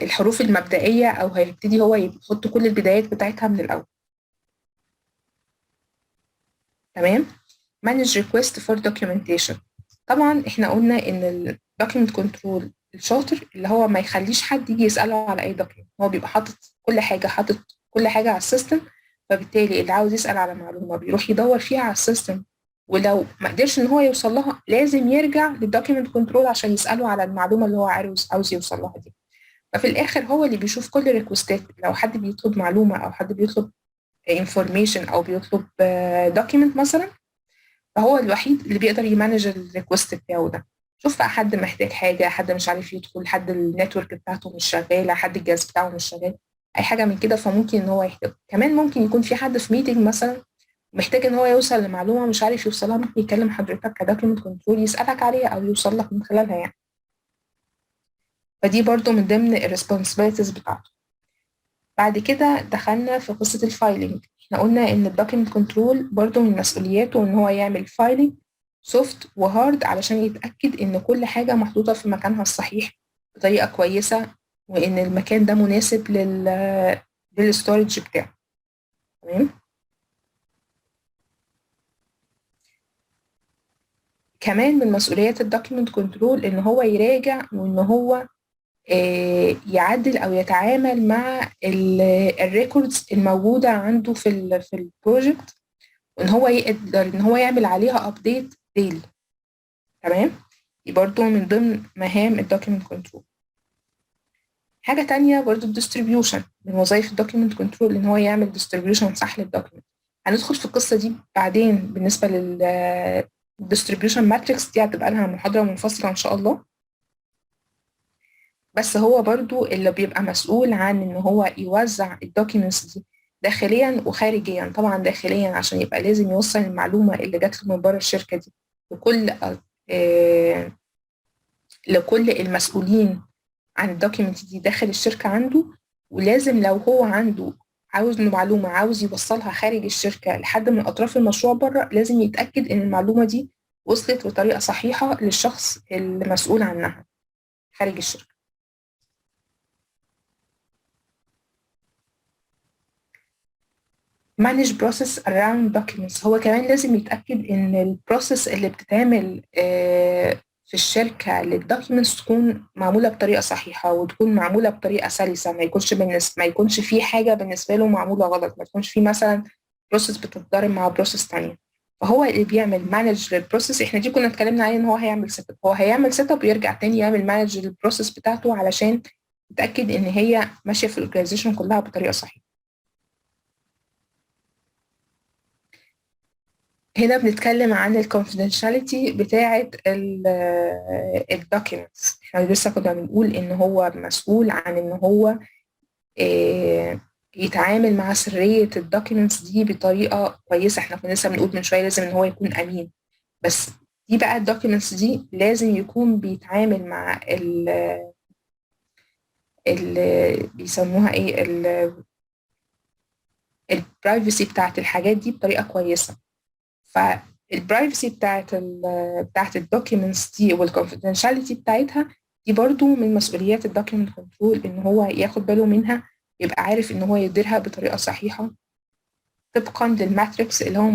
الحروف المبدئيه، او هيبتدي هو يحط كل البدايات بتاعتها من الاول. تمام. manage request for documentation. طبعا احنا قلنا ان الدوكيمنت كنترول الشاطر اللي هو ما يخليش حد يجي يسأله على اي دوكيمنت، هو بيبقى حاطط كل حاجة على السيستم. فبالتالي اللي عاوز يسأل على معلومة بيروح يدور فيها على السيستم، ولو ما قدرش ان هو يوصل لها لازم يرجع للدوكيمنت كنترول عشان يسأله على المعلومة اللي هو عاوز يوصل لها دي. ففي الاخر هو اللي بيشوف كل الريكوستات. لو حد بيطلب معلومة او حد بيطلب information او بيطلب document مثلا، فهو الوحيد اللي بيقدر يمانج الريكوست بتاعه ده. شوف بقى حد محتاج حاجة، حد مش عارف يدخل، حد النتورك بتاعته مش شغالة، حد الجهاز بتاعه مش شغال، أي حاجة من كده، فممكن إن هو يحتاج. كمان ممكن يكون في حد في ميتنج مثلا محتاج إن هو يوصل لمعلومة مش عارف يوصلها، ممكن يكلم حضرتك كدوكيمنت كنترول يسألك عليها أو يوصل لك من خلالها يعني. فدي برضو من ضمن الريسبونسبيلتيز بتاعته. بعد كده دخلنا في قصة الفايلنج. احنا قلنا ان الدوكيمنت كنترول برضو من مسؤولياته ان هو يعمل فايلنج سوفت وهارد علشان يتأكد ان كل حاجة محطوطة في مكانها الصحيح بطريقة كويسة، وان المكان ده مناسب للستورج بتاعه. تمام. كمان من مسؤوليات الدوكيمنت كنترول ان هو يراجع وان هو يعدل او يتعامل مع الريكوردز الموجوده عنده في البروجكت، وان هو يقدر ان هو يعمل عليها ابديت ديلي. تمام. دي برضو من ضمن مهام الدوكيمنت كنترول. حاجه تانية برضو الديستريبيوشن. من وظائف الدوكيمنت كنترول ان هو يعمل ديستريبيوشن صح للدوكيمنت. هندخل في القصة دي بعدين. بالنسبة لل distribution matrix دي هتبقى لها محاضرة منفصلة إن شاء الله. بس هو برضو اللي بيبقى مسؤول عن إن هو يوزع الدوكيومنتس دي داخليا وخارجيا. طبعا داخليا عشان يبقى لازم يوصل المعلومة اللي جات له من بره الشركة دي لكل المسؤولين عن الدوكيومنت دي داخل الشركة عنده. ولازم لو هو عنده عاوز معلومة عاوز يوصلها خارج الشركة لحد من أطراف المشروع بره، لازم يتأكد إن المعلومة دي وصلت بطريقة صحيحة للشخص المسؤول عنها خارج الشركة. manage process around documents. هو كمان لازم يتأكد إن البروسيس اللي بتتعمل في الشركة للدوكيومنتس تكون معمولة بطريقة صحيحة وتكون معمولة بطريقة سلسة. ما يكونش في حاجة بالنسبة له معمولة غلط، ما يكونش في مثلا بروسيس بتتضارب مع بروسيس تانية. فهو اللي بيعمل مانج للبروسيس. احنا دي كنا اتكلمنا عليه ان هو هيعمل سيت اب. هو هيعمل سيت اب ويرجع تاني يعمل مانج للبروسيس بتاعته علشان يتأكد ان هي ماشية في الاورجانيزيشن كلها بطريقة صحيحة. هنا بنتكلم عن الكونفيدنشاليتي بتاعة الدوكيومنتس. احنا لسه كنا بنقول ان هو مسؤول عن ان هو يتعامل مع سرية الدوكيومنتس دي بطريقة كويسة. احنا كنا لسه بنقول من شوية لازم ان هو يكون امين. بس دي بقى الدوكيومنتس دي لازم يكون بيتعامل مع بيسموها ايه البرايفسي بتاعة الحاجات دي بطريقة كويسة. فالبرايفسي بتاعت الدوكيومنتس دي والكونفيدنشاليتي بتاعتها دي برضو من مسؤوليات الدوكيومنت كنترول، ان هو ياخد باله منها، يبقى عارف ان هو يديرها بطريقه صحيحه طبقا للماتريكس اللي هو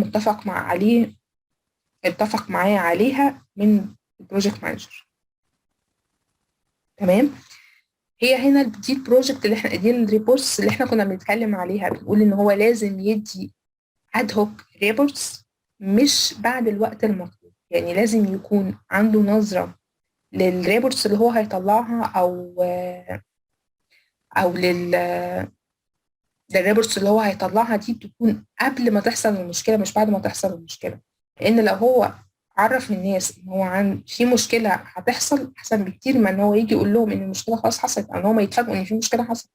اتفق معاه عليها من البروجكت مانجر. تمام. هي هنا دي البروجكت اللي احنا دي الريبورتس اللي احنا كنا بنتكلم عليها. بنقول ان هو لازم يدي اد هوك ريبورتس مش بعد الوقت المطلوب. يعني لازم يكون عنده نظرة للريبورتس اللي هو هيطلعها او للريبورتس اللي هو هيطلعها دي تكون قبل ما تحصل المشكلة مش بعد ما تحصل المشكلة. لان لو هو عرف الناس ان هو في مشكلة هتحصل، احسن بكتير ما ان هو يجي يقول لهم ان المشكلة خلاص حصلت، او ان هم يتفاجئوا ان في مشكلة حصلت،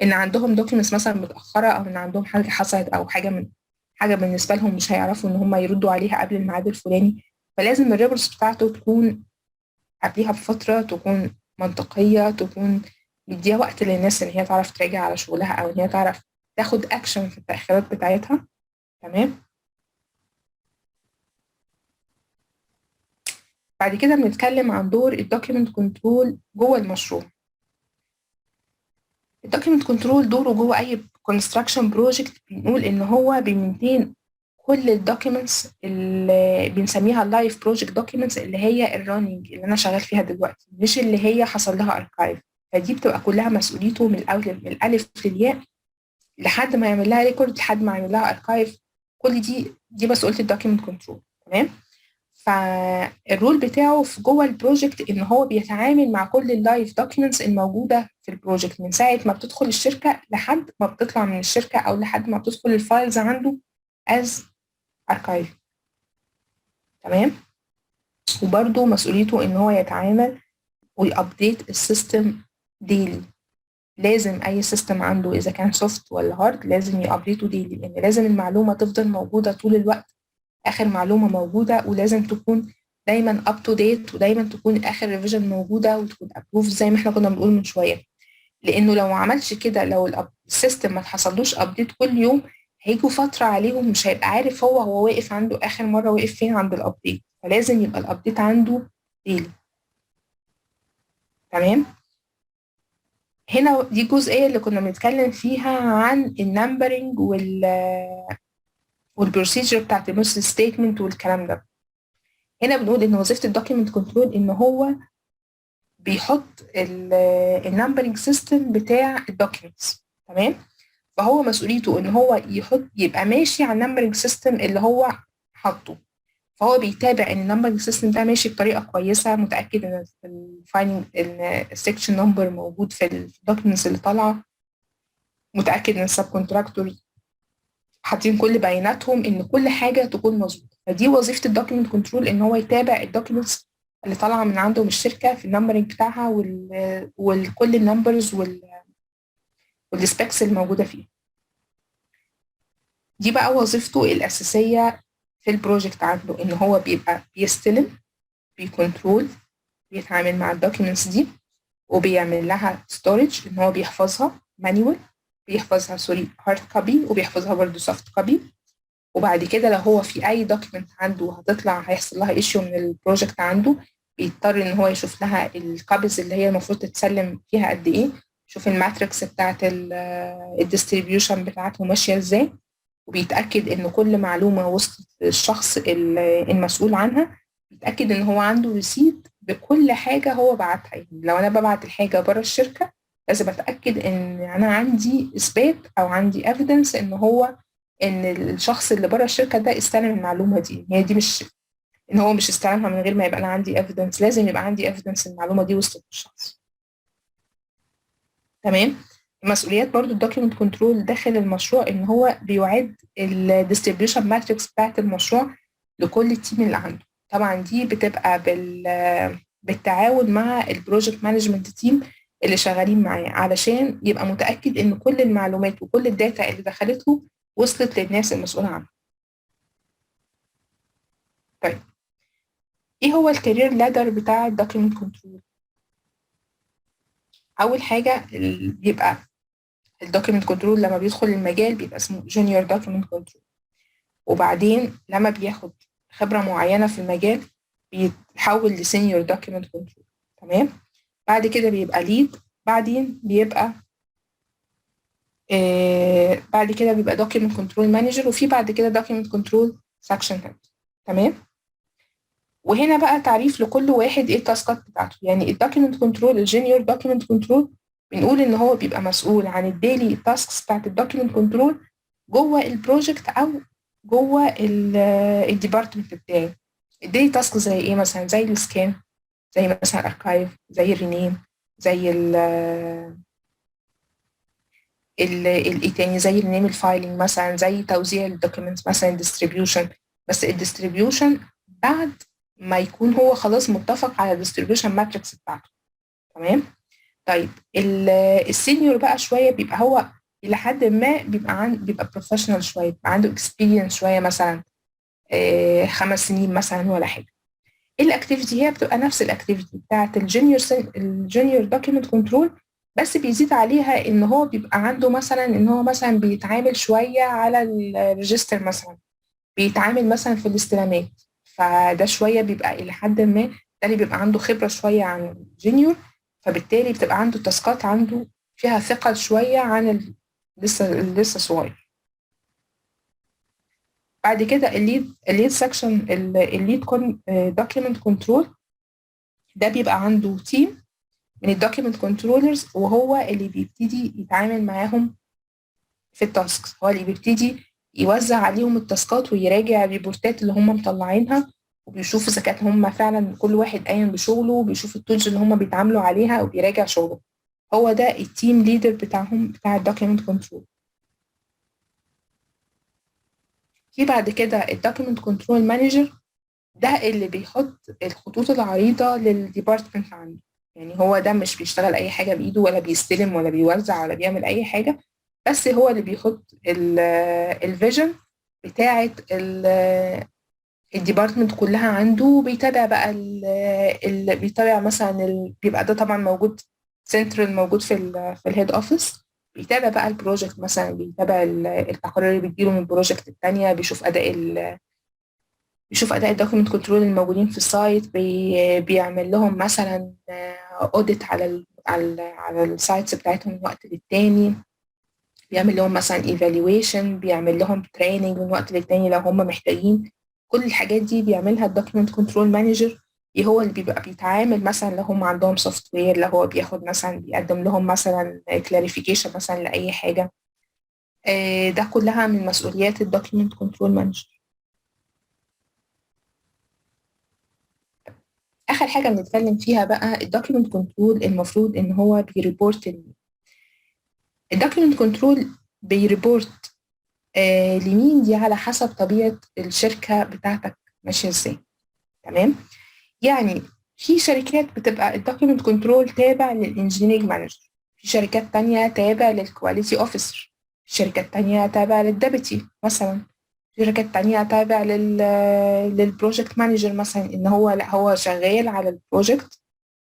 ان عندهم دوكيومنتس مثلا متأخرة، او ان عندهم حاجة حصلت، او حاجة بالنسبة لهم مش هيعرفوا ان هم يردوا عليها قبل الميعاد الفلاني. فلازم الريبورتس بتاعته تكون قبليها بفترة، تكون منطقية، تكون مديها وقت للناس ان هي تعرف تراجع على شغلها، او ان هي تعرف تاخد اكشن في التأخيرات بتاعتها. تمام. بعد كده بنتكلم عن دور الدوكيومنت كنترول جوه المشروع. الدوكيومنت كنترول دوره جوه اي كونستراكشن بروجكت بنقول ان هو بيمنتين كل الدوكيومنتس اللي بنسميها اللايف بروجكت دوكيومنتس، اللي هي الرننج اللي انا شغال فيها دلوقتي، مش اللي هي حصل لها اركايف. فدي بتبقى كلها مسؤوليته من الالف للياء لحد ما يعمل لها ريكورد، لحد ما يعمل لها اركايف. كل دي مسؤوليه الدوكيومنت كنترول. تمام. فالرول بتاعه في جوه البروجكت ان هو بيتعامل مع كل اللايف دوكيومنتس الموجوده في البروجكت من ساعه ما بتدخل الشركه لحد ما بتطلع من الشركه، او لحد ما بتدخل الفايلز عنده از اركايف. تمام. وبرده مسؤوليته ان هو يتعامل ويابديت السيستم ديلي. لازم اي سيستم عنده اذا كان سوفت ولا هارد لازم يابديته ديلي، لان لازم المعلومه تفضل موجوده طول الوقت، اخر معلومه موجوده، ولازم تكون دايما اب تو ديت، ودايما تكون اخر ريفيجن موجوده وتكون ابروف زي ما احنا كنا بنقول من شويه. لانه لو ما عملش كده، لو السيستم ما تحصلوش ابديت كل يوم، هيجوا فتره عليهم مش هيبقى عارف هو واقف عنده اخر مره واقف فين عند الابديت. فلازم يبقى الابديت عنده ديلي. تمام. هنا دي الجزئيه اللي كنا بنتكلم فيها عن النمبرنج والبروسيجر بتاعت الميثود ستيتمنت والكلام ده. هنا بنقول ان وظيفه الدوكيمنت كنترول ان هو بيحط النمبرنج سيستم بتاع الدوكيمنتس. تمام. فهو مسؤوليته ان هو يبقى ماشي على النمبرنج سيستم اللي هو حاطه. فهو بيتابع ان النمبرنج سيستم ده ماشي بطريقه كويسه، متاكد ان السكشن نمبر موجود في الدوكيومنتس اللي طالعه، متاكد ان السب كونتراكتور حاطين كل بياناتهم ان كل حاجه تكون مظبوطه. فدي وظيفه الدوكيمنت كنترول، ان هو يتابع الدوكيومنتس اللي طالعه من عنده من الشركه في النمبرنج بتاعها وكل النمبرز والسبيكس الموجوده فيها. دي بقى وظيفته الاساسيه في البروجكت عنده، ان هو بيبقى بيستلم، بيكنترول، بيتعامل مع الدوكيومنتس دي، وبيعمل لها ستورج، ان هو بيحفظها مانيوال، بيحفظها هارد كوبي، وبيحفظها برضه سوفت كوبي. وبعد كده لو هو في اي دوكيمنت عنده هتطلع هيحصل لها ايشيو من البروجكت عنده، بيضطر ان هو يشوف لها الكوبيز اللي هي المفروض تتسلم فيها قد ايه، يشوف الماتريكس بتاعت الديستريبيوشن بتاعته ماشيه ازاي، وبيتاكد ان كل معلومه وصلت للشخص المسؤول عنها، بيتاكد ان هو عنده ريسيت بكل حاجه هو بعتها. يعني لو انا ببعت الحاجه بره الشركه لازم اتاكد ان انا عندي اثبات او عندي ايفيدنس ان الشخص اللي بره الشركه ده استلم المعلومه دي. هي دي مش ان هو مش استلمها من غير ما يبقى انا عندي ايفيدنس، لازم يبقى عندي ايفيدنس المعلومه دي وصلت للشخص. تمام. مسؤوليات برضو الدوكيمنت كنترول داخل المشروع ان هو بيعد الديستريبيوشن ماتريكس بتاعت المشروع لكل التيم اللي عنده. طبعا دي بتبقى بالتعاون مع البروجكت مانجمنت تيم اللي شغالين معاه، علشان يبقى متاكد ان كل المعلومات وكل الداتا اللي دخلته وصلت للناس المسؤوله عنها. طيب، ايه هو الكارير لادر بتاع الدوكيمنت كنترول؟ اول حاجه بيبقى الدوكيمنت كنترول لما بيدخل المجال بيبقى اسمه جونيور دوكيمنت كنترول، وبعدين لما بياخد خبره معينه في المجال بيتحول لسينيور دوكيمنت كنترول. تمام. بعد كده بيبقى ليد، بعد كده بيبقى دوكيمنت كنترول مانجر، وفي بعد كده دوكيمنت كنترول سكشن هيد. تمام. وهنا بقى تعريف لكل واحد ايه التاسكات بتاعته. يعني الدوكيمنت كنترول، الجونيور دوكيمنت كنترول، بنقول ان هو بيبقى مسؤول عن الديلي تاسكس بتاعت الدوكيمنت كنترول جوه البروجكت او جوه الديبارتمنت بتاعي. الديلي تاسك زي ايه؟ مثلا زي السكان، زي مثلا اركايف، زي الرينيم، زي ايه تاني، زي الرينيم الفايلنج، مثلا زي توزيع الدوكيومنتس، مثلا الديستريبيوشن. بس الديستريبيوشن بعد ما يكون هو خلاص متفق على الديستريبيوشن ماتريكس بتاعته. تمام. طيب السينيور بقى شويه بيبقى هو الى حد ما بيبقى بروفيشنال شويه، بيبقى عنده اكسبيرينس شويه، مثلا 5 سنين مثلا ولا حاجه. الاكتيفيتي هي بتبقى نفس الاكتيفيتي بتاعت الجونيور دوكيمنت كنترول، بس بيزيد عليها ان هو بيبقى عنده مثلا ان هو مثلا بيتعامل شويه على الريجستر، مثلا بيتعامل مثلا في الاستلامات. فده شويه بيبقى الى حد ما ده اللي بيبقى عنده خبره شويه عن الجونيور، فبالتالي بتبقى عنده تاسكات عنده فيها ثقل شويه عن لسه صغير. بعد كده الليد سكشن، الليد دوكيمنت كنترول، ده بيبقى عنده تيم من الدوكيمنت كنترولرز، وهو اللي بيبتدي يتعامل معاهم في التاسكس، هو اللي بيبتدي يوزع عليهم التاسكات ويراجع الريبورتات اللي هم مطلعينها، وبيشوف اذا كانت هم فعلا كل واحد قايم بشغله، وبيشوف التولز اللي هم بيتعاملوا عليها وبيراجع شغله. هو ده التيم ليدر بتاعهم بتاع الدوكيمنت كنترول. في بعد كده الدوكيمنت كنترول مانجر، ده اللي بيحط الخطوط العريضة للديبارتمنت عنده. يعني هو ده مش بيشتغل أي حاجة بإيده، ولا بيستلم ولا بيوزع ولا بيعمل أي حاجة، بس هو اللي بيحط الفيجن بتاعة الديبارتمنت كلها عنده، وبيتابع بقى بيتابع مثلا بيبقى ده طبعا موجود سنترال، موجود في الهيد اوفيس. بيتابع بقى البروجكت، مثلا بيتابع التقارير اللي بتجيله من البروجكت التانية، بيشوف اداء الدوكيمنت كنترول الموجودين في السايت، بيعمل لهم مثلا اوديت على السايتس بتاعتهم من وقت للتاني، بيعمل لهم مثلا ايفالويشن، بيعمل لهم تريننج من وقت للتاني لو هم محتاجين. كل الحاجات دي بيعملها الدوكيمنت كنترول مانجر، هو اللي بيبقى بيتعامل مثلا لو هم عندهم سوفت وير، لو هو بياخد مثلا بيقدم لهم مثلا كلاريفيكيشن مثلا لاي حاجه. ده كلها من مسؤوليات الدوكيمنت كنترول مانجر. اخر حاجه بنتكلم فيها بقى الدوكيمنت كنترول، المفروض ان هو بيريبورت. الدوكيمنت كنترول بيريبورت لمين دي على حسب طبيعة الشركة بتاعتك ماشية ازاي. تمام. يعني في شركات بتبقى الدوكيمنت كنترول تابع للانجينيرنج مانجر، في شركات تانية تابع للكواليتي اوفيسر، في شركات تانية تابع للدبتي مثلا، في شركات تانية تابع للبروجكت مانجر مثلا، ان هو لا هو شغال على البروجكت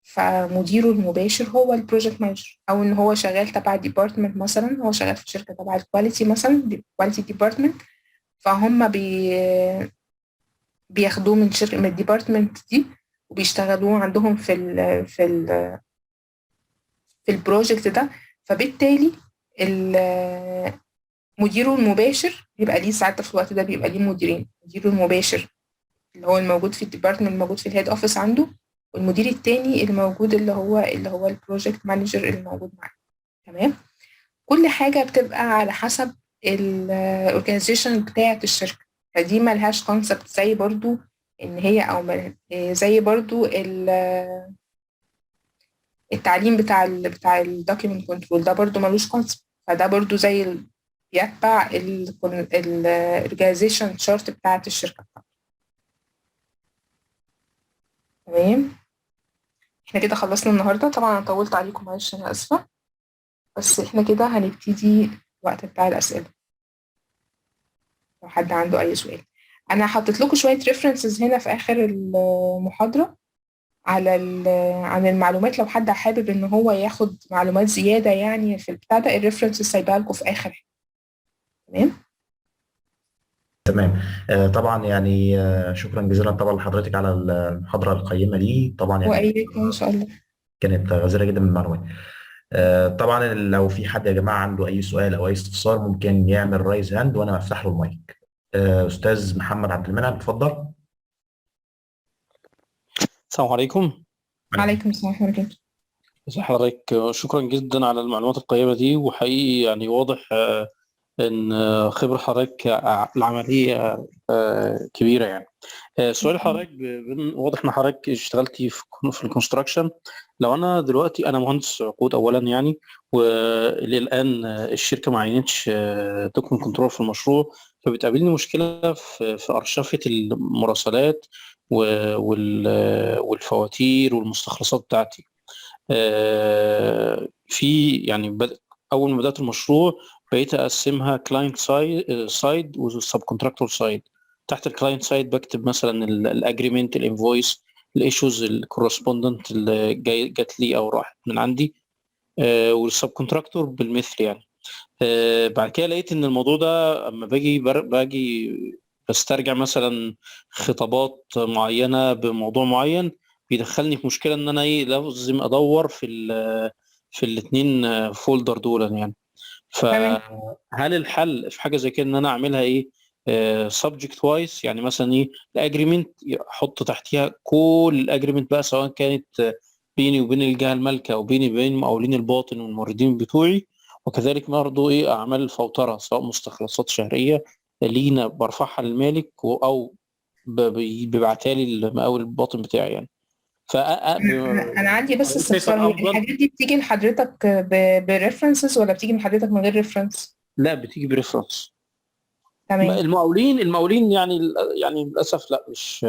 فمديره المباشر هو البروجكت مانجر، او ان هو شغال تبع ديبارتمنت مثلا، هو شغال في شركة تبع الكواليتي مثلا كواليتي ديبارتمنت، فهم بياخدوه من شركة من الديبارتمنت دي وبيشتغلوه عندهم في البروجكت ده. فبالتالي مديره المباشر بيبقى ليه ساعات في الوقت ده بيبقى ليه مديرين، مديره المباشر اللي هو الموجود في الديبارتمنت الموجود في الهيد اوفيس عنده، والمدير التاني الموجود اللي هو البروجكت مانجر اللي موجود معاه. تمام. كل حاجة بتبقى على حسب الاورجانيزيشن بتاعة الشركة، فدي ملهاش كونسبت زي برضو ان هي زي برضو التعليم بتاع الدوكيمنت كنترول ده برضو ملوش كونسبت، فده برضو بيتبع الاورجانيزيشن شارت بتاعة الشركة بتاعته. تمام. احنا كده خلصنا النهاردة، طبعا انا طولت عليكم معلش انا اسفة، بس احنا كده هنبتدي الوقت بتاع الأسئلة لو حد عنده أي سؤال. أنا حطيت لكم شوية references هنا في آخر المحاضرة عن المعلومات، لو حد حابب إن هو ياخد معلومات زيادة يعني في البتاع ده الريفرنسز سايبها لكم في آخر. تمام. تمام. طبعا يعني شكرا جزيلا طبعا لحضرتك على المحاضرة القيمة دي، طبعا يعني وأياكم إن شاء الله. كانت غزيرة جدا من المعلومات. طبعا لو في حد يا جماعة عنده أي سؤال أو أي استفسار ممكن يعمل رايز هاند وأنا أفتح له المايك. أستاذ محمد عبد المنعم اتفضل. السلام عليكم. عليكم السلام ورحمة الله وبركاته. ازي حضرتك؟ شكرا جدا على المعلومات القيمة دي، وحقيقي يعني واضح ان خبرة حضرتك العملية كبيرة يعني. سؤال حضرتك واضح ان حضرتك اشتغلتي في الكونستراكشن. لو انا دلوقتي انا مهندس عقود اولا يعني، وللان الشركة ما عينتش دوكمنت كنترول في المشروع، فبتقابلني مشكلة في أرشفة المراسلات والفواتير والمستخلصات بتاعتي. في يعني اول ما بدات المشروع بقيت اقسمها كلاينت سايد وسب كونتراكتور سايد. تحت الكلاينت سايد بكتب مثلا الاجريمنت، الانفويس، الايشوز، الكورسبوندنت اللي جات لي او راحت من عندي، والسب كونتراكتور بالمثل يعني. بعد كده لقيت ان الموضوع ده اما باجي بسترجع مثلا خطابات معينه بموضوع معين، بيدخلني في مشكله ان انا لازم ادور في الاثنين فولدر دول يعني. تمام. فهل الحل في حاجه زي كده ان انا اعملها سبجكت وايز؟ يعني مثلا الاجريمنت احط تحتيها كل الاجريمنت بقى، سواء كانت بيني وبين الجهه المالكه او بيني وبين المقاولين الباطن والموردين بتوعي، وكذلك برضه اعمال الفوتره سواء مستخلصات شهريه لينا برفعها للمالك او بيبعتها لي المقاول الباطن بتاعي يعني. ف أنا عندي بس شايف استفسار، هي الافضل؟ الحاجات دي بتيجي لحضرتك بريفرنسز ولا بتيجي من حضرتك من غير ريفرنس؟ لا، بتيجي بريفرنس. تمام. المقاولين يعني للاسف لا، مش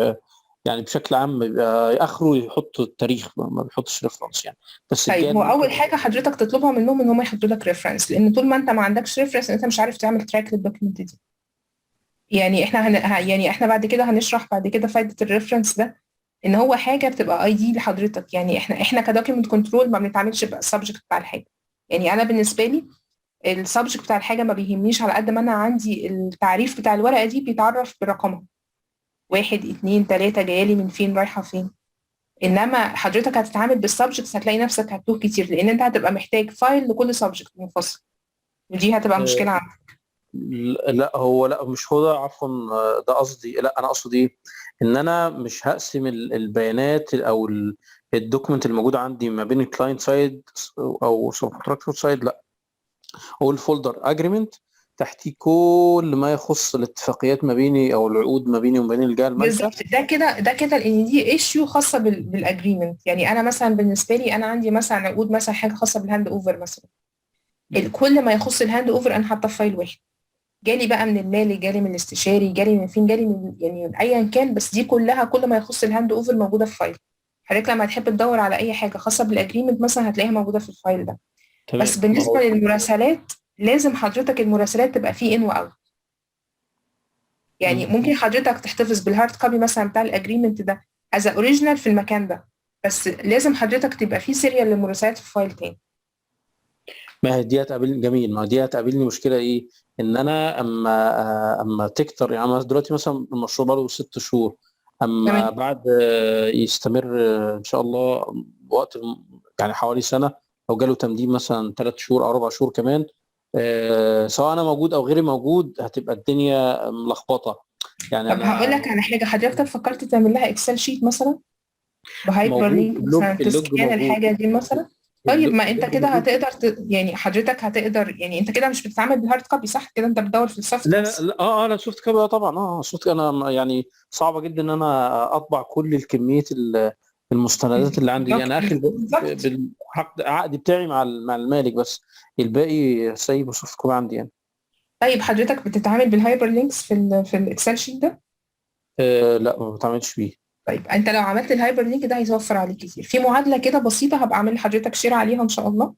يعني بشكل عام بيبقى اخره يحط التاريخ، ما بيحطش ريفرنس يعني. بس طيب الجان هو اول ممكن. حاجه حضرتك تطلبها منهم ان هم يحطوا لك ريفرنس، لان طول ما انت ما عندكش ريفرنس انت مش عارف تعمل تراك للدوكيمنت دي. يعني احنا يعني احنا بعد كده هنشرح بعد كده فايده الريفرنس ده، ان هو حاجه بتبقى اي دي لحضرتك. يعني احنا كدوكيمنت كنترول ما بنتعاملش بالسبجكت بتاع الحاجه. يعني انا بالنسبه لي السبجكت بتاع الحاجه ما بيهمنيش على قد ما انا عندي التعريف بتاع الورقه دي بيتعرف برقمها 1 2 3 جايه لي من فين رايحه فين. انما حضرتك هتتعامل بالسبجكتس هتلاقي نفسك هتتوه كتير، لان انت هتبقى محتاج فايل لكل سبجكت منفصل، ودي هتبقى مشكله عندك. لا مش هو ده، عفوا. ده قصدي، لا انا اقصد ان انا مش هقسم البيانات او الدوكيمنت الموجود عندي ما بين الكلاينت سايد او سب كونتراكتور سايد. لا، هو الفولدر اجريمنت تحتيه كل ما يخص الاتفاقيات ما بيني او العقود ما بيني وما بين الجهه المالكه. بالظبط، ده كده لان دي ايشيو خاصه بالاجريمنت. يعني انا مثلا بالنسبه لي انا عندي مثلا عقود مثلا حاجه خاصه بالهاند اوفر مثلا، كل ما يخص الهاند اوفر انا حاطه في فايل واحد. جالي بقى من المالي، جالي من الاستشاري، جالي من فين، جالي من يعني من ايا كان، بس دي كلها كل ما يخص الهاند اوفر موجوده في فايل. حضرتك لما تحب تدور على اي حاجه خاصه بالاجريمنت مثلا هتلاقيها موجوده في الفايل ده. بس تمام. ما بالنسبه هو للمراسلات لازم حضرتك المراسلات تبقى فيه ان واوت. يعني ممكن حضرتك تحتفظ بالهارد كوبي مثلا بتاع الاجريمنت ده از اوريجينال في المكان ده، بس لازم حضرتك تبقى فيه سيريال للمراسلات في فايل تاني. ما هي دي هتقابلني جميل، ما دي هتقابلني مشكله ايه؟ ان انا اما تكتر، يعني أنا دلوقتي مثلا المشروع بقاله 6 شهور، اما تمام. بعد يستمر ان شاء الله وقت يعني حوالي سنه، لو جاله تمديد مثلا 3 شهور او 4 شهور كمان، سواء انا موجود او غيري موجود هتبقى الدنيا ملخبطه. يعني طب هقول انا لك على حاجه، حضرتك فكرت تعمل لها اكسل شيت مثلا بهايبر موجود، لينك مثلا اللوج تسكان موجود، الحاجه دي مثلا؟ طيب ما انت اللوج كده موجود. هتقدر يعني حضرتك هتقدر، يعني انت كده مش بتتعامل بالهارد كوبي صح كده، انت بتدور في السوفت لا لا بس. لا، انا سوفت كده طبعا. سوفت انا يعني صعبه جدا ان انا اطبع كل الكميه المستندات اللي عندي دي. انا اخر بالظبط. عقد بتاعي مع المالك بس، الباقي سايبه سوفت كوبي عندي يعني. طيب حضرتك بتتعامل بالهايبر لينكس في الاكسل شيت ده؟ لا ما بتعملش بيه. طيب انت لو عملت الهايبر لينك ده هيوفر عليك كتير. في معادله كده بسيطه هبقى اعمل لحضرتك شير عليها ان شاء الله.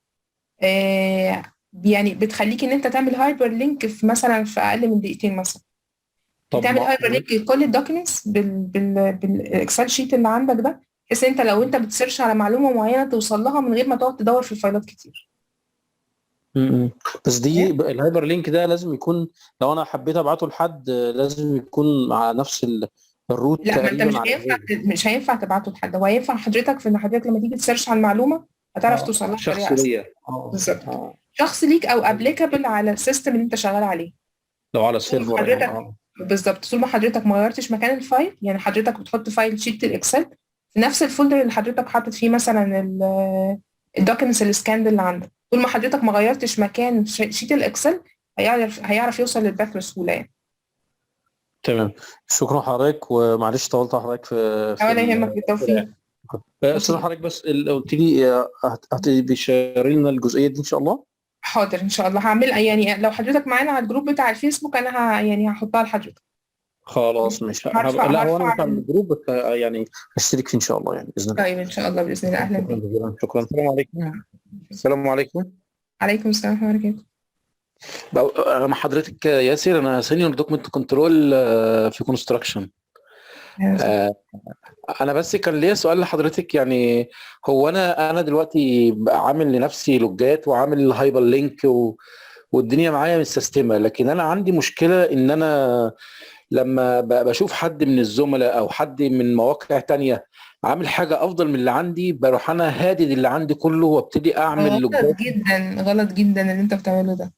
آه يعني بتخليك ان انت تعمل هايبر لينك في مثلا في اقل من دقيقتين مثلا. طب بتعمل هايبر لينك لكل الدوكيومنتس بالاكسل شيت اللي عندك ده، بحيث انت لو انت بتسيرش على معلومه معينه توصل لها من غير ما تقعد تدور في الفايلات كتير. م- م. بس دي تمام؟ الهايبر لينك ده لازم يكون، لو انا حبيت ابعته لحد لازم يكون مع نفس الروت لا ما انت تقريبا على الجهاز. مش هينفع تبعته لحد، هو هينفع حضرتك في ان حضرتك لما تيجي تسيرش على المعلومه هتعرف توصل لها شخص بطريقه اسهل. ليا. بالظبط. شخص ليك او ابليكابل على السيستم اللي انت شغال عليه. لو على طول ما السيرفر يعني حضرتك بالظبط طول ما حضرتك ما غيرتش مكان الفايل، يعني حضرتك بتحط فايل شيت الاكسل في نفس الفولدر اللي حضرتك حاطط فيه مثلا الدوكيومنتس السكاند اللي عندك، طول ما حضرتك ما غيرتش مكان شيت الاكسل هيعرف يوصل للباك بسهوله يعني. تمام. شكرا حضرتك، ومعلش طولت على حضرتك في ولا يهمك، بالتوفيق. استاذ توفيق. حضرتك، بس قلت لي هتبقي شاري لنا الجزئيه دي ان شاء الله. حاضر ان شاء الله هعمل، يعني لو حضرتك معانا على الجروب بتاع الفيسبوك انا يعني هحطها لحضرتك. خلاص مش لا هو انا مش على الجروب بس يعني هشترك فيه ان شاء الله يعني باذن الله. طيب ان شاء الله باذن الله، اهلا شكرا بيك. جزيلا، شكرا. السلام عليكم. نعم. السلام عليكم. عليكم السلام ورحمه الله وبركاته. انا مع حضرتك ياسر، انا سينيور دوكمنت كنترول في كونستراكشن. انا بس كان ليا سؤال لحضرتك، يعني هو انا دلوقتي عامل لنفسي لوجات وعامل هايبر لينك والدنيا معايا متسيستمه، لكن انا عندي مشكله ان انا لما بشوف حد من الزملاء او حد من مواقع تانية عامل حاجه افضل من اللي عندي، بروح انا هادد اللي عندي كله وابتدي اعمل غلط لوجات. جدا، غلط جدا اللي انت بتعمله ده.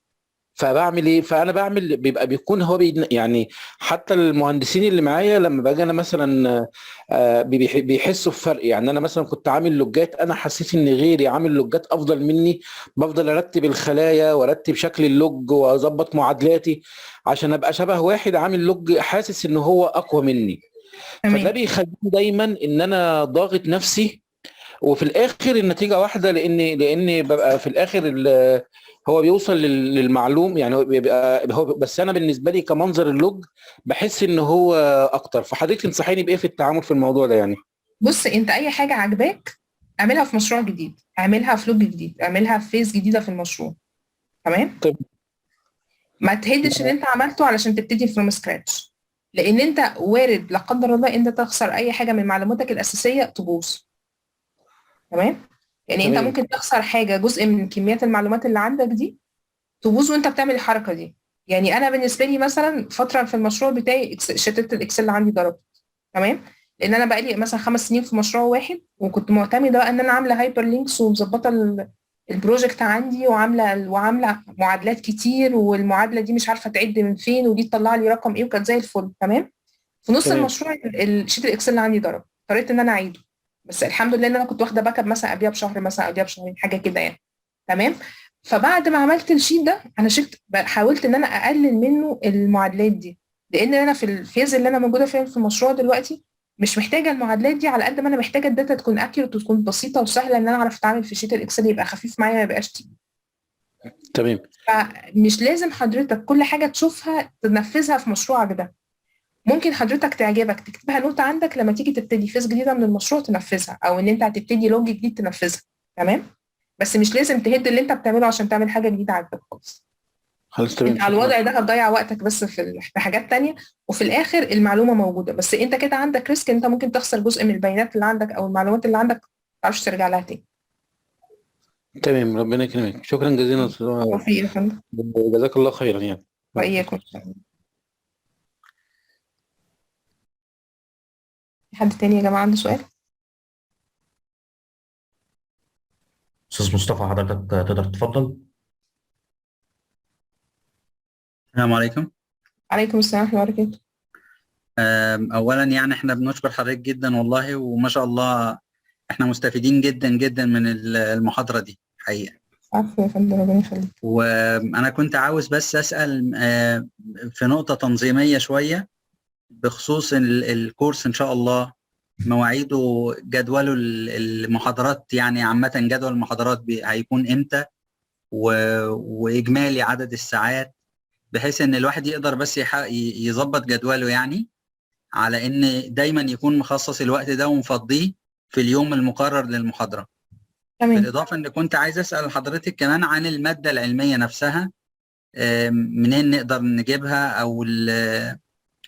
فبعمل ايه؟ فانا بعمل بيكون هو يعني حتى المهندسين اللي معايا لما باجي انا مثلا بيحسوا بفرق. يعني انا مثلا كنت عامل لوجات، انا حسيت ان غيري عامل لوجات افضل مني، بفضل ارتب الخلايا وارتب شكل اللوج واظبط معادلاتي عشان ابقى شبه واحد عامل لوج حاسس ان هو اقوى مني. فده تمام. بيخليني دايما ان انا ضاغط نفسي، وفي الاخر النتيجه واحده، لان ببقى في الاخر هو بيوصل للمعلوم، يعني هو بيبقى هو، بس انا بالنسبه لي كمنظر اللوج بحس ان هو اكتر. فحضرتك تنصحيني بايه في التعامل في الموضوع ده يعني؟ بص انت اي حاجه عاجباك اعملها في مشروع جديد، اعملها في لوج جديد، اعملها في فيز جديده في المشروع. تمام. طيب. ما تهدش اللي انت عملته علشان تبتدي فروم سكراتش، لان انت وارد لا قدر الله انت تخسر اي حاجه من معلوماتك الاساسيه تبوظ. تمام. يعني انت تمام. ممكن تخسر حاجه، جزء من كميات المعلومات اللي عندك دي تبوظ وانت بتعمل الحركه دي. يعني انا بالنسبه لي مثلا فتره في المشروع بتاعي شتات الاكسل اللي عندي ضربت. تمام. لان انا بقالي مثلا 5 سنين في مشروع واحد، وكنت معتمده بقى ان انا عامله هايبر لينكس ومظبطه البروجكت عندي، وعامله معادلات كتير، والمعادله دي مش عارفه تعد من فين، ودي تطلع لي رقم ايه، وكانت زي الفل. تمام. في نص تمام. المشروع الشيت الاكسل اللي عندي ضرب، اضطريت ان انا اعيده. بس الحمد لله ان انا كنت واخده باك اب مثلا قبلها بشهر، مثلا قبلها بشهرين، حاجه كده يعني. تمام. فبعد ما عملت الشيت ده انا حاولت ان انا اقلل منه المعادلات دي، لان انا في الفيز اللي انا موجوده فيها في المشروع دلوقتي مش محتاجه المعادلات دي على قد ما انا محتاجه الداتا تكون اكيوريت وتكون بسيطه وسهله ان انا اعرف اتعامل في شيت الاكسل، يبقى خفيف معايا ما يبقاش تقيل. تمام. فمش لازم حضرتك كل حاجة تشوفها تنفذها في مشروعك ده. ممكن حضرتك تعجبك تكتبها نوت عندك لما تيجي تبتدي فيز جديدة من المشروع تنفذها، أو إن أنت هتبتدي لوج جديد تنفذها. تمام. بس مش لازم تهد اللي أنت بتعمله عشان تعمل حاجة جديدة عاجبك خالص. خلاص تمام، أنت على شكرا. الوضع ده هتضيع وقتك بس في حاجات تانية، وفي الآخر المعلومة موجودة، بس أنت كده عندك ريسك إن أنت ممكن تخسر جزء من البيانات اللي عندك أو المعلومات اللي عندك، ما تعرفش ترجع لها تاني. تمام، ربنا يكرمك، شكرا جزيلا يا أستاذ عمر. توفيق يا فندم. جزاك الله خيرا يعني. وإياكم. في حد تاني يا جماعة عنده سؤال؟ استاذ مصطفى حضرتك تقدر تتفضل. السلام عليكم. عليكم السلام ورحمة الله وبركاته. أولا يعني احنا بنشكر حضرتك جدا والله، وما شاء الله احنا مستفيدين جدا جدا من المحاضرة دي حقيقة. عفوا يا فندم، ربنا يخليك. وأنا كنت عاوز بس أسأل في نقطة تنظيمية شوية بخصوص الكورس إن شاء الله، مواعيده، جدوله المحاضرات، يعني عامة جدول المحاضرات هيكون إمتى، وإجمالي عدد الساعات، بحيث إن الواحد يقدر بس يظبط جدوله، يعني على ان دايما يكون مخصص الوقت ده ومفضيه في اليوم المقرر للمحاضرة. تمام. بالاضافة ان كنت عايز اسأل حضرتك كمان عن المادة العلمية نفسها، منين نقدر نجيبها، او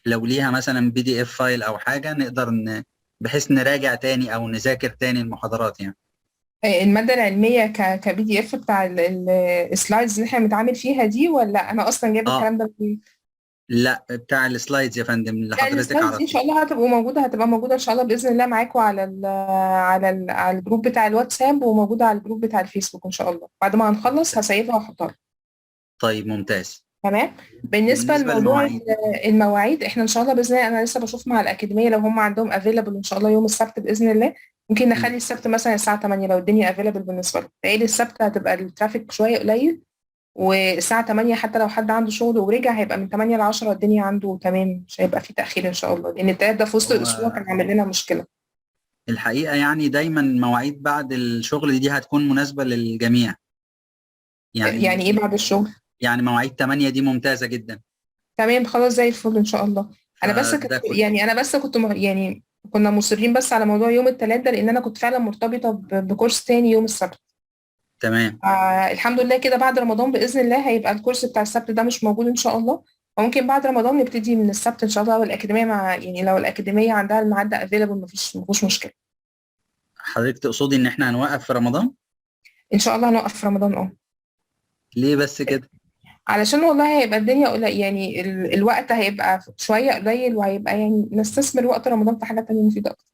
لو ليها مثلا PDF فايل او حاجة نقدر بحيث نراجع تاني او نذاكر تاني المحاضرات يعني. المادة العلمية كPDF بتاع السلايدز اللي احنا بنتعامل فيها دي، ولا انا اصلا جايبه الكلام ده منين؟ لا، بتاع السلايدز يا فندم اللي لا، حضرتك السلايدز دي ان عرضتيه. شاء الله هتبقى موجودة ان شاء الله بإذن الله معاكم على الجروب بتاع الواتساب، وموجودة على الجروب بتاع الفيسبوك ان شاء الله. بعد ما هنخلص هسيبها واحطها. طيب ممتاز. تمام. بالنسبة لموضوع للمواعيد، المواعيد، احنا ان شاء الله باذن الله، انا لسه بشوف مع الاكاديميه لو هم عندهم افيلابل ان شاء الله يوم السبت باذن الله. ممكن نخلي السبت مثلا الساعه 8 لو الدنيا افيلابل بالنسبه له. لان السبت هتبقى الترافيك شويه قليل، والساعه 8 حتى لو حد عنده شغل ورجع هيبقى من 8 ل 10 الدنيا عنده تمام، مش هيبقى في تاخير ان شاء الله، لان التلات ده في وسط الاسبوع كان عامل لنا مشكله. الحقيقة يعني دايما مواعيد بعد الشغل دي هتكون مناسبة للجميع. يعني ايه بعد الشغل؟ يعني مواعيد 8 دي ممتازة جدا. تمام، خلاص زي الفل ان شاء الله. انا بس فده كل انا بس كنت يعني كنا مصرين بس على موضوع يوم الثلاث ده، لان انا كنت فعلا مرتبطه بكورس تاني يوم السبت. تمام. الحمد لله كده بعد رمضان باذن الله هيبقى الكورس بتاع السبت ده مش موجود ان شاء الله. وممكن بعد رمضان نبتدي من السبت ان شاء الله، والاكاديميه يعني لو الاكاديميه عندها الميعاد ده افيلابل مفيش مشكله. حضرتك تقصدي ان احنا هنوقف في رمضان؟ ان شاء الله هنوقف في رمضان. ليه بس كده؟ علشان والله هيبقى الدنيا قليل، يعني الوقت هيبقى شويه قليل، وهيبقى يعني نستثمر وقت رمضان في حاجه تانية مفيده اكتر.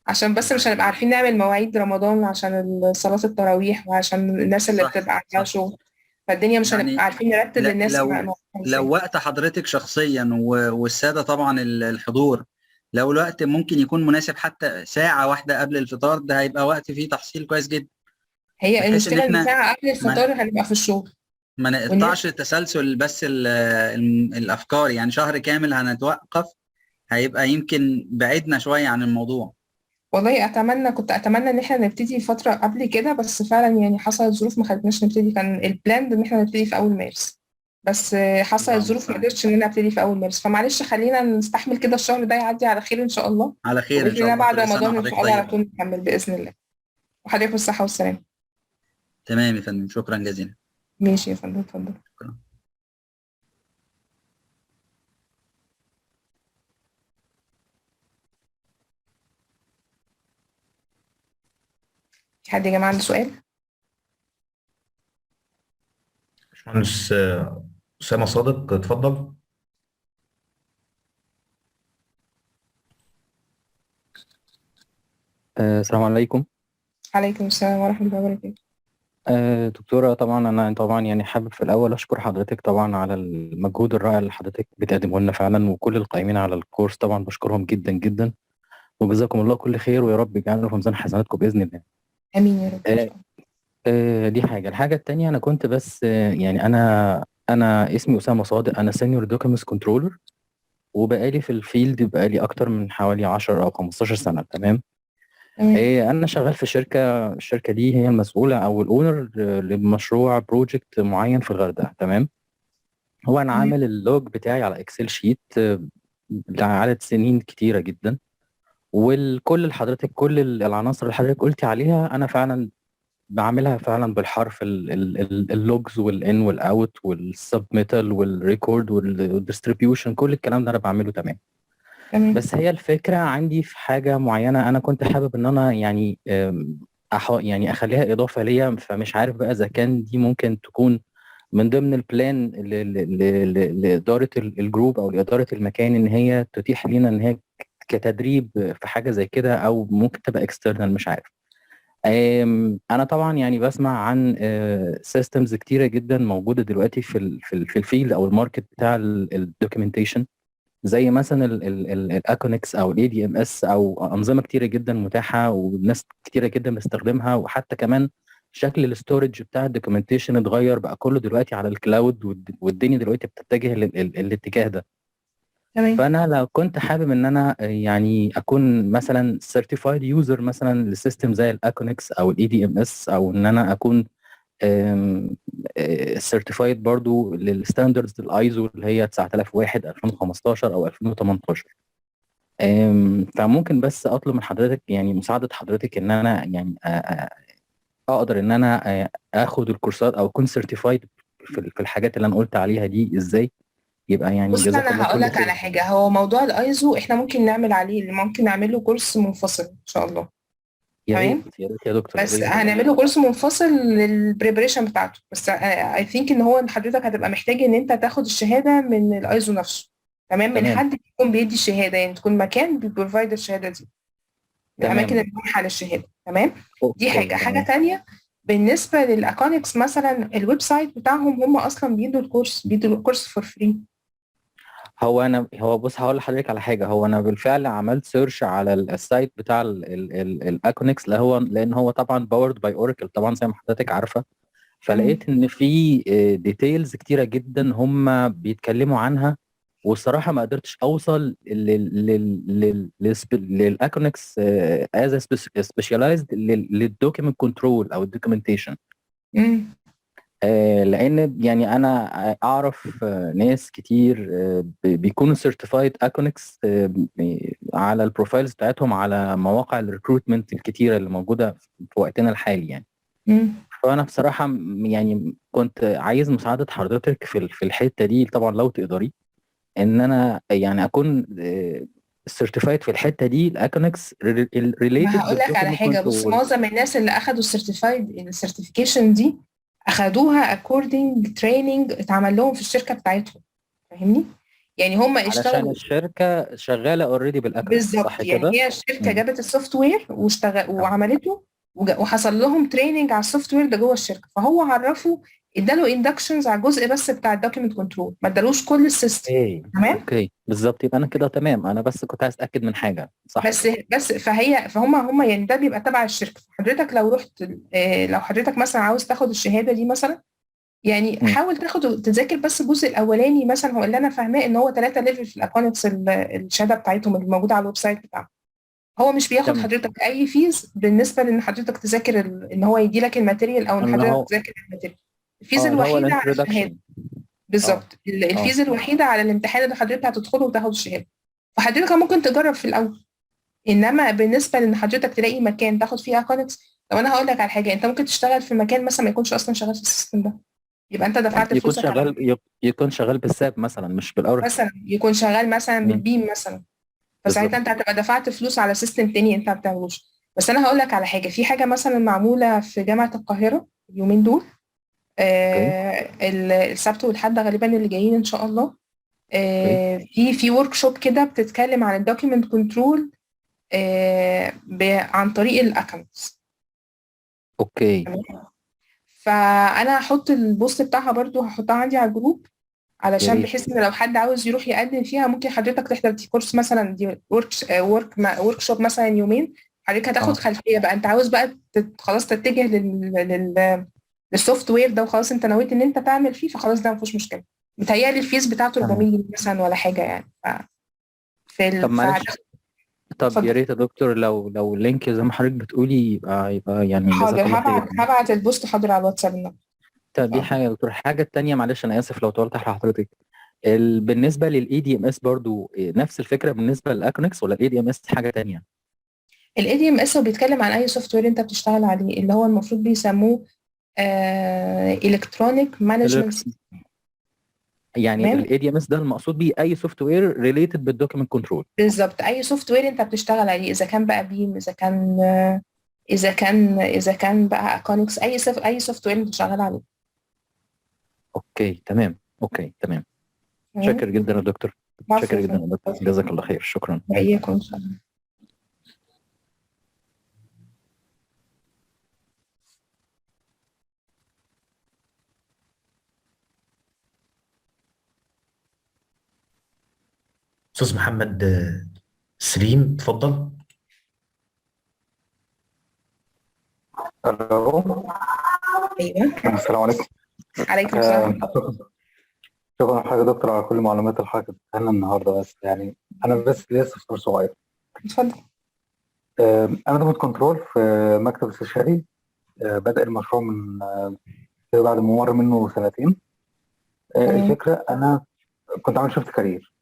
عشان بس مش هنبقى عارفين نعمل مواعيد رمضان عشان صلاة التراويح وعشان الناس اللي صح بتبقى عندها صح. شغل، فالدنيا مش هنبقى يعني عارفين نرتب للناس لو ازاي. وقت حضرتك شخصيا والسادة طبعا الحضور، لو الوقت ممكن يكون مناسب حتى ساعة واحدة قبل الفطار، ده هيبقى وقت فيه تحصيل كويس جدا. هي بحيث ان المشكلة ان احنا ساعة قبل ما الفطار هنبقى في الشغل. ما والناس نقطعش تسلسل بس الافكار، يعني شهر كامل هنتوقف، هيبقى يمكن بعدنا شوية عن الموضوع. والله كنت اتمنى ان احنا نبتدي فترة قبل كده، بس فعلا يعني حصلت ظروف ما خلتناش نبتدي. كان البلان ان احنا نبتدي في اول مارس، بس حصلت اللهم ظروف ما المستعان. قدرتش ان انا ابتدي في اول مارس. فمعلش خلينا نستحمل كده، الشهر ده يعدي على خير ان شاء الله. على خير ان وباذن شاء الله الله، بعد كل سنة رمضان ان شاء وحضرتك الله على طيب. طول نكمل باذن الله. وحضرتك بالصحة والسلامة. تمام يا فندم، شكرا جزيلا. ماشي يا فندم، اتفضل. شكرا. في حد يا جماعة عنده سؤال؟ باشمهندس أسامة صادق اتفضل. السلام عليكم. عليكم السلام ورحمة الله وبركاته. دكتورة، طبعا أنا يعني حابب في الأول أشكر حضرتك طبعا على المجهود الرائع اللي حضرتك بتقدمه لنا فعلا، وكل القائمين على الكورس طبعا بشكرهم جدا جدا، وجزاكم الله كل خير، ويا رب يجعله في ميزان حسناتكم بإذن الله. آمين يا رب إن شاء الله. دي الحاجة التانية، أنا كنت بس يعني أنا اسمي أسامة صادق، أنا سينيور دوكيومنتس كنترولر، وبقالي في الفيلد بقالي أكتر من حوالي 10 أو 15 سنة. تمام. تمام. انا شغال في الشركه دي هي المسؤوله او الاونر لمشروع بروجكت معين في الغردقه. تمام. هو انا تمام. عامل اللوج بتاعي على اكسل شيت لعدد سنين كتيره جدا، وكل حضرتك كل العناصر اللي حضرتك قلتي عليها انا فعلا بعملها فعلا بالحرف، اللوجز والان والاوت والسبميتال والريكورد والديستريبيوشن، كل الكلام ده انا بعمله تمام. تمام. بس هي الفكره عندي في حاجه معينه، انا كنت حابب ان انا يعني يعني اخليها اضافه ليا، فمش عارف بقى اذا كان دي ممكن تكون من ضمن البلان لاداره الجروب او لاداره المكان، ان هي تتيح لنا ان هي كتدريب في حاجه زي كده، او ممكن تبقى اكسترنال، مش عارف. انا طبعا يعني بسمع عن سيستمز كتيره جدا موجوده دلوقتي في الفيلد او الماركت بتاع الدوكيومنتيشن، زي مثلا الاكونكس او الاي دي ام اس، او انظمه كتيره جدا متاحه وناس كتيره جدا بتستخدمها. وحتى كمان شكل الاستورج بتاع الدوكيومنتيشن اتغير، بقى كله دلوقتي على الكلاود، والدنيا دلوقتي بتتجه الاتجاه ده. تمام. فانا لو كنت حابب ان انا يعني اكون مثلا سيرتيفايد يوزر مثلا لسيستم زي الاكونكس او الاي دي ام اس، او ان انا اكون سيرتيفايد برضو للستاندردز الايزو اللي هي 9001 2015 او 2018. فممكن بس اطلب من حضرتك يعني مساعده حضرتك ان انا يعني اقدر ان انا اخد الكورسات او اكون سيرتيفايد في الحاجات اللي انا قلت عليها دي ازاي، يبقى يعني بص جزاك انا الله هقول كل لك على خير. حاجه، هو موضوع الايزو احنا ممكن نعمل عليه، ممكن نعمل له كورس منفصل ان شاء الله. يا تمام. ريت يا ريت يا دكتور، يا بس ريت والله. هنعمل له كورس منفصل للبريبريشن بتاعته، بس اي ثينك ان هو حضرتك هتبقى محتاج ان انت تاخد الشهاده من الايزو نفسه. تمام. من تمام. حد يكون بيدي الشهاده، يعني تكون مكان بيبروفايد الشهاده دي، من الاماكن تمام. المنحه للشهاده. تمام. دي اوكي. حاجه تمام. تانية. بالنسبه للاكونكس مثلا، الويب سايت بتاعهم هم اصلا بيدوا الكورس فور فري. هو بص هقول لحضرتك على حاجه. هو انا بالفعل عملت سيرش على السايت بتاع الاكونكس، لان هو طبعا باورد باي اوراكل طبعا زي ما حضرتك عارفه. تمام. فلقيت ان في ديتيلز كتيره جدا هم بيتكلموا عنها، والصراحه ما قدرتش اوصل للاكونكس از سبيشاليزد للدوكيمنت كنترول او الدوكيومنتيشن. امم. لان يعني انا اعرف ناس كتير بيكونوا سيرتيفايد اكونكس على البروفايلز بتاعتهم على مواقع الريكروتمنت الكتيره اللي موجوده في وقتنا الحالي يعني. امم. فانا بصراحه يعني كنت عايز مساعده حضرتك في الحته دي طبعا لو تقدري، ان انا يعني اكون سيرتيفايد في الحته دي الاكونكس ما ريليتد هقول لك على بالدوكيمنت حاجه، بص كنترول. معظم الناس اللي اخدوا السيرتيفيكيشن دي اخدوها اكوردنج تريننج اتعمل لهم في الشركه بتاعتهم. فاهمني؟ يعني هم علشان اشتغلوا. الشركه شغاله اوريدي بالاكونكس، صح بالظبط، يعني كده؟ هي الشركه مم. جابت السوفت وير واشتغل اه. وعملته، وحصل لهم تريننج على السوفت وير ده جوه الشركه، فهو عرفه، اداله اندكشنز على الجزء بس بتاع الدوكيمنت كنترول، ما ادالوش كل السيستم. اوكي. تمام. اوكي بالظبط، يبقى انا كده تمام. انا بس كنت عايز اتاكد من حاجه، صح بس كده؟ بس فهم يعني ده بيبقى تبع الشركه. حضرتك لو رحت، لو حضرتك مثلا عاوز تاخد الشهاده دي مثلا، يعني مم. حاول تذاكر بس الجزء الاولاني مثلا. هو اللي انا فاهماه ان هو 3 ليفل في الاكونكس، الشهاده بتاعتهم اللي موجوده على الويب سايت بتاعهم. هو مش بياخد تمام. حضرتك اي فيز بالنسبه لان حضرتك تذاكر ان هو يدي لك الماتيريال، او ان اللي حضرتك هو تذاكر الماتيريال. الفيز اللي هو الوحيده على الشهاده. الانترودكشن. اه. بالظبط، اه. الفيز الوحيده على الامتحان اللي حضرتك هتدخله وتاخد الشهاده. فحضرتك ممكن تجرب في الاول، انما بالنسبه لان حضرتك تلاقي مكان تاخد فيه اكونكس. طب انا هقول لك على حاجه، انت ممكن تشتغل في مكان مثلا ما يكونش اصلا شغال في السيستم ده، يبقى انت دفعت يكون فلوسك على، شغال يكون شغال بالساب مثلا مش بالاوراكل. مثلا يكون شغال مثلا مم. بالبيم مثلا. فساعتها بالظبط. انت هتبقى دفعت فلوس على سيستم تاني انت ما بتعملوش. بس انا هقول لك على حاجه، في حاجه مثلا معموله في جامعه القاهره اليومين دول، اوكي. السبت والحد غالبا اللي جايين ان شاء الله. اوكي. في ورك شوب كده بتتكلم عن الدوكيمنت كنترول عن طريق الاكونتس. اوكي. فانا هحط البوست بتاعها برضو، هحطها عندي على الجروب، يا علشان ريت. بحيث ان لو حد عاوز يروح يقدم فيها ممكن حضرتك تحضر دي كورس مثلا، دي ورك شوب مثلا يومين. حضرتك هتاخد اه. خلفيه بقى، انت عاوز بقى خلاص تتجه للسوفت وير ده وخلاص، انت نويت ان انت تعمل فيه، فخلاص ده مفيش مشكله. متهيألي الفيس بتاعته تمام. 400 جنيه مثلا ولا حاجه يعني. طب معلش، طب اتفضل. يا ريت يا دكتور لو اللينك زي ما حضرتك بتقولي يبقى يعني حاضر، جزاك الله خير. هبعت البوست حاضر على الواتساب النهارده. طب دي حاجه يا دكتور. الحاجه التانيه معلش انا اسف لو طولت على حضرتك، بالنسبه للاي دي ام اس برضو نفس الفكره بالنسبه للاكونكس ولا الاي دي ام اس حاجه تانيه؟ الاي دي ام اس هو بيتكلم عن اي سوفت وير انت بتشتغل عليه، اللي هو المفروض بيسموه الكترونيك مانجمنت. يعني تمام، الاي دي ام اس ده المقصود بيه اي سوفت وير ريليتد بالدوكيمنت كنترول. بالظبط. اي سوفت وير انت بتشتغل عليه، اذا كان بقى بيم، اذا كان بقى اكونكس، اي سوفت وير انت شغال عليه. اوكي تمام. اوكي تمام. تمام؟ شاكر جدا يا دكتور. عفوا. شاكر جدا يا دكتور، جزاك الله خير. شكرا. وإياكم إن شاء الله. استاذ محمد سليم، اتفضل. الو. ايوه، السلام عليكم. عليكم السلام. شكرا حضرتك يا دكتور على كل المعلومات اللي حضرتك اديتها لنا النهارده. بس يعني انا بس لسه استفسار صغير. اتفضل. انا ضمن كنترول في مكتب استشاري. بدأ المشروع من بعد ما مر منه سنتين. الفكره انا كنت عامل شيفت كارير،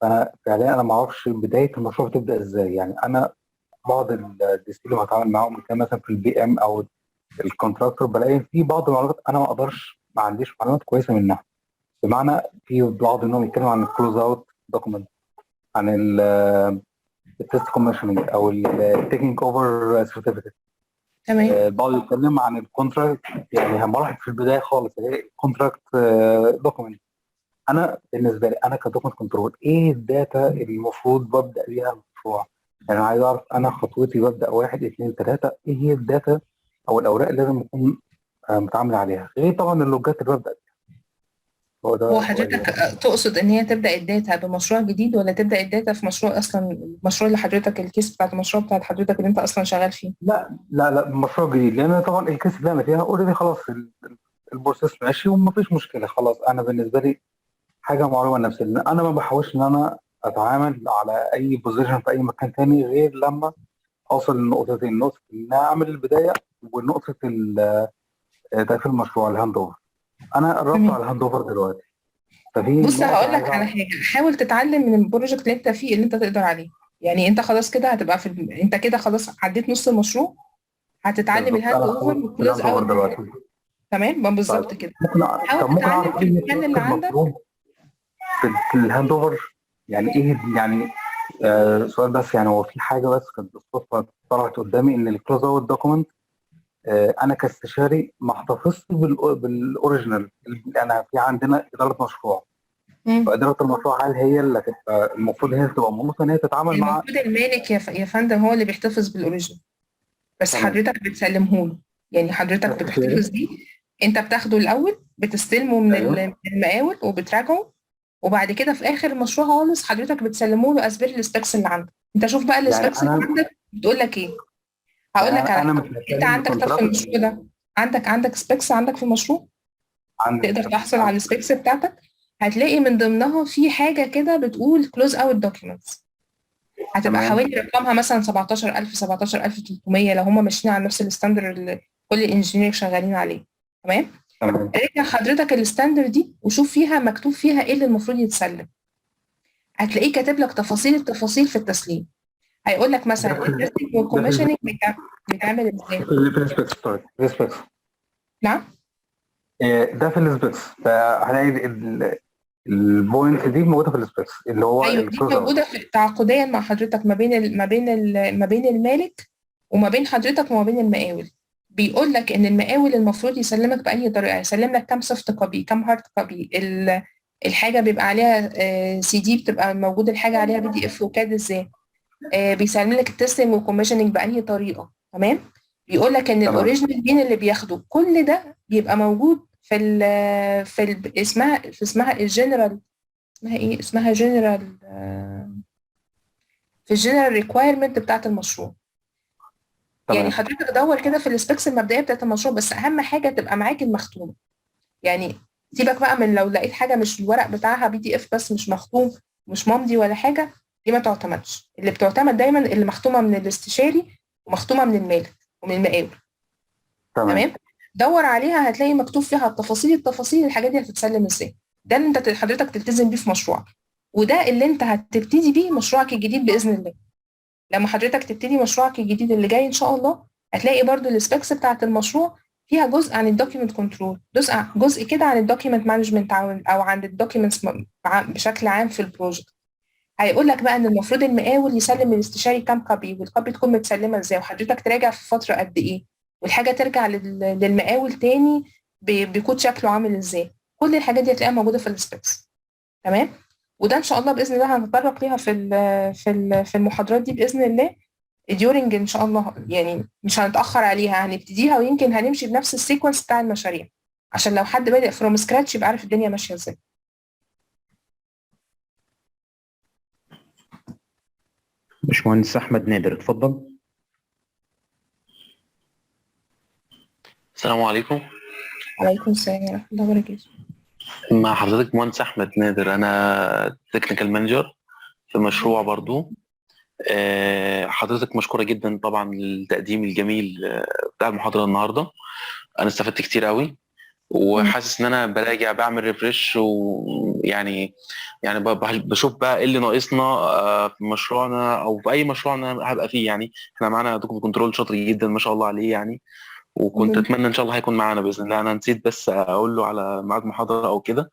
فانا فعليا انا ما اعرفش بدايه المشروع بتبدا ازاي. يعني انا بعض الديسك اللي بتعامل معاهم كان مثلا في البي ام او الكونتراكتور بلاقي في بعض المعلومات انا ما عنديش معلومات كويسه منها. بمعنى في بعض انهم يتكلموا عن الكلوز اوت دوكيمنت، عن التست كوميشننج او التيكنج اوفر سيرتيفيكت. تمام. البعض يتكلم عن الكونتراكت، يعني مراحل في البدايه خالص اللي هي الكونتراكت دوكيمنت. انا بالنسبه لي انا كدوكيمنت كنترول ايه الداتا اللي المفروض ببدا بيها المشروع؟ يعني انا عايز اعرف انا خطوتي ببدا 1 2 3 ايه هي الداتا او الاوراق اللي لازم اكون متعامل عليها، غير طبعا اللوجات اللي ببدا بيها. هو هو ده سؤالي. حضرتك تقصد ان هي تبدا الداتا بمشروع جديد، ولا تبدا الداتا في مشروع اصلا، المشروع اللي حضرتك الكيس بتاعت المشروع بتاعت حضرتك اللي انت اصلا شغال فيه؟ لا مشروع جديد، لان طبعا الكيس اللي انا فيها اوريدي خلاص البروسيس ماشي ومفيش مشكله خلاص. انا بالنسبه لي حاجه معلومه لنفسي، لان انا ما بحاوش ان انا اتعامل على اي بوزيشن في اي مكان تاني غير لما اوصل لنقطتين: نقطه ان أنا اعمل البدايه، ونقطه تقفيل المشروع الهاند اوفر. انا قربت على الهاند اوفر دلوقتي، ففي بص، نقطه هقول عايز لك على اعرف. حاجه. حاول تتعلم من البروجكت اللي انت فيه اللي انت تقدر عليه. يعني انت خلاص كده هتبقى انت كده خلاص عديت نص المشروع، هتتعلم بالظبط الهاند انا اوفر في والكلوز الهاند اوفر اوت. دلوقتي. تمام، ما طيب بالظبط كده. حاول ممكن تتعلم اعرف في ايه المكان اللي التاسك عندك. المطلوب في الهاند اوفر؟ يعني ايه يعني؟ سؤال بس، يعني هو في حاجه بس كانت بالصدفه طلعت قدامي ان الكلوز اوت دوكيمنت انا كاستشاري ما احتفظتش بالاوريجينال. انا في عندنا اداره مشروع، فاداره المشروع هل هي اللي هتبقى المفروض هي تبقى منوطه ان هي تتعامل مع؟ المفروض المالك يا فندم هو اللي بيحتفظ بالاوريجينال، بس تمام. حضرتك بتسلمه له. يعني حضرتك بتحتفظ بيه، انت بتاخده الاول، بتستلمه من ايوه من المقاول وبتراجعه، وبعد كده في اخر المشروع خالص حضرتك بتسلمه له اسبير السبيكس اللي عندك. انت شوف بقى يعني السبيكس اللي عندك بتقول لك ايه. هقول لك على انا حاجه. مش انت هسلم عندك طب في الكونتراكت. المشروع ده، عندك سبيكس عندك في المشروع، عندي تقدر سبيكس. تحصل على السبيكس بتاعتك. هتلاقي من ضمنها في حاجه كده بتقول كلوز اوت دوكيومنتس، هتبقى تمام حوالي رقمها مثلا 17000 17300 لو هم ماشيين على نفس الستاندرد اللي كل الانجينير شغالين عليه. تمام. تمام راجع حضرتك الستاندرد دي وشوف فيها مكتوب فيها ايه اللي المفروض يتسلم. هتلاقيه كاتب لك تفاصيل التفاصيل في التسليم. هيقول لك مثلا التستنج والكوميشننج بيتعمل ازاي. في السبيكس. سوري، في السبيكس. نعم. ده في السبيكس، فهلاقي البوينت دي موجوده في السبيكس اللي هو ايوه، دي الكلوز اوت. موجوده تعاقديا مع حضرتك ما بين المالك وما بين حضرتك وما بين المقاول. بيقول لك ان المقاول المفروض يسلمك بأي طريقه، يسلم لك كام سوفت كوبي، كام هارد كوبي. الحاجه بيبقى عليها سي دي، بتبقى موجود الحاجه عليها بي دي اف وكاد ازاي. بيسلم لك التستنج والكوميشننج بأي طريقه. تمام. بيقول لك ان تمام الاوريجينال مين اللي بياخده. كل ده بيبقى موجود اسمها الجنرال، اسمها ايه، اسمها جنرال، في الجنرال ريكوايرمنت بتاعت المشروع. يعني تمام حضرتك دور كده في السبيكس المبدئيه بتاعت المشروع، بس اهم حاجه تبقى معاك المختوم. يعني سيبك بقى من لو لقيت حاجه مش الورق بتاعها بي دي اف بس مش مختوم، مش ممضي ولا حاجه، دي ما تعتمدش. اللي بتعتمد دايما اللي مختومه من الاستشاري ومختومه من المالك ومن المقاول. تمام. دور عليها هتلاقي مكتوب فيها التفاصيل الحاجات دي هتتسلم ازاي. ده اللي انت حضرتك تلتزم بيه في مشروعك، وده اللي انت هتبتدي بيه مشروعك الجديد باذن الله. لما حضرتك تبتدي مشروعك الجديد اللي جاي ان شاء الله هتلاقي برضو السبيكس بتاعه المشروع فيها جزء عن الدوكيمنت كنترول، جزء كده عن الدوكيمنت مانجمنت او عن الدوكيمنتس بشكل عام في البروجكت. هيقول لك بقى ان المفروض المقاول يسلم الاستشاري كام كوبي، والكوبي تكون متسلمه ازاي، وحضرتك تراجع في فتره قد ايه، والحاجه ترجع للمقاول تاني بكود شكله عامل ازاي. كل الحاجات دي هتلاقيها موجوده في السبيكس. تمام. وده ان شاء الله باذن الله هنتطرق ليها في المحاضرات دي باذن الله ديورنج ان شاء الله، يعني مش هنتاخر عليها، هنبتديها ويمكن هنمشي بنفس السيكونس بتاع المشاريع عشان لو حد بادئ فروم سكراتش يبقى عارف الدنيا ماشيه ازاي. باشمهندس احمد نادر اتفضل. السلام عليكم. وعليكم السلام ورحمه الله وبركاته. مع حضرتك مهندس احمد نادر، انا تكنيكال مانجر في مشروع برضو. حضرتك مشكوره جدا طبعا للتقديم الجميل بتاع المحاضره النهارده. انا استفدت كتير قوي، وحاسس ان انا براجع بعمل ريفريش، ويعني بشوف بقى ايه اللي ناقصنا في مشروعنا او في اي مشروع انا هبقى فيه. يعني احنا معانا دكتور كنترول شاطر جدا ما شاء الله عليه يعني، وكنت اتمنى ان شاء الله هيكون معانا باذن الله. انا نسيت بس اقول له على ميعاد محاضره او كده،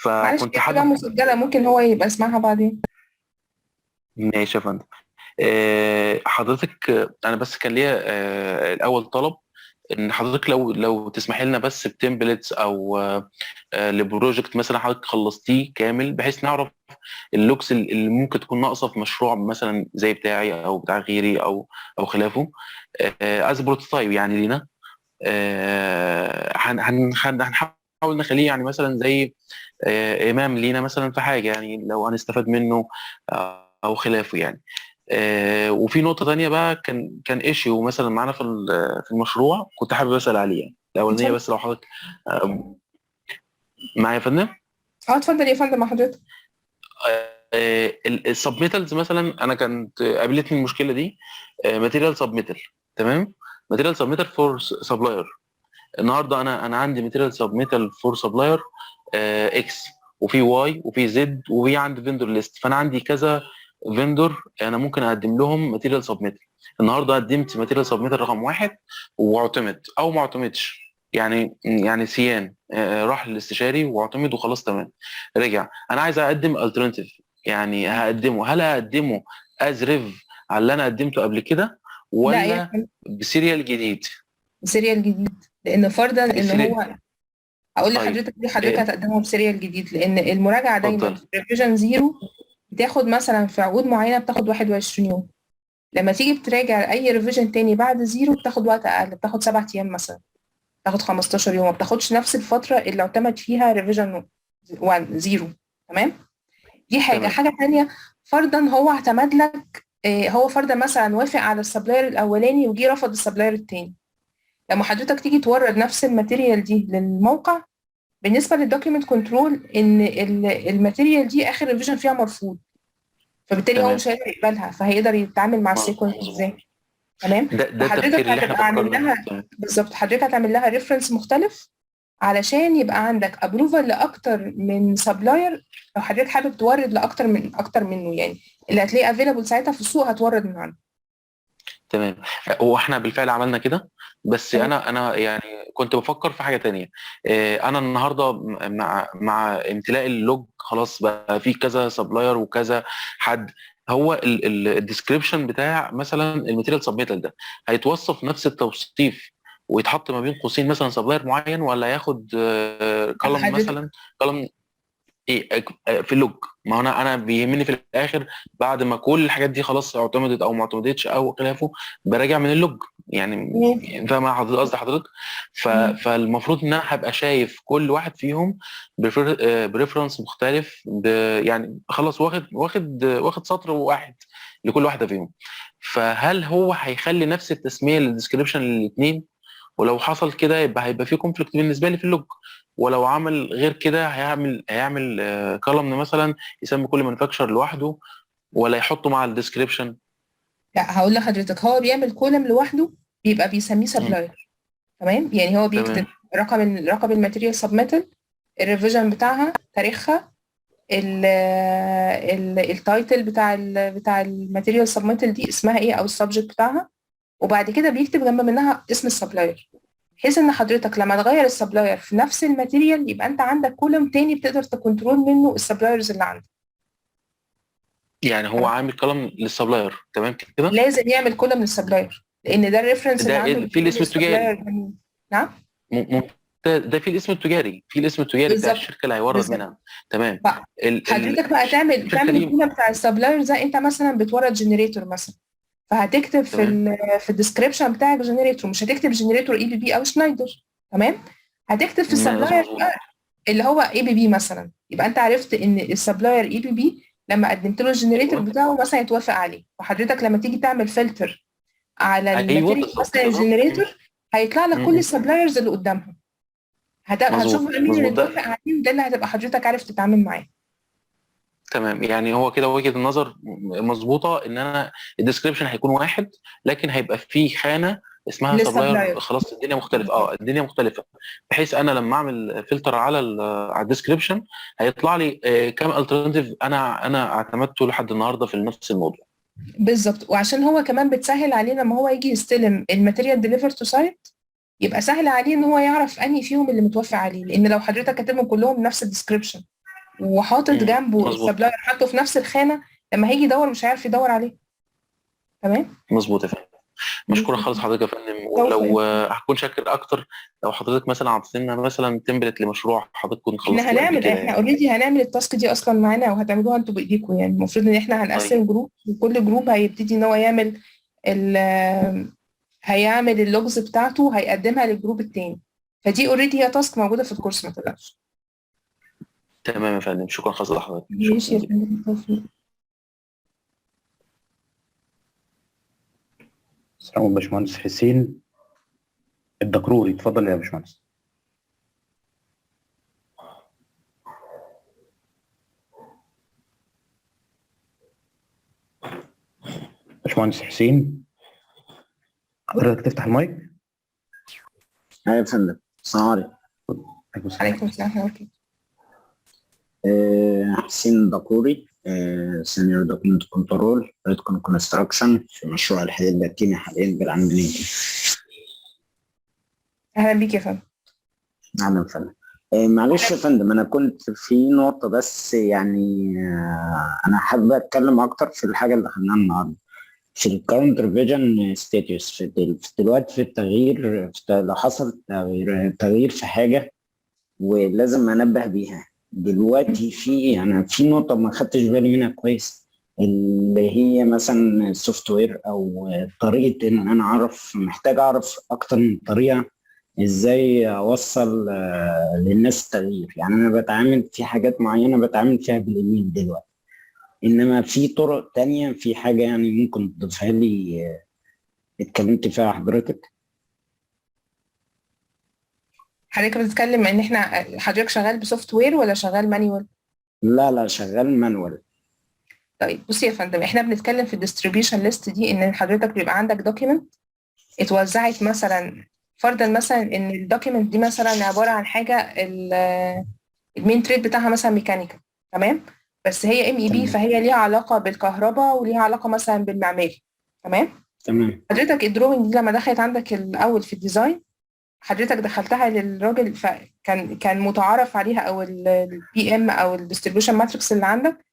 معلش فكنت هي كلها حابب. مسجله، ممكن هو يبقى يسمعها بعدين. ماشي يا فندم. حضرتك انا بس كان ليا الاول طلب ان حضرتك لو تسمحي لنا بس بتمبلتس او لبروجكت مثلا حضرتك خلصتيه كامل، بحيث نعرف اللوكس اللي ممكن تكون ناقصه في مشروع مثلا زي بتاعي او بتاع غيري او خلافه، از بروتوتايب يعني لينا. هنحاول نخليه يعني مثلا زي امام لينا مثلا في حاجه، يعني لو هنستفاد منه او خلافه يعني. وفي نقطه تانية بقى كان ايشيو مثلا معانا في المشروع، كنت حابب اسال عليه يعني الاولانيه، بس لو حضرتك معايا يا فندم. اتفضل يا فندم مع حضرتك. السبميتالز مثلا انا كانت قابلتني المشكله دي. ماتيريال سبميتال، تمام. ماتيريال سبميتال فور سبلاير. النهارده انا عندي ماتيريال سبميتال فور سبلاير اكس، وفي واي وفي زد، وفي عندي فيندور ليست. فانا عندي كذا فيندور انا ممكن اقدم لهم ماتيريال سبميتال. النهارده قدمت ماتيريال سبميتال رقم 1 واعتمد او ما اعتمدش، يعني سيان راح للاستشاري واعتمد وخلاص تمام رجع. انا عايز اقدم الترناتيف، يعني هل هقدمه از ريف على اللي انا قدمته قبل كده، لا يا ولا فندم بسيريال جديد؟ سيريال جديد، لان فرضا ان هو هقول طيب لحضرتك ليه حضرتك هتقدمه بسيريال جديد، لان المراجعه دايما اتفضل. في ريفيجن زيرو بتاخد مثلا في عقود معينه بتاخد 21 يوم. لما تيجي بتراجع اي ريفيجن تاني بعد زيرو بتاخد وقت اقل، بتاخد 7 ايام مثلا، بتاخد 15 يوم، ما بتاخدش نفس الفتره اللي اعتمد فيها ريفيجن 1 زيرو. تمام. دي حاجه تانية. فرضا هو اعتمد لك هو فرضا مثلا وافق على السبلاير الاولاني وجي رفض السبلاير التاني. لما حضرتك تيجي تورد نفس الماتيريال دي للموقع، بالنسبه للدوكيمنت كنترول ان الماتيريال دي اخر ريفيجن فيها مرفوض، فبالتالي هو مش هيقدر يقبلها، فهيقدر يتعامل مع السيكونس ازاي. تمام. ده فحضرتك التفكير اللي احنا هتبقى عامل فكرنا لها فيه. بالظبط، حضرتك هتعمل لها ريفرنس مختلف علشان يبقى عندك ابروفال لاكتر من سبلاير. لو حضرتك حابب تورد لاكتر منه، يعني اللي هتلاقيه افيلابل ساعتها في السوق هتورد من عنده. تمام. واحنا بالفعل عملنا كده، بس تمام. انا يعني كنت بفكر في حاجه تانية. انا النهارده مع امتلاء اللوج خلاص بقى في كذا سبلاير وكذا حد. هو الديسكريبشن بتاع مثلا الماتيريال سبميتال ده هيتوصف نفس التوصيف ويتحط ما بين قوسين مثلا سبلاير معين، ولا ياخد كولم حضرتك مثلا كولم ايه في اللوج؟ ما هو انا بيهمني في الاخر بعد ما كل الحاجات دي خلاص اعتمدت او ما اعتمدتش او خلافه، براجع من اللوج يعني. فاهم قصدي حضرتك؟ فالمفروض ان انا هبقى شايف كل واحد فيهم بريفرنس مختلف، يعني خلاص واخد سطر واحد لكل واحده فيهم. فهل هو هيخلي نفس التسميه للديسكريبشن للاثنين؟ ولو حصل كده هيبقى في كونفليكت بالنسبه لي في اللوج. ولو عمل غير كده هيعمل كولمن مثلا يسمي كل مانيفاكتشر لوحده، ولا يحطه مع الديسكريبشن؟ لا هقول لحضرتك، هو بيعمل كولم لوحده بيبقى بيسميه سبلاير. تمام، يعني هو بيكتب تمام. رقم الماتيريال سبميتد، الريفيجن بتاعها، تاريخها، التايتل بتاع الماتيريال سبميتد دي اسمها ايه او السبجكت بتاعها، وبعد كده بيكتب جنب منها اسم السبلاير، بحيث ان حضرتك لما تغير السبلاير في نفس الماتيريال يبقى انت عندك كولم تاني بتقدر تكنترول منه السبلايرز اللي عندك. يعني هو عامل كلام للسبلاير، تمام كده؟ لازم يعمل كولم للسبلاير لان ده الريفرنس اللي ده عنده في الاسم التجاري. نعم ده في الاسم التجاري، في الاسم التجاري بتاع بالظبط. الشركه اللي هيورد بالظبط. منها. تمام. حضرتك بقى تعمل الشركه دي. الكولم بتاع السبلاير ده، انت مثلا بتورد جنريتور مثلا، فهتكتب تمام. في الديسكريبشن بتاعك جنريتور، مش هتكتب جنريتور اي بي بي او شنايدر. تمام، هتكتب في السبلاير مظبوط. اللي هو اي بي بي مثلا، يبقى انت عرفت ان السبلاير اي بي بي لما قدمت له الجنريتور ايوه بتاعه مثلا يتوافق عليه، وحضرتك لما تيجي تعمل فلتر على ايوه الماتيريال بالظبط مثلا كده. الجنريتور، هيطلع لك كل م. السبلايرز اللي قدامها، هتشوف مظبوط بقى مين اللي مظبوط. اتوافق عليه، وده اللي هتبقى حضرتك عارف تتعامل معاه. تمام، يعني هو كده وجهة النظر مظبوطة، ان انا الديسكريبشن هيكون واحد، لكن هيبقى فيه خانة اسمها سبلاير. للسبلاير خلاص الدنيا مختلفة، الدنيا مختلفة، بحيث انا لما اعمل فلتر على الديسكريبشن هيطلع لي كام الترناتيف انا اعتمدته لحد النهارده في نفس الموضوع. بالظبط. وعشان هو كمان بتسهل عليه لما هو يجي يستلم الماتيريال ديليفر تو سايت، يبقى سهل عليه ان هو يعرف انهي فيهم اللي متوفق عليه، لان لو حضرتك كاتبهم كلهم نفس الديسكريبشن وحاطط جنبه مظبوط السبلاير حاطه في نفس الخانه، لما هيجي يدور مش هيعرف يدور عليه. تمام. مظبوط يا فندم. مشكورة خالص حضرتك يا فندم، سوف ولو هكون شاكر اكتر لو حضرتك مثلا عطيتنا مثلا تمبلت لمشروع حضرتك كنت خلصتيه قبل كده احنا يعني. اوريدي هنعمل التاسك دي اصلا معانا وهتعملوها انتوا بايديكم، يعني المفروض ان احنا هنقسم طيب. جروب، وكل جروب هيبتدي ان هو هيعمل اللوجز بتاعته هيقدمها للجروب التاني، فدي اوريدي هي تاسك موجوده في الكورس ما تقلقش. تمام يا فندم، شكرا خالص لحضرتك. ماشي يا شكرا. فندم، بالتوفيق. السلام عليكم باشمهندس حسين الدكروري، اتفضل يا باشمهندس. باشمهندس حسين حضرتك تفتح المايك. ايوه يا فندم، السلام عليكم. عليكم السلام ورحمه الله. حسين دكوري، سينيور دوكيمنت كنترول ريدكون كونستراكشن في مشروع الحديد الباتيني حاليا بالعملية. اهلا بيك يا فندم. نعم يا فندم. معلش يا فندم، انا كنت في نقطة بس يعني انا حابب اتكلم اكتر في الحاجة اللي خدناها النهارده في الكاونتر فيجن ستاتيوس في دلوقتي في التغيير، لو حصل تغيير في حاجة ولازم انبه بيها دلوقتي. في نقطة ما خدتش بالي منها كويس، اللي هي مثلا السوفت وير او طريقة ان انا محتاج اعرف اكتر من طريقة ازاي اوصل للناس التغيير. يعني انا بتعامل في حاجات معينة بتعامل فيها بالايميل دلوقتي، انما في طرق تانية، في حاجة يعني ممكن تضيفها لي اتكلمت فيها حضرتك؟ حضرتك بتتكلم ان حضرتك شغال بسوفت وير ولا شغال مانيوال؟ لا شغال مانوال. طيب بصي يا فندم، احنا بنتكلم في الديستريبيوشن ليست دي ان حضرتك بيبقى عندك دوكيمنت اتوزعت، مثلا فرضا مثلا ان الدوكيمنت دي مثلا عباره عن حاجه المين تريد بتاعها مثلا ميكانيكال، تمام، بس هي ام اي بي، فهي ليها علاقه بالكهرباء وليها علاقه مثلا بالمعماري. تمام. حضرتك الدروينج دي لما دخلت عندك الاول في الديزاين، حضرتك دخلتها للراجل، فكان متعارف عليها او البي ام او الديستريبيوشن ماتريكس اللي عندك،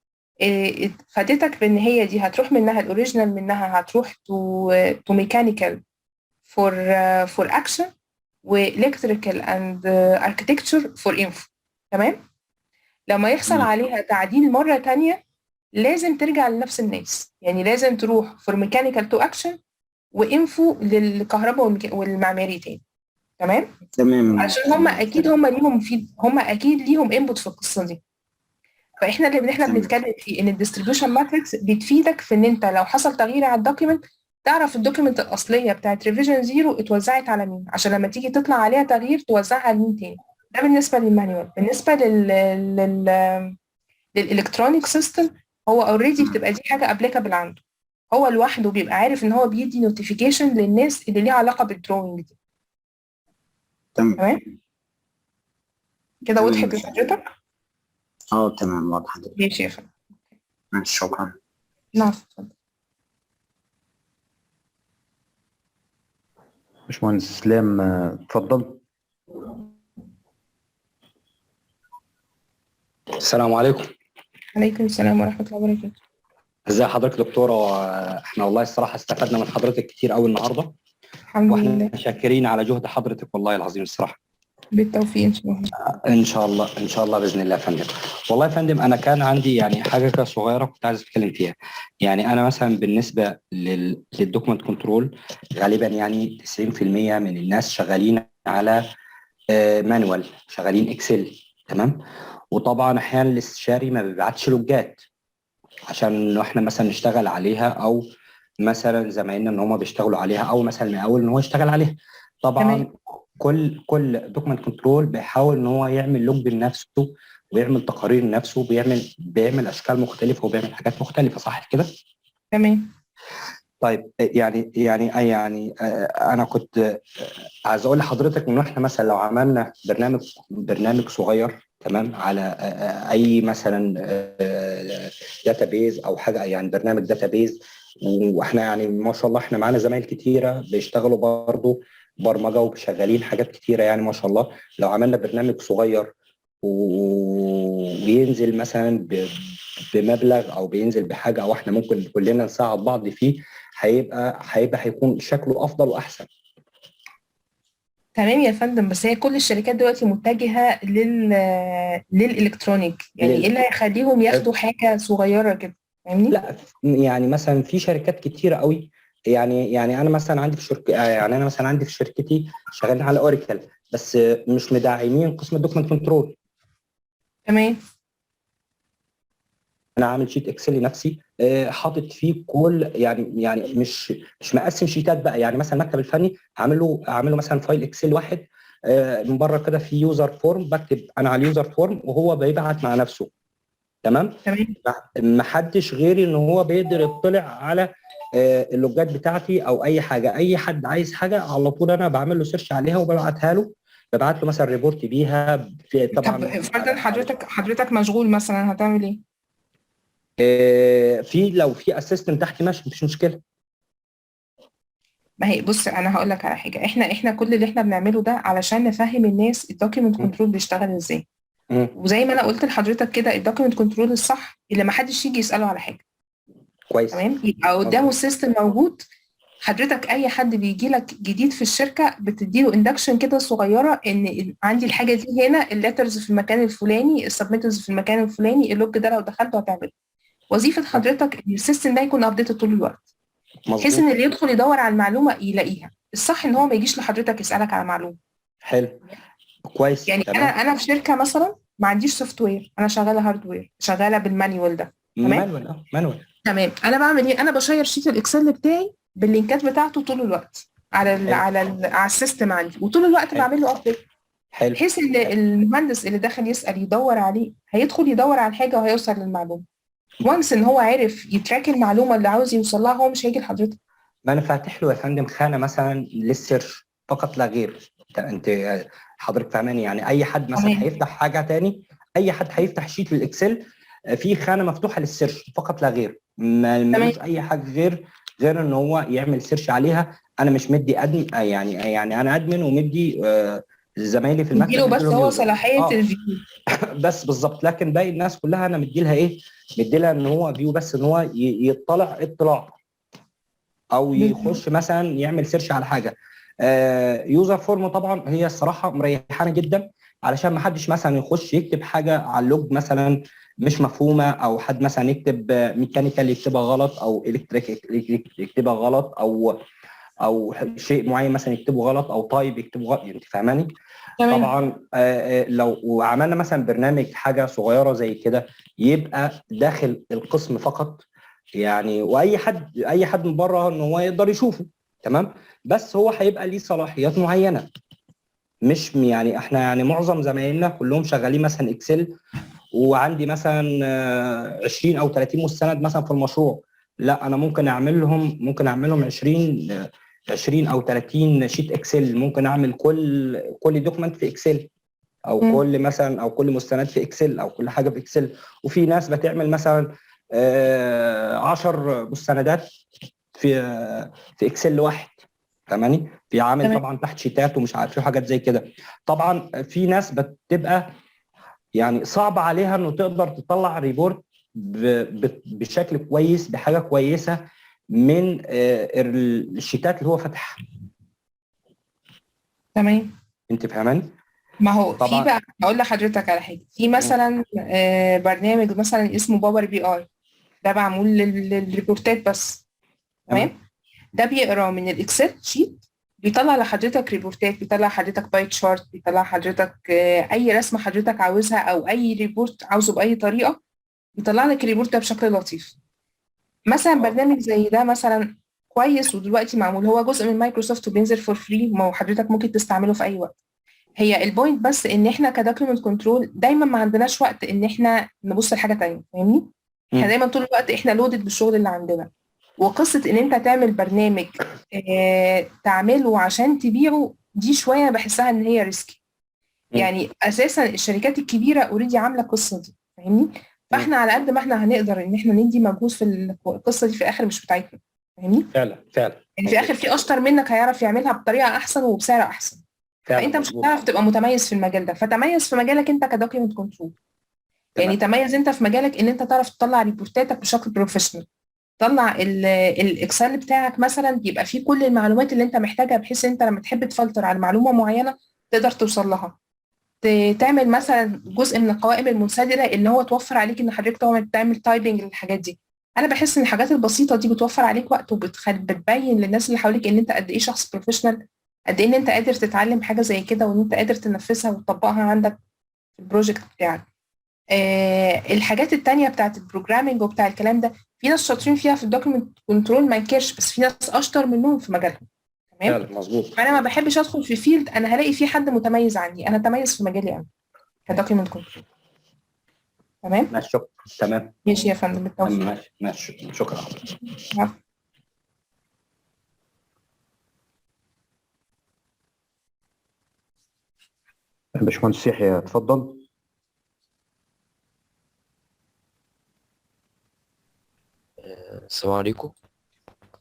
فادتك بان هي دي هتروح منها الاوريجينال، منها هتروح تو ميكانيكال فور اكشن، والكتريكال اند اركتكتشر فور انفو. تمام. لما يحصل عليها تعديل مره تانية لازم ترجع لنفس الناس، يعني لازم تروح فور ميكانيكال تو اكشن وانفو للكهرباء والمعماري تاني. تمام. عشان هم اكيد ليهم انبوت في القصه دي. فاحنا اللي احنا بنتكلم فيه ان الديستريبيوشن ماتريكس بتفيدك في ان انت لو حصل تغيير على الدوكيمنت تعرف الدوكيمنت الاصليه بتاعت ريفيجن 0 اتوزعت على مين، عشان لما تيجي تطلع عليها تغيير توزعها على مين تاني. ده بالنسبه للمانيوال. بالنسبه للالكترونيك سيستم، هو اوريدي بتبقى دي حاجه ابليكابل عنده، هو لوحده بيبقى عارف ان هو بيدي نوتيفيكيشن للناس اللي ليها علاقه بالدروينج دي. تمام تمام كده، تمام وضحت لحضرتك؟ تمام واضحة جدا. ماشي يا فندم. ماشي، شكرا. نعم اتفضل. باشمهندس اسلام اتفضل. السلام عليكم. عليكم السلام ورحمه الله وبركاته. ازي حضرتك دكتوره؟ احنا والله الصراحه استفدنا من حضرتك كتير قوي النهارده، الحمد واحنا لله. شاكرين على جهد حضرتك والله العظيم الصراحه. بالتوفيق ان شاء الله. ان شاء الله ان شاء الله باذن الله يا فندم. والله يا فندم انا كان عندي يعني حاجه كده صغيره كنت عايز اتكلم فيها. يعني انا مثلا بالنسبه للدوكمنت كنترول غالبا يعني 90% من الناس شغالين على مانوال، شغالين اكسل. تمام. وطبعا احيانا الاستشاري ما بيبعتش لوجات عشان احنا مثلا نشتغل عليها، او مثلا زمايلنا ان هم بيشتغلوا عليها، او مثلا نقول ان هو يشتغل عليها. طبعا تمام. كل دوكمنت كنترول بيحاول ان هو يعمل لوج لنفسه ويعمل تقارير لنفسه، بيعمل اشكال مختلفه وبيعمل حاجات مختلفه، صح كده؟ تمام. طيب يعني انا كنت عايز اقول لحضرتك ان احنا مثلا لو عملنا برنامج صغير تمام على اي مثلا داتابيز او حاجه، يعني برنامج داتابيز، واحنا يعني ما شاء الله احنا معانا زمايل كتيره بيشتغلوا برضه برمجه وشغالين حاجات كتيره، يعني ما شاء الله. لو عملنا برنامج صغير وينزل مثلا بمبلغ او بينزل بحاجه، او احنا ممكن كلنا نساعد بعض فيه، هيكون شكله افضل واحسن. تمام يا فندم، بس هي كل الشركات دلوقتي متجهه للالكترونيك، يعني ايه اللي هيخليهم ياخدوا حاجه صغيره كده؟ فاهمني؟ لا يعني مثلا في شركات كتيره قوي، يعني انا مثلا عندي في شركه، يعني انا مثلا عندي في شركتي شغالين على اوراكل، بس مش مدعمين قسم الدوكمنت كنترول. تمام. انا عامل شيت اكسل لنفسي، حاطط فيه كل يعني مش مقسم شيتات بقى. يعني مثلا المكتب الفني عامله مثلا فايل اكسل واحد، من بره كده في يوزر فورم، بكتب انا على اليوزر فورم وهو بيبعت مع نفسه. تمام. تمام. ما حدش غيري ان هو بيقدر يطلع على اللوجات بتاعتي او اي حاجه. اي حد عايز حاجه على طول انا بعمل له سيرش عليها وببعتها له، ببعت له مثلا ريبورت بيها في طبعا. طب فرضا حضرتك مشغول مثلا هتعمل ايه؟ لو في اسيستنت تحتي ماشي مفيش مشكله. ما هي بص، انا هقول لك على حاجه، احنا كل اللي احنا بنعمله ده علشان نفهم الناس الدوكيمنت كنترول بيشتغل ازاي. وزي ما انا قلت لحضرتك كده، الدوكيمنت كنترول الصح اللي ما حدش يجي يساله على حاجه. كويس. تمام، يبقى قدامه السيستم موجود. حضرتك اي حد بيجي لك جديد في الشركه بتديله اندكشن كده صغيره، ان عندي الحاجه دي هنا، الليترز في المكان الفلاني، السبميترز في المكان الفلاني، اللوج ده لو دخلته هتعمله. وظيفه حضرتك ان السيستم ده يكون ابديت طول الوقت، بحيث ان اللي يدخل يدور على المعلومه يلاقيها. الصح ان هو ما يجيش لحضرتك يسالك على معلومه. حلو. كويس. يعني تمام. انا في شركه مثلا ما عنديش سوفت وير، انا شغاله هاردوير، شغاله بالمانيوال ده. تمام. مانوال. تمام. انا بعمل ايه؟ انا بشير شيت الاكسل بتاعي باللينكات بتاعته طول الوقت على السيستم عندي، وطول الوقت بعمل له ابديت، حلو. بحيث ان المهندس اللي داخل يسال يدور عليه هيدخل يدور على الحاجه وهيوصل للمعلومه. وانس ان هو عارف يتراك المعلومه اللي عاوز يوصل لها، هو مش هيجي لحضرتك. ما انا فاتح له يا فندم خانه مثلا للسيرش فقط لا غير. انت حضرتك فاهماني؟ يعني اي حد مثلا هيفتح حاجه تاني، اي حد هيفتح شيت للاكسل في خانه مفتوحه للسيرش فقط لا غير، ملوش اي حاجه غير ان هو يعمل سيرش عليها. انا مش مدي ادمن، يعني انا ادمن ومدي زمايلي في المكتب مديله بس هو صلاحيه الفيو بس بالظبط. لكن باقي الناس كلها انا مدي لها ايه؟ مدي لها ان هو فيو بس، ان هو يطلع اطلاع او يخش مثلا يعمل سيرش على حاجه. يوزر فورم طبعا هي الصراحه مريحانه جدا، علشان ما حدش مثلا يخش يكتب حاجه على اللوج مثلا مش مفهومه، او حد مثلا يكتب ميكانيكال يكتبها غلط، او الكتريك يكتبها غلط، او شيء معين مثلا يكتبه غلط، او طيب يكتبه غلط. انت فاهماني؟ طبعا لو عملنا مثلا برنامج حاجه صغيره زي كده يبقى داخل القسم فقط، يعني واي حد من بره ان هو يقدر يشوفه. تمام. بس هو هيبقى ليه صلاحيات معينه، مش يعني احنا يعني معظم زمايلنا كلهم شغالين مثلا اكسل وعندي مثلا 20 او 30 مستند مثلا في المشروع، لا انا ممكن اعملهم 20 او 30 شيت اكسل. ممكن اعمل كل دوكمنت في اكسل، او كل مستند في اكسل، او كل حاجه في اكسل. وفي ناس بتعمل مثلا 10 مستندات في اكسل واحد. تمام. في عامل طبعا تحت شيتات ومش عارف ايه حاجات زي كده. طبعا في ناس بتبقى يعني صعب عليها انه تقدر تطلع ريبورت بشكل كويس، بحاجه كويسه من الشيتات اللي هو فتحها. تمام. انت فاهماني؟ ما هو في طبعا. بقى اقول لحضرتك على حاجه، في مثلا برنامج مثلا اسمه باور بي اي، ده معمول للريبورتات بس. تمام. ده بيقرا من الاكسل شيت، بيطلع لحضرتك ريبورتات، بيطلع حضرتك باي تشارت، بيطلع حضرتك اي رسمه حضرتك عاوزها او اي ريبورت عاوزه باي طريقه، بيطلع لك الريبورت ده بشكل لطيف. مثلا برنامج زي ده مثلا كويس، ودلوقتي معمول، هو جزء من مايكروسوفت وبينزل فور فري، وحضرتك ممكن تستعمله في اي وقت. هي البوينت بس ان احنا كدوكيومنت كنترول دايما ما عندناش وقت ان احنا نبص لحاجه تانية، فاهمني؟ احنا دايما طول الوقت احنا لودد بالشغل اللي عندنا. وقصه ان انت تعمل برنامج تعمله عشان تبيعه، دي شويه بحسها ان هي ريسكي. يعني اساسا الشركات الكبيره اوريدي عامله القصه دي، فاهمني؟ فاحنا على قد ما احنا هنقدر ان احنا ندي مجهود في القصه دي، في الاخر مش بتاعتنا، فاهمني؟ فعلا يعني في الاخر في اشطر منك هيعرف يعملها بطريقه احسن وبسعر احسن. فانت مش هتعرف تبقى متميز في المجال ده، فتميز في مجالك انت كدوكيمنت كنترول. يعني تميز انت في مجالك ان انت تعرف تطلع ريبورتاتك بشكل بروفيشنال، طلع الاكسل بتاعك مثلا يبقى فيه كل المعلومات اللي انت محتاجها، بحيث انت لما تحب تفلتر على معلومه معينه تقدر توصل لها. تعمل مثلا جزء من القوائم المنسدله اللي هو توفر عليك ان حضرتك تعمل تايبنج للحاجات دي. انا بحس ان الحاجات البسيطه دي بتوفر عليك وقت، وبتبين للناس اللي حواليك ان انت قد ايه شخص بروفيشنال، قد ايه ان انت قادر تتعلم حاجه زي كده، وان انت قادر تنفذها وتطبقها عندك في البروجكت بتاعك. الحاجات التانية بتاعت البروجرامينج وبتاع الكلام ده، في ناس شاطرين فيها في الدوكيمنت كنترول ما ينكرش، بس في ناس اشطر منهم في مجالهم. تمام. فعلا مظبوط. فانا ما بحبش ادخل في فيلد انا هلاقي فيه حد متميز عني، انا اتميز في مجالي انا كدوكيمنت كنترول. تمام. ماشي. شكرا. تمام. ماشي يا فندم، بالتوفيق. ماشي. شكرا. باشمهندس يحيى اتفضل. السلام عليكم.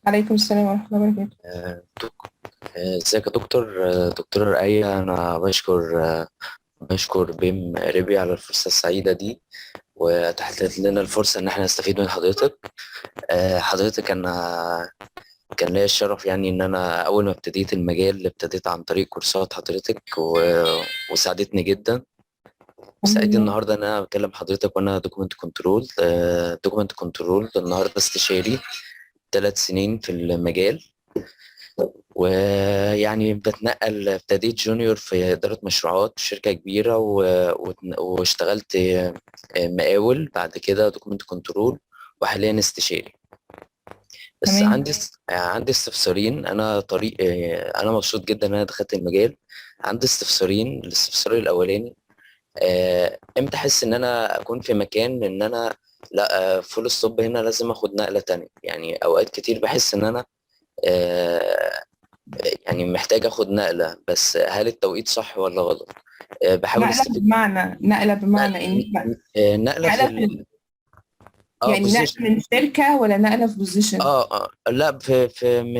عليكم السلام ورحمة الله وبركاته. ازيك يا دكتور؟ دكتور رقية، أنا بشكر بيم ريبي على الفرصة السعيدة دي، وأتاحت لنا الفرصة إن احنا نستفيد من حضرتك. حضرتك أنا كان ليا الشرف يعني إن أنا أول ما ابتديت المجال ابتديت عن طريق كورسات حضرتك وساعدتني جدا. سعيد النهارده ان انا بكلم حضرتك وانا دوكمنت كنترول النهارده استشاري 3 سنين في المجال، ويعني ابتديت جونيور في إدارة مشروعات في شركة كبيرة واشتغلت مقاول، بعد كده دوكمنت كنترول، وحاليا استشاري. بس عندي استفسارين. انا مبسوط جدا ان انا دخلت المجال. عندي استفسارين. الاستفسار الاولاني، امتى احس ان انا اكون في مكان ان انا لا فول ستوب هنا لازم اخد نقلة تانية؟ يعني اوقات كتير بحس ان انا يعني محتاج اخد نقلة، بس هل التوقيت صح ولا غلط؟ بحاول نقلة بمعنى ان نقلة في يعني نقلة من شركة ولا نقلة في بوزيشن؟ لا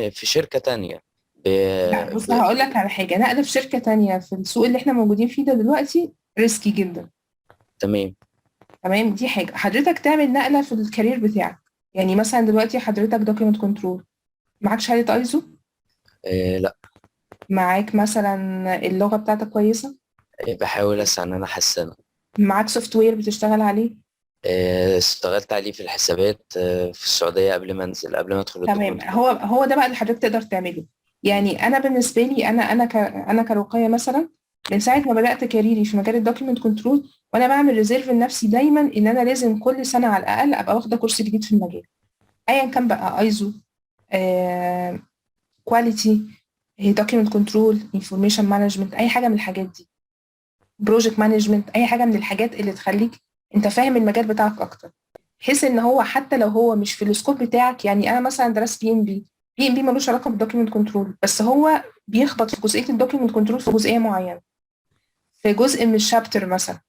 في شركة تانية. لا بص، هقول لك على حاجة. نقلة في شركة تانية في السوق اللي احنا موجودين فيه ده دلوقتي ريسكي جدا. تمام. دي حاجة. حضرتك تعمل نقلة في الكارير بتاعك، يعني مثلا دلوقتي حضرتك دوكيمنت كنترول، معاك شهادة ايزو؟ لا. معاك مثلا اللغة بتاعتك كويسة؟ بحاول اسعى ان انا احسنها. معاك سوفت وير بتشتغل عليه؟ اشتغلت عليه في الحسابات في السعودية قبل ما ادخل تمام. هو ده بقى اللي حضرتك تقدر تعمله. يعني انا بالنسبة لي انا كرقية مثلا، من ساعة ما بدأت كاريري في مجال الدوكيمنت كنترول وانا بعمل ريزيرف لنفسي دايما ان انا لازم كل سنة على الاقل ابقى واخدة كورس جديد في المجال، ايا كان بقى ايزو، كواليتي، دوكيمنت كنترول، انفورميشن مانجمنت، اي حاجة من الحاجات دي، بروجكت مانجمنت، اي حاجة من الحاجات اللي تخليك انت فاهم المجال بتاعك اكتر، بحيث ان هو حتى لو هو مش في السكوب بتاعك. يعني انا مثلا درست بي ام بي ملوش علاقه بالدوكيمنت كنترول، بس هو بيخبط في جزئيه الدوكيمنت كنترول في جزئيه معينه، في جزء من الشابتر مثلا،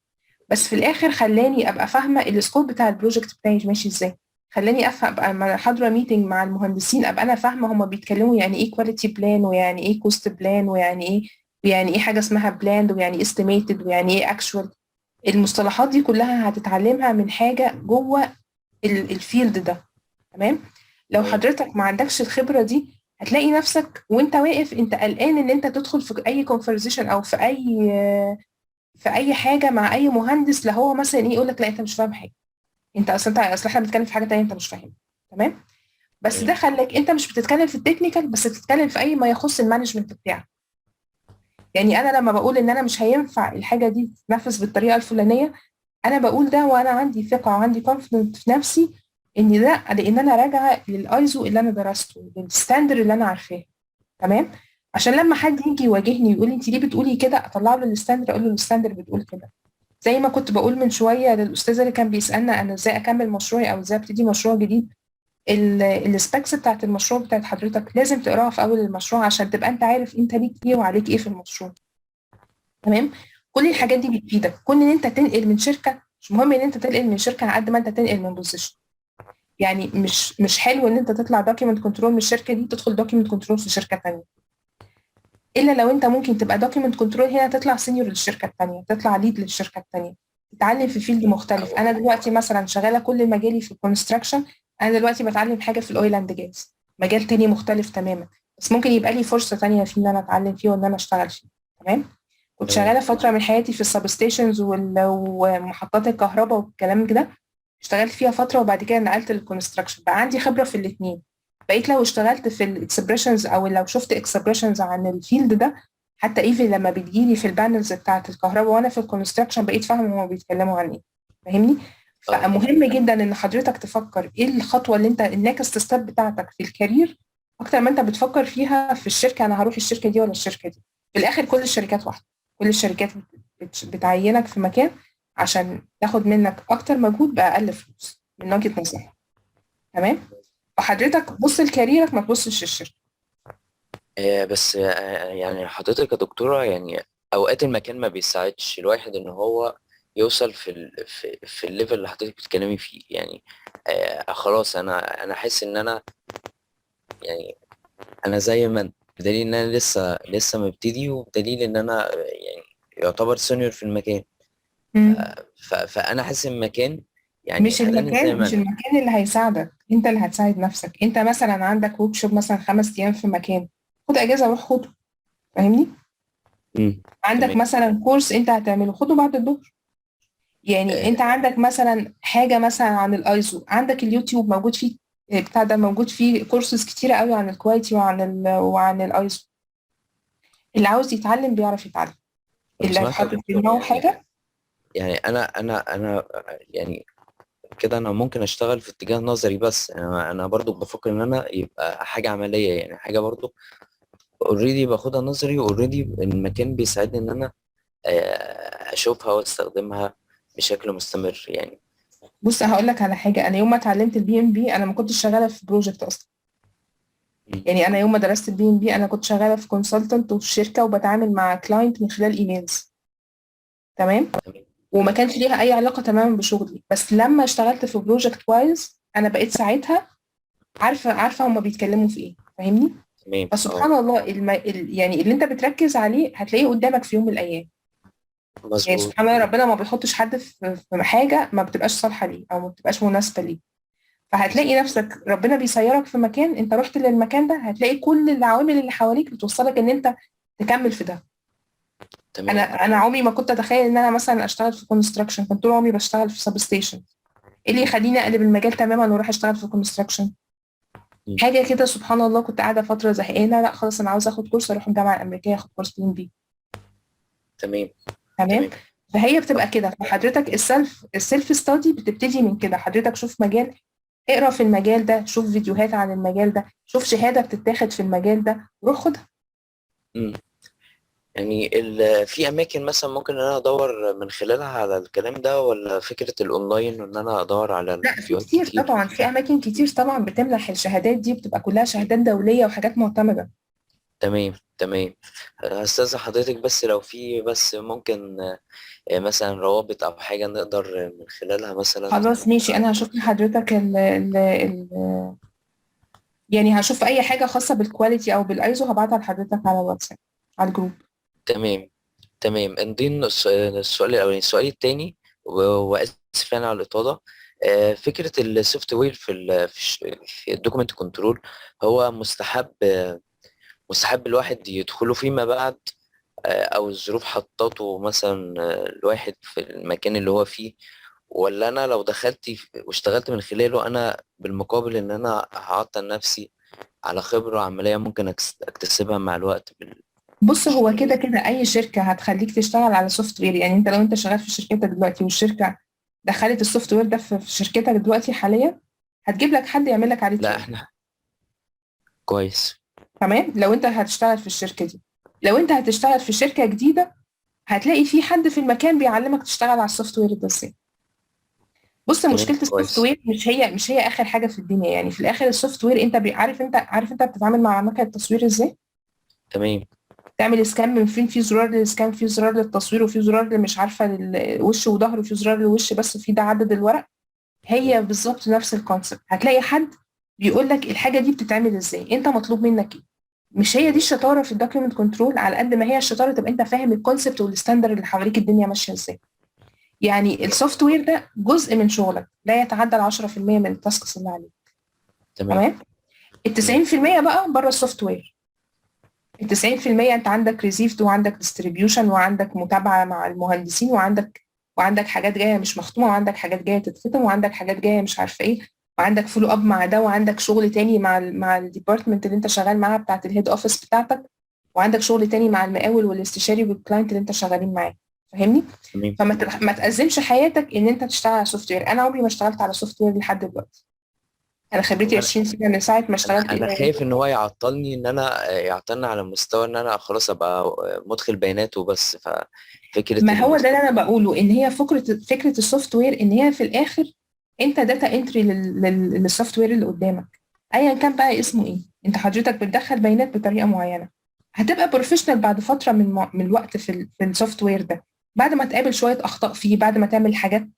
بس في الاخر خلاني ابقى فاهمه السكوب بتاع البروجكت بتاعي ماشي ازاي. خلاني افهم، ابقى حاضره ميتنج مع المهندسين، ابقى انا فاهمه هما بيتكلموا يعني ايه كواليتي بلان، ويعني ايه كوست بلان، ويعني ايه حاجه اسمها بلاند، ويعني ايه استيميتد، ويعني ايه اكشوال. المصطلحات دي كلها هتتعلمها من حاجه جوه الفيلد ده. تمام. لو حضرتك ما عندكش الخبره دي، هتلاقي نفسك وانت واقف انت قلقان ان انت تدخل في اي كونفرزيشن او في اي حاجه مع اي مهندس، لا هو مثلا ايه يقول لك لا انت مش فاهم حاجه، انت اصل احنا بنتكلم في حاجه تانية انت مش فاهم. تمام. بس ده خلاك انت مش بتتكلم في التكنيكال، بس بتتكلم في اي ما يخص المانجمنت بتاعك. يعني انا لما بقول ان انا مش هينفع الحاجه دي تتنفذ بالطريقه الفلانيه، انا بقول ده وانا عندي ثقه وعندي كونفيدنت في نفسي ان ده لان انا راجعه للايزو اللي انا درسته، للستاندر اللي انا عارفاه. تمام. عشان لما حد يجي يواجهني يقول لي انت ليه بتقولي كده، اطلع له الستاندر، اقول له الستاندر بتقول كده. زي ما كنت بقول من شويه للاستاذ اللي كان بيسالنا انا ازاي اكمل مشروعي او ازاي ابتدي مشروع جديد، السبيكس بتاعت المشروع بتاعت حضرتك لازم تقراها في اول المشروع عشان تبقى انت عارف انت ليك ايه وعليك ايه في المشروع. تمام. كل الحاجات دي بتفيدك. كون ان انت تنقل من شركه، مش مهم ان انت تنقل من شركه على قد ما انت تنقل من بوزيشن. يعني مش حلو ان انت تطلع دوكيمنت كنترول من الشركه دي تدخل دوكيمنت كنترول في شركه ثانيه، الا لو انت ممكن تبقى دوكيمنت كنترول هنا تطلع سينيور للشركه الثانيه، تطلع ليد للشركه الثانيه، تتعلم في فيلد مختلف. انا دلوقتي مثلا شغاله كل مجالي في الكونستراكشن، انا دلوقتي بتعلم حاجه في الاويل اند جاز، مجال تاني مختلف تماما، بس ممكن يبقى لي فرصه تانيه فيه ان انا اتعلم فيه وان انا اشتغل فيه. تمام. كنت شغاله فتره من حياتي في السبستيشنز ومحطات الكهرباء والكلام كده، اشتغلت فيها فتره وبعد كده نقلت للكونستراكشن، بقى عندي خبره في الاثنين. بقيت لو اشتغلت في الاكسبريشنز او لو شفت اكسبريشنز عن الفيلد ده، حتى ايفن لما بتجيلي في البانلز بتاعه الكهرباء وانا في الكونستراكشن بقيت فاهمه هما بيتكلموا عن ايه. فاهمني؟ فمهم جدا ان حضرتك تفكر ايه الخطوه اللي انت النكست ستيب بتاعتك في الكارير، اكتر ما انت بتفكر فيها في الشركه انا هروح الشركه دي ولا الشركه دي. في الاخر كل الشركات واحده، كل الشركات بتعينك في مكان عشان تاخد منك اكتر مجهود باقل فلوس من وجهه نظري. تمام. فحضرتك بص لكاريرك ما تبصش للشركه. بس يعني حضرتك يا دكتورة، يعني أوقات المكان ما بيساعدش الواحد إن هو يوصل في الليفل اللي حضرتك بتتكلمي فيه. يعني خلاص أنا حاسس إن أنا، يعني أنا زي ما بدليل إن أنا لسه مبتدي، وبدليل إن أنا يعني يعتبر سينيور في المكان. فأنا حاسس إن المكان يعني مش خلاني زي المكان ما مش أنا. المكان اللي هيساعدك، انت اللي هتساعد نفسك. انت مثلا عندك ورك شوب مثلا 5 ايام في مكان، خد اجازه وروح خده. فاهمني؟ عندك تمام. مثلا كورس انت هتعمله خده بعد الظهر. يعني انت عندك مثلا حاجه مثلا عن الايزو، عندك اليوتيوب موجود فيه بتاع ده، موجود فيه كورسز كتيره قوي عن الكواليتي وعن الايزو. اللي عاوز يتعلم بيعرف يتعلم، لو اللي سمحت يا هيتحط في دكتور، دماغه يعني حاجه. أنا يعني كده انا ممكن اشتغل في اتجاه نظري، بس انا برضو بفكر ان انا يبقى حاجه عمليه، يعني حاجه برضو اوريدي باخدها نظري، اوريدي المكان بيساعدني ان انا اشوفها واستخدمها بشكل مستمر يعني. بص هقول لك على حاجه، انا يوم ما اتعلمت البي ام بي انا ما كنتش شغاله في بروجكت اصلا. يعني انا يوم ما درست البي ام بي انا كنت شغاله في كونسلتنت وفي شركه وبتعامل مع كلاينت من خلال ايميلز. تمام. وما كانش ليها اي علاقه تماما بشغلي، بس لما اشتغلت في بروجكت وايز انا بقيت ساعتها عارفه هما بيتكلموا في ايه. فاهمني؟ تمام. فسبحان الله يعني اللي انت بتركز عليه هتلاقيه قدامك في يوم من الايام. يعني مظبوط. سبحان الله ربنا ما بيحطش حد في حاجه ما بتبقاش صالحه ليه او ما بتبقاش مناسبه ليه. فهتلاقي نفسك ربنا بيسيرك في مكان، انت رحت للمكان ده هتلاقي كل العوامل اللي حواليك بتوصلك ان انت تكمل في ده. تمام. انا عمري ما كنت اتخيل ان انا مثلا اشتغل في كونستراكشن، كنت طول عمري بشتغل في سبستيشن. ايه اللي يخليني اقلب المجال تماما واروح اشتغل في كونستراكشن؟ حاجه كده سبحان الله. كنت قاعده فتره زهقانه، لا خلاص انا عاوزه اخد كورس، اروح الجامعه الامريكيه اخد كورس بي ام بي. تمام. تمام. فهي بتبقى كده. فحضرتك السيلف ستادي بتبتدي من كده. حضرتك شوف مجال، اقرا في المجال ده، شوف فيديوهات عن المجال ده، شوف شهاده بتتاخد في المجال ده، روح خدها. يعني في اماكن مثلا ممكن ان انا ادور من خلالها على الكلام ده، ولا فكرة الاونلاين وان انا ادور على لا، في الفيديوهات كتير كتير؟ طبعا، في اماكن كتير طبعا بتمنح الشهادات دي، بتبقى كلها شهادات دوليه وحاجات معتمده. تمام تمام. هستاذن حضرتك بس لو في بس ممكن مثلا روابط او حاجة نقدر من خلالها مثلا. خلاص ماشي، انا هشوف لحضرتك يعني هشوف اي حاجه خاصه بالكواليتي او بالايزو هبعتها لحضرتك على الواتساب على الجروب. تمام تمام. نضين السؤال الاولاني. السؤال الثاني واسف انا على الاطاله. فكره السوفت وير في الدوكيمنت كنترول، هو مستحب الواحد يدخله فيما بعد، او الظروف حطته مثلا الواحد في المكان اللي هو فيه، ولا انا لو دخلت واشتغلت من خلاله انا بالمقابل ان انا هعطل نفسي على خبره عمليه ممكن اكتسبها مع الوقت بص، هو كده كده اي شركه هتخليك تشتغل على سوفت وير، يعني انت لو انت شغال في شركتك دلوقتي والشركه دخلت السوفت وير ده في شركتك دلوقتي حاليا، هتجيب لك حد يعمل لك عليه لا تريننج. احنا كويس. تمام. لو انت هتشتغل في الشركه دي، لو انت هتشتغل في شركه جديده هتلاقي في حد في المكان بيعلمك تشتغل على السوفت وير ده ازاي. بص، تمام مشكله السوفت كويس. وير مش هي اخر حاجه في الدنيا، يعني في الاخر السوفت وير انت عارف انت بتتعامل مع مكنه التصوير ازاي. تمام تعمل سكان من فين، في زرار للسكان، في زرار للتصوير، وفي زرار اللي مش عارفه للوش وظهر، وفي زرار للوش بس، وفي ده عدد الورق. هي بالظبط نفس الكونسيبت، هتلاقي حد بيقول لك الحاجه دي بتتعمل ازاي، انت مطلوب منك ايه. مش هي دي الشطاره في الدوكيومنت كنترول، على قد ما هي الشطاره تبقى انت فاهم الكونسيبت والستاندر اللي حواليك الدنيا ماشيه ازاي. يعني السوفت وير ده جزء من شغلك لا يتعدى ال 10% من التاسكس اللي عليك. تمام تمام. ال تمام 90% بقى بره السوفت وير. ال 90% انت عندك ريسيفد، وعندك ديستريبيوشن، وعندك متابعه مع المهندسين، وعندك حاجات جايه مش مختومه، وعندك حاجات جايه تتختم، وعندك حاجات جايه مش عارفه ايه، وعندك فولو اب مع ده، وعندك شغل تاني مع الديبارتمنت اللي انت شغال معاها بتاعت الهيد اوفيس بتاعتك، وعندك شغل تاني مع المقاول والاستشاري والكلاينت اللي انت شغالين معاه. فاهمني؟ تمام. ما تأزمش حياتك ان انت تشتغل على سوفت وير. انا عمري ما اشتغلت على سوفت وير لحد دلوقتي. انا خبرتي انا 20 سنه من ساعه ما اشتغلت انا ايه. خايف ان هو يعطلني، ان انا يعطلني على مستوى ان انا خلاص ابقى مدخل بيانات وبس. ففكره ما هو ده اللي انا بقوله، ان هي فكره السوفت وير ان هي في الاخر انت داتا انتري للسوفت وير اللي قدامك، ايا كان بقى اسمه ايه. انت حضرتك بتدخل بيانات بطريقه معينه، هتبقى بروفيشنال بعد فتره من الوقت في السوفت وير ده، بعد ما تقابل شويه اخطاء فيه، بعد ما تعمل حاجات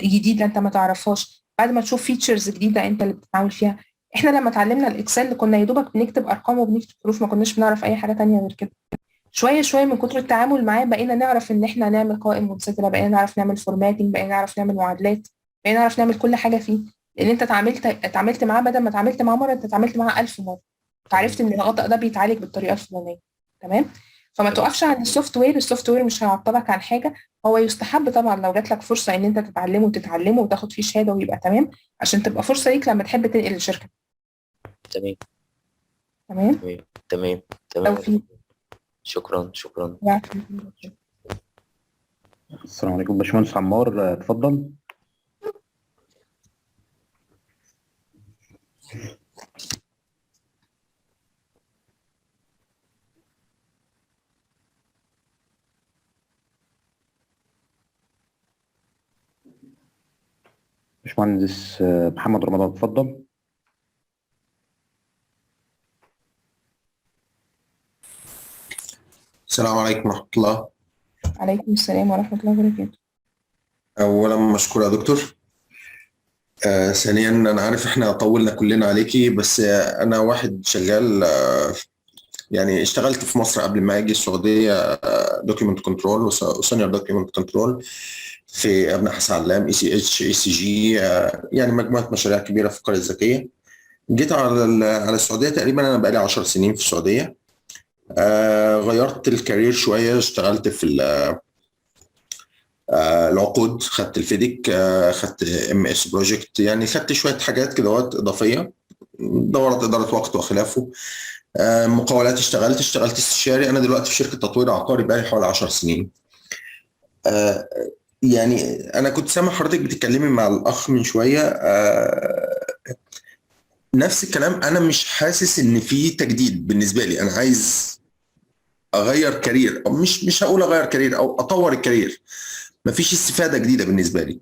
جديده انت ما تعرفهاش، بعد ما تشوف فيتشرز جديده انت اللي بتتعامل فيها. احنا لما اتعلمنا الاكسل كنا يا دوبك بنكتب ارقام وبنكتب حروف، ما كناش بنعرف اي حاجه تانية غير كده. شويه شويه من كتر التعامل معاه بقينا نعرف ان احنا نعمل قوائم منسجمه، بقينا نعرف نعمل فورماتنج، بقينا نعرف نعمل معادلات، بقينا نعرف نعمل كل حاجه فيه. لان انت اتعاملت معاه، بدل ما اتعاملت معاه مره انت اتعاملت معاه 1000 مره، فعرفت ان الخطأ ده بيتعالج بالطريقه الفلانيه. تمام. فما تمام توقفش عن السوفت وير مش هيعطلك عن حاجه. هو يستحب طبعا لو جات لك فرصه ان انت تتعلمه وتاخد فيه شهاده ويبقى تمام، عشان تبقى فرصه ليك لما تحب تنقل الشركه. تمام تمام. تمام تمام لو تمام. في شكرا شكرا. السلام عليكم باشمهندس عمار، اتفضل. باشمهندس محمد رمضان، اتفضل. السلام عليكم ورحمة الله. عليكم السلام ورحمه الله وبركاته. أولا مشكور يا دكتور. ثانيا أنا عارف إحنا طولنا كلنا عليكي، بس أنا واحد شغال، يعني اشتغلت في مصر قبل ما أجي السعودية دوكيمنت كنترول وسينيور دوكيمنت كنترول في ابن حسن علام ECH ECG، يعني مجموعة مشاريع كبيرة في القرية الذكية. جيت على السعودية تقريبا أنا بقالي 10 سنين في السعودية. غيرت الكارير شوية، اشتغلت في العقود، خدت الفيديك، خدت MS بروجكت، يعني خدت شويه حاجات كده اضافيه، دورت اداره وقت وخلافه. مقاولات اشتغلت استشاري. انا دلوقتي في شركه تطوير عقاري بقالي حوالي 10 سنين. يعني انا كنت سامع حضرتك بتتكلمي مع الاخ من شويه، نفس الكلام. انا مش حاسس ان في تجديد بالنسبه لي. انا عايز اغير كارير، او مش هقول اغير كارير او اطور الكارير، مفيش استفاده جديده بالنسبه لي.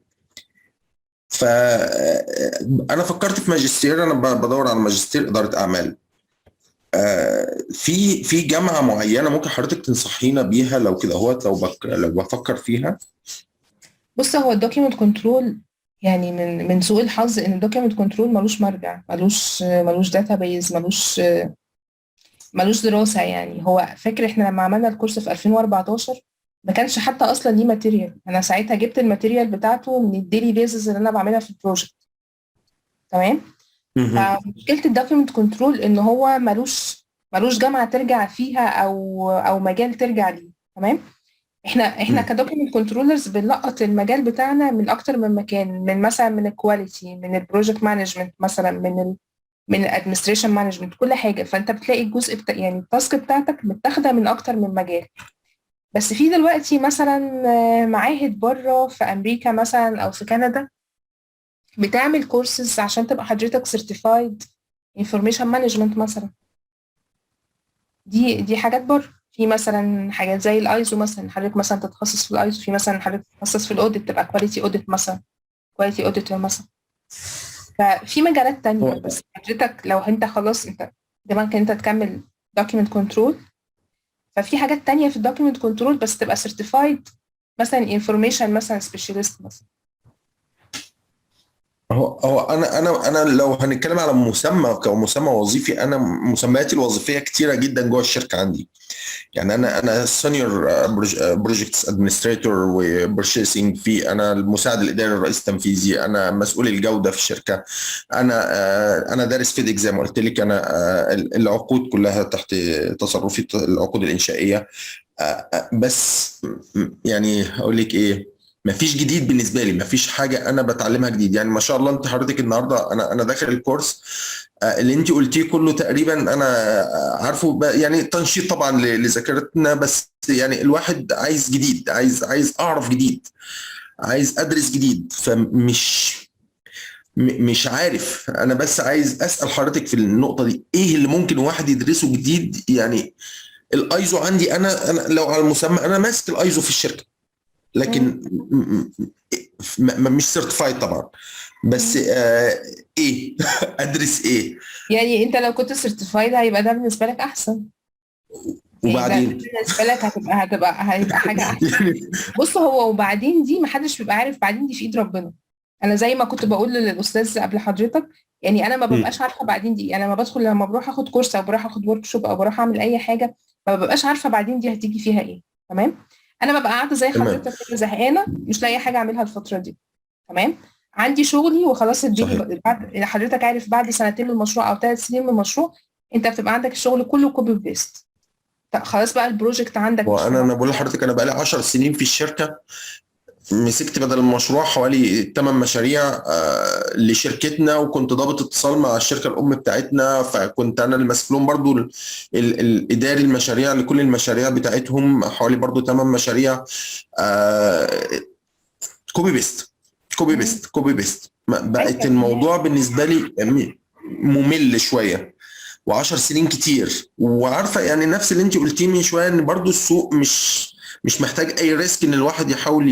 فانا فكرت في ماجستير، انا بدور على ماجستير اداره اعمال. في جامعه معينه ممكن حضرتك تنصحينا بيها لو كده هوت، لو بفكر فيها؟ بص، هو الدوكيمنت كنترول يعني من سوء الحظ ان الدوكيمنت كنترول ملوش مرجع، ملوش داتابيز، ملوش دراسة. يعني هو فاكر احنا لما عملنا الكورس في 2014 ما كانش حتى اصلا ليه ماتيريال. انا ساعتها جبت الماتيريال بتاعته من الديلي بيزز اللي انا بعملها في البروجكت. تمام. فمشكلة الدوكيمنت كنترول ان هو ملوش جامعة ترجع فيها او مجال ترجع ليه. تمام. احنا كدوكيمنت كنترولرز بنلقط المجال بتاعنا من اكتر من مكان، من مثلا من الكواليتي، من البروجكت مانجمنت، مثلا من الادمنستريشن مانجمنت، كل حاجه. فانت بتلاقي الجزء يعني التاسك بتاعتك متاخده من اكتر من مجال. بس في دلوقتي مثلا معاهد بره في امريكا مثلا او في كندا بتعمل كورسز عشان تبقى حضرتك سيرتيفايد انفورميشن مانجمنت مثلا. دي حاجات بره. في مثلا حاجات زي الايزو مثلا، حضرتك مثلا تتخصص في الايزو. في مثلا حضرتك تتخصص في الاوديت تبقى كواليتي اوديت مثلا، كواليتي اوديتور مثلا. ففي مجالات تانية. بس حضرتك لو انت خلاص انت دماغك انت تكمل document control، ففي حاجات تانية في document control بس تبقى certified مثلا information مثلا specialist مثلا. هو انا لو هنتكلم على مسمى كمسمى وظيفي، انا مسمياتي الوظيفيه كتيره جدا جوه الشركه عندي. يعني انا سينيور بروجكتس ادمنستريتور وبرشيسنج، انا المساعد الاداري الرئيس التنفيذي، انا مسؤول الجوده في الشركه، انا دارس فيديك زي ما قلت لك، انا العقود كلها تحت تصرفي، العقود الانشائيه. بس يعني هقول لك ايه، مفيش جديد بالنسبه لي، مفيش حاجه انا بتعلمها جديد. يعني ما شاء الله انت حضرتك النهارده انا داخل الكورس اللي انت قلتيه كله تقريبا انا عارفه، يعني تنشيط طبعا لذاكرتنا، بس يعني الواحد عايز جديد، عايز اعرف جديد، عايز ادرس جديد. مش عارف، انا بس عايز اسال حضرتك في النقطه دي، ايه اللي ممكن واحد يدرسه جديد؟ يعني الايزو عندي، انا لو على المسمى انا ماسك الايزو في الشركه، لكن مش سيرتيفايد طبعا. بس ايه ادرس ايه؟ يعني انت لو كنت سيرتيفايد هيبقى ده بالنسبه لك احسن. وبعدين بالنسبه لك هيبقى حاجه احسن. بص، هو وبعدين دي محدش بيبقى عارف، بعدين دي في ايد ربنا. انا زي ما كنت بقول للاستاذ قبل حضرتك، يعني انا ما ببقاش عارفه بعدين دي. انا لما بروح اخد كورس او بروح اخد ورك شوب او بروح اعمل اي حاجه، ما ببقاش عارفه بعدين دي هتيجي فيها ايه. تمام. انا ببقى قاعده زي حضرتك كده زهقانه، مش لاقي حاجه اعملها الفتره دي. تمام. عندي شغلي وخلاص. بعد حضرتك عارف بعد سنتين من المشروع او 3 سنين من المشروع انت بتبقى عندك الشغل كله كوبي بيست. خلاص بقى البروجكت عندك. وانا بقول لحضرتك انا بقالي 10 سنين في الشركه، مسكت بدل المشروع حوالي 8 مشاريع لشركتنا، وكنت ضابط اتصال مع الشركه الام بتاعتنا، فكنت انا اللي ماسك لهم برضو الاداري المشاريع لكل المشاريع بتاعتهم، حوالي برضو 8 مشاريع كوبي بيست كوبي بيست كوبي بيست. بقت الموضوع بالنسبه لي ممل شويه، و10 سنين كتير. وعارفه يعني نفس اللي انت قلتيه من شويه، ان برضو السوق مش محتاج اي ريسك ان الواحد يحاول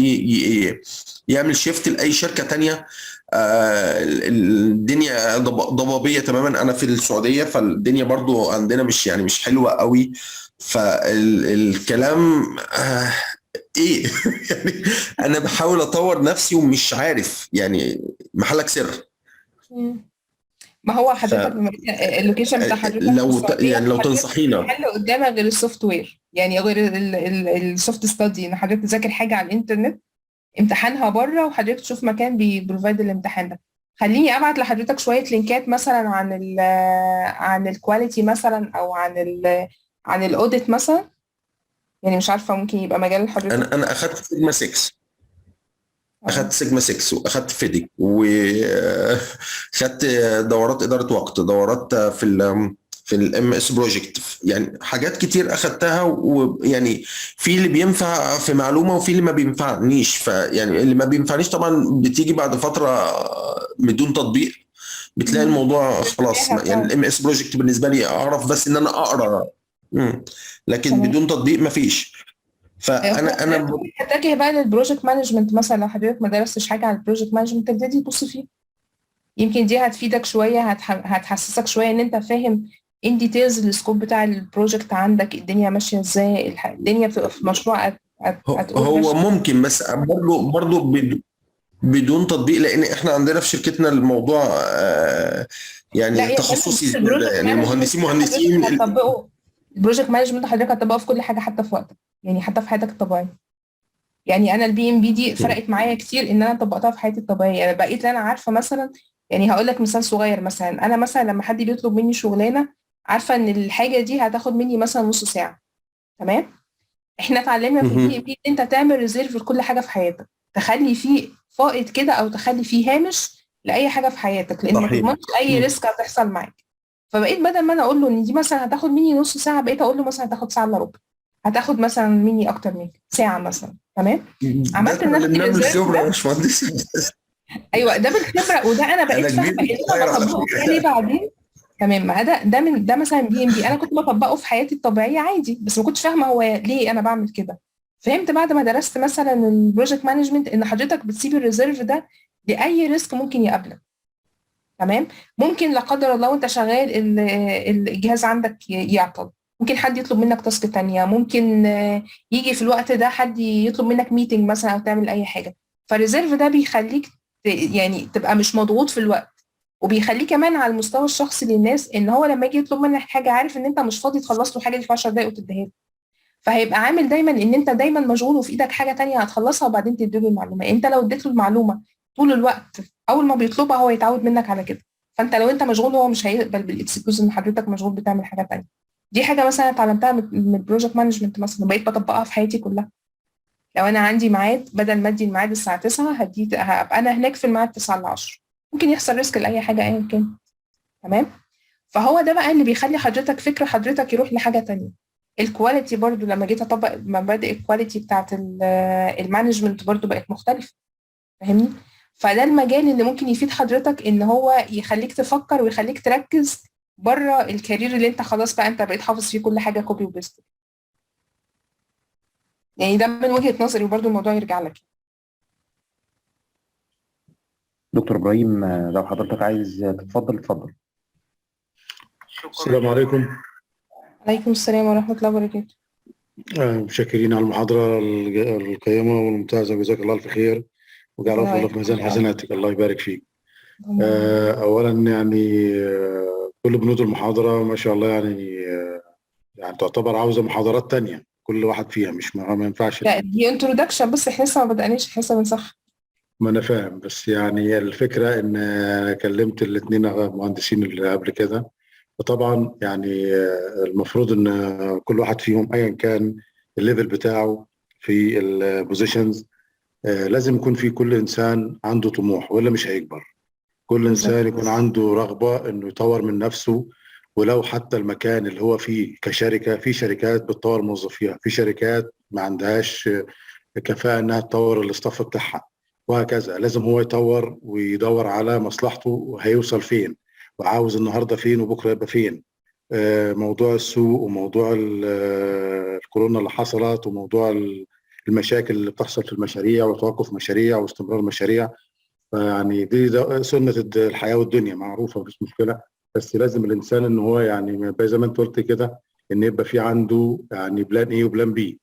يعمل شيفت لاي شركه تانية. الدنيا ضبابيه تماما. انا في السعوديه، فالدنيا برضو عندنا مش حلوه قوي. فالكلام ايه يعني انا بحاول اطور نفسي ومش عارف، يعني محلك سر. ما هو حضرتك اللوكيشن بتاع حضرتك لو تنصحينا حل قدامك غير السوفت وير، يعني غير السوفت ستادي، ان حضرتك تذاكر حاجه على الانترنت امتحانها بره وحضرتك تشوف مكان بيبروفايد الامتحان ده. خليني ابعت لحضرتك شويه لينكات مثلا عن الكواليتي مثلا، او عن الاوديت مثلا. يعني مش عارفه ممكن يبقى مجال حضرتك. انا اخدت سيجما 6، اخدت سيجما 6 واخدت فيديك، وخدت دورات اداره وقت، دورات في الام اس بروجكت، يعني حاجات كتير اخدتها. ويعني في اللي بينفع في معلومه وفي اللي ما بينفعنيش. فيعني اللي ما بينفعنيش طبعا بتيجي بعد فتره بدون تطبيق، بتلاقي الموضوع خلاص. يعني الام اس بروجكت بالنسبه لي اعرف بس ان انا اقرا لكن تمام. بدون تطبيق مفيش. فانا هتتجه بقى للبروجكت مانجمنت مثلا. لو حضرتك ما درستش حاجه على البروجكت مانجمنت تبتدي تبص فيه، يمكن دي هتفيدك شويه، هتحسسك شويه ان انت فاهم ان ديتيلز السكوب بتاع البروجكت عندك، الدنيا ماشيه ازاي، الدنيا بتبقى في مشروع هتقول هو ممكن، بس برضه بدون تطبيق، لان احنا عندنا في شركتنا الموضوع لا يعني يا تخصصي فندم، زيادة، يعني مهندسين هتطبقه البروجكت مانجمنت حضرتك هتطبقه في كل حاجه، حتى في وقتك، يعني حتى في حياتك الطبيعيه. يعني انا البي ام بي دي فرقت معايا كتير ان انا طبقتها في حياتي الطبيعيه. يعني بقيت انا عارفه مثلا، يعني هقول لك مثال صغير. مثلا انا مثلا لما حد بيطلب مني شغلانه، عارفه ان الحاجه دي هتاخد مني مثلا نص ساعه، تمام. احنا اتعلمنا في البي ام بي ان انت تعمل ريزيرف لكل حاجه في حياتك، تخلي فيه فائض كده او تخلي فيه هامش لاي حاجه في حياتك، لان ما صحيح. تضمنش اي ريسك هتحصل معاك. فبقيت بدل ما انا اقول له ان دي مثلا هتاخد مني نص ساعه، بقيت اقول له مثلا هتاخد ساعه الا ربع، هتاخد مثلا مني اكتر من ساعه مثلا، تمام. ده عملت لنفسي اتعلمناه ريزيرف بالخبرة يا ده. باشمهندس. ايوه ده بالخبره، وده انا انا بقيت كبير فاهمه مش ان صغير انا على بطبقه في فكرة. حياتي بعدين. تمام. ما ده مثلا بي ام بي انا كنت بطبقه في حياتي الطبيعيه عادي، بس ما كنتش فاهمه هو ليه انا بعمل كده. فهمت بعد ما درست مثلا البروجكت مانجمنت ان حضرتك بتسيب الريزيرف ده لاي ريسك ممكن يقابلك، تمام. ممكن لا قدر الله وانت شغال الجهاز عندك يعطل، ممكن حد يطلب منك تاسك تانية، ممكن يجي في الوقت ده حد يطلب منك ميتنج مثلا او تعمل اي حاجه. فالريزيرف ده بيخليك يعني تبقى مش مضغوط في الوقت، وبيخليه كمان على المستوى الشخصي للناس ان هو لما يجي يطلب منك حاجه عارف ان انت مش فاضي تخلص له الحاجه دي في 10 دقايق وتديها له. فهيبقى عامل دايما ان انت دايما مشغول وفي ايدك حاجه تانية هتخلصها وبعدين تديله المعلومه. انت لو اديت له المعلومه طول الوقت، اول ما بيطلبها هو يتعود منك على كده. فانت لو انت مشغول هو مش هيقبل بالاكسكيوز ان حضرتك مشغول بتعمل حاجه تانية. دي حاجه مثلا اتعلمتها من البروجكت مانجمنت مثلا، بقيت بطبقها في حياتي كلها. لو انا عندي ميعاد، بدل ما ادي الميعاد الساعه 9 هبقى انا هناك في الميعاد 9 ل 10. ممكن يحصل ريسك لاي حاجه ايا كان، تمام. فهو ده بقى اللي بيخلي حضرتك فكر حضرتك يروح لحاجه تانية. الكواليتي برضو لما جيت اطبق مبادئ الكواليتي بتاعت المانجمنت برضو بقت مختلفه، فاهمني. فده المجال اللي ممكن يفيد حضرتك ان هو يخليك تفكر ويخليك تركز بره الكارير اللي انت خلاص بقى انت بقيت حافظ فيه كل حاجه كوبي وبيست. يعني ده من وجهه نظري، وبرضو الموضوع يرجع لك. دكتور ابراهيم لو حضرتك عايز تتفضل اتفضل. السلام عليكم. عليكم السلام ورحمه الله وبركاته. متشكرين على المحاضرة القيمة والممتازة، جزاك الله ألف خير وجعله الله في ميزان حسناتك، الله يبارك فيك. أولا يعني كل بنود المحاضرة ما شاء الله، يعني تعتبر عاوزة محاضرات تانية كل واحد فيها، مش ما ينفعش. لا دي انترودكشن بس، احنا لسه ما بدأناش، احنا لسه بنصح. ما أنا فاهم، بس يعني الفكرة إن كلمت الاثنين مهندسين اللي قبل كده، وطبعا يعني المفروض ان كل واحد فيهم ايا كان الليفل بتاعه في البوزيشنز لازم يكون في كل انسان عنده طموح ولا مش هيكبر. كل انسان يكون عنده رغبه انه يطور من نفسه، ولو حتى المكان اللي هو فيه كشركه، في شركات بتطور موظفيها، في شركات ما عندهاش كفاءه انها تطور الاستاف بتاعها، وهكذا. لازم هو يطور ويدور على مصلحته وهيوصل فين، وعاوز النهارده فين وبكره يبقى فين. موضوع السوق وموضوع الكورونا اللي حصلت، وموضوع المشاكل اللي بتحصل في المشاريع وتوقف مشاريع واستمرار مشاريع، يعني دي سنة الحياة والدنيا معروفة، مفيش مشكلة. بس لازم الإنسان إن هو يعني زي ما أنت قلت كده، إن يبقى في عنده يعني بلان إيه وبلان بي.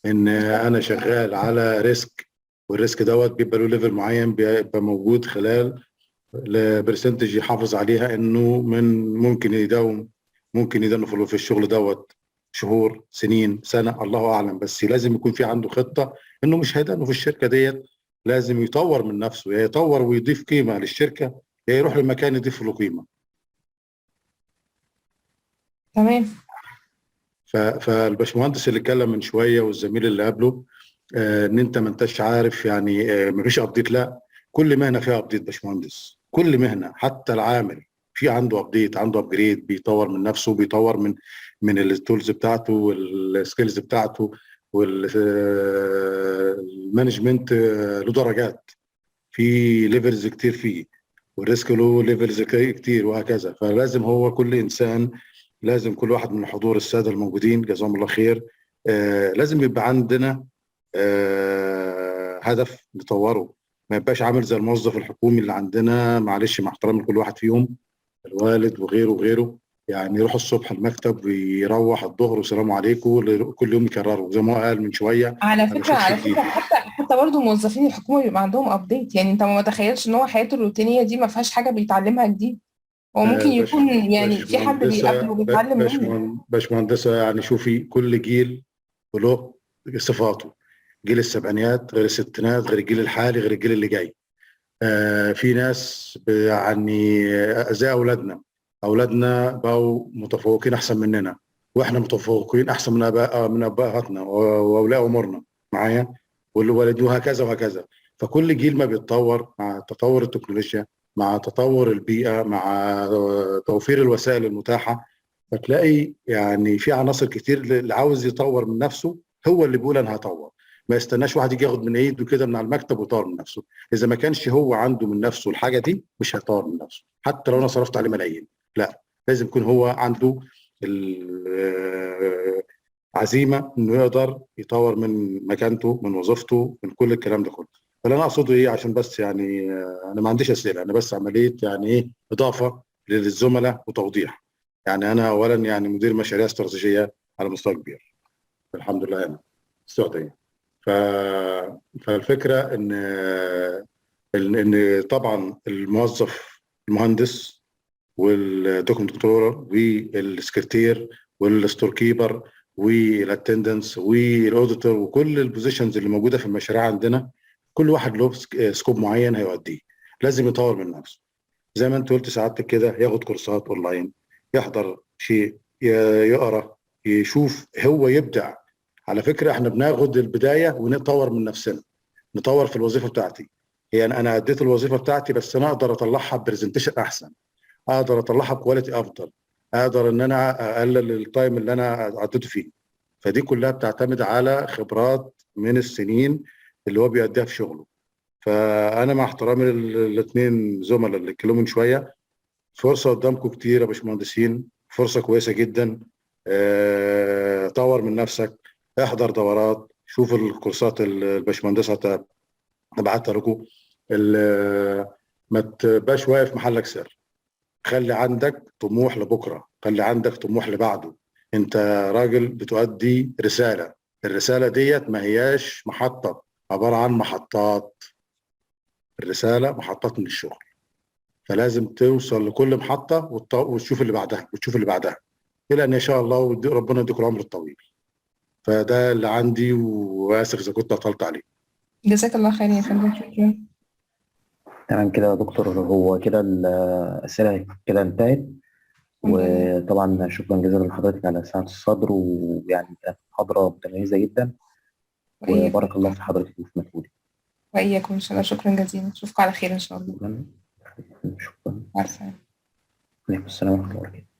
إن أنا شغال على ريسك، والريسك دوت بيبقى له ليفل معين بيبقى موجود خلال البرسنتج يحافظ عليها، إنه ممكن يداوم، ممكن يدنه في الشغل دوت شهور سنين سنة الله أعلم. بس لازم يكون في عنده خطة إنه مش هيدنه في الشركة ديت، لازم يطور من نفسه، يا يطور ويضيف قيمة للشركة، يا يروح لمكان يضيف له قيمة. تمام. فالباشمهندس اللي اتكلم من شوية والزميل اللي قبله ان انت ما انتش عارف يعني مفيش ابديت. لا، كل مهنة فيها ابديت باشمهندس، كل مهنة حتى العامل في عنده ابديت، عنده ابجريد، بيطور من نفسه، بيطور من التولز بتاعته والسكيلز بتاعته. والمانجمنت له درجات، في ليفلز كتير فيه، والريسك له ليفلز كتير وهكذا. فلازم هو كل انسان لازم كل واحد من حضور الساده الموجودين جزاهم الله خير لازم يبقى عندنا هدف نطوره، ما يبقاش عامل زي الموظف الحكومي اللي عندنا، معلش مع احترامي لكل واحد فيهم، الوالد وغيره وغيره، يعني يروح الصبح المكتب ويروح الظهر والسلام عليكم، كل يوم يكرروا زي ما هو قال من شويه. على ما فكرة بشوفش جديد. حتى برضه موظفين الحكومة بيبقى عندهم ابديت، يعني انت ما تتخيلش ان هو حياته الروتينية دي ما فيهاش حاجة بيتعلمها جديد. هو ممكن يكون يعني في حد بيقابله وبيتعلم منه. باشمهندسه، يعني شوفي كل جيل وله صفاته، جيل السبعينات غير الستينات غير الجيل الحالي غير الجيل اللي جاي. في ناس يعني زي اولادنا بقوا متفوقين احسن مننا، واحنا متفوقين احسن من ابائنا واولياء امورنا معايا، والوالدين، وهكذا وهكذا. فكل جيل ما بيتطور مع تطور التكنولوجيا، مع تطور البيئه، مع توفير الوسائل المتاحه، فتلاقي يعني في عناصر كتير اللي عاوز يطور من نفسه هو اللي بيقول انا هطور، ما يستناش واحد يجي ياخد من ايده كده من على المكتب ويطور من نفسه. اذا ما كانش هو عنده من نفسه الحاجه دي مش هيطور من نفسه، حتى لو انا صرفت عليه ملايين. لا، لازم يكون هو عنده عزيمه انه يقدر يطور من مكانته، من وظيفته، من كل الكلام ده كله. فاللي انا اقصده ايه، عشان بس يعني انا ما عنديش اسئله، انا بس عمليه يعني ايه اضافه للزملاء وتوضيح. يعني انا اولا يعني مدير مشاريع استراتيجيه على مستوى كبير الحمد لله هنا السعوديه. فالفكره ان طبعا الموظف المهندس والدوكمنت كنترولر والسكرتير والستور كيبر والاتندنس والاوديتور وكل البوزيشنز اللي موجوده في المشاريع عندنا، كل واحد له سكوب معين هيوديه، لازم يطور من نفسه. زي ما انت قلت سعادتك كده، ياخد كورسات اونلاين، يحضر شيء، يقرا، يشوف، هو يبدع. على فكره احنا بناخد البدايه ونطور من نفسنا، نطور في الوظيفه بتاعتي. يعني انا اديت الوظيفه بتاعتي بس انا اقدر اطلعها برزنتيشن احسن، اقدر اطلعها بكواليتي افضل، اقدر ان انا اقلل التايم اللي انا عديته فيه. فدي كلها بتعتمد على خبرات من السنين اللي هو بيأديها في شغله. فانا مع احترامي للاثنين زملاء اللي اتكلموا من شويه، فرصه قدامكم كتير يا باشمهندسين، فرصه كويسه جدا. طور من نفسك، احضر دورات، شوف الكورسات الباشمهندسه ابعتها لكم. ما تبقاش واقف محلك سر، خلي عندك طموح لبكره، خلي عندك طموح لبعده. انت راجل بتؤدي رساله، الرساله ديت ما هياش محطه، عباره عن محطات. الرساله محطات من الشغل، فلازم توصل لكل محطه وتشوف اللي بعدها وتشوف اللي بعدها الى ان شاء الله ربنا يديك العمر الطويل. فده اللي عندي، واسف اذا كنت اطلت عليه. جزاك الله خير يا فندم، شكرا. تمام كده يا دكتور، هو كده الأسئلة كده انتهت. وطبعا شكرا جزيلا لحضرتك على سعة الصدر، ويعني كانت محاضرة متميزة جدا، وبارك الله في حضرتك وفي مجهودك. وإياكم إن شاء الله، شكرا جزيلا، نشوفكم على خير إن شاء الله. شكرا. مع السلامة. عليكم السلام ورحمة الله وبركاته.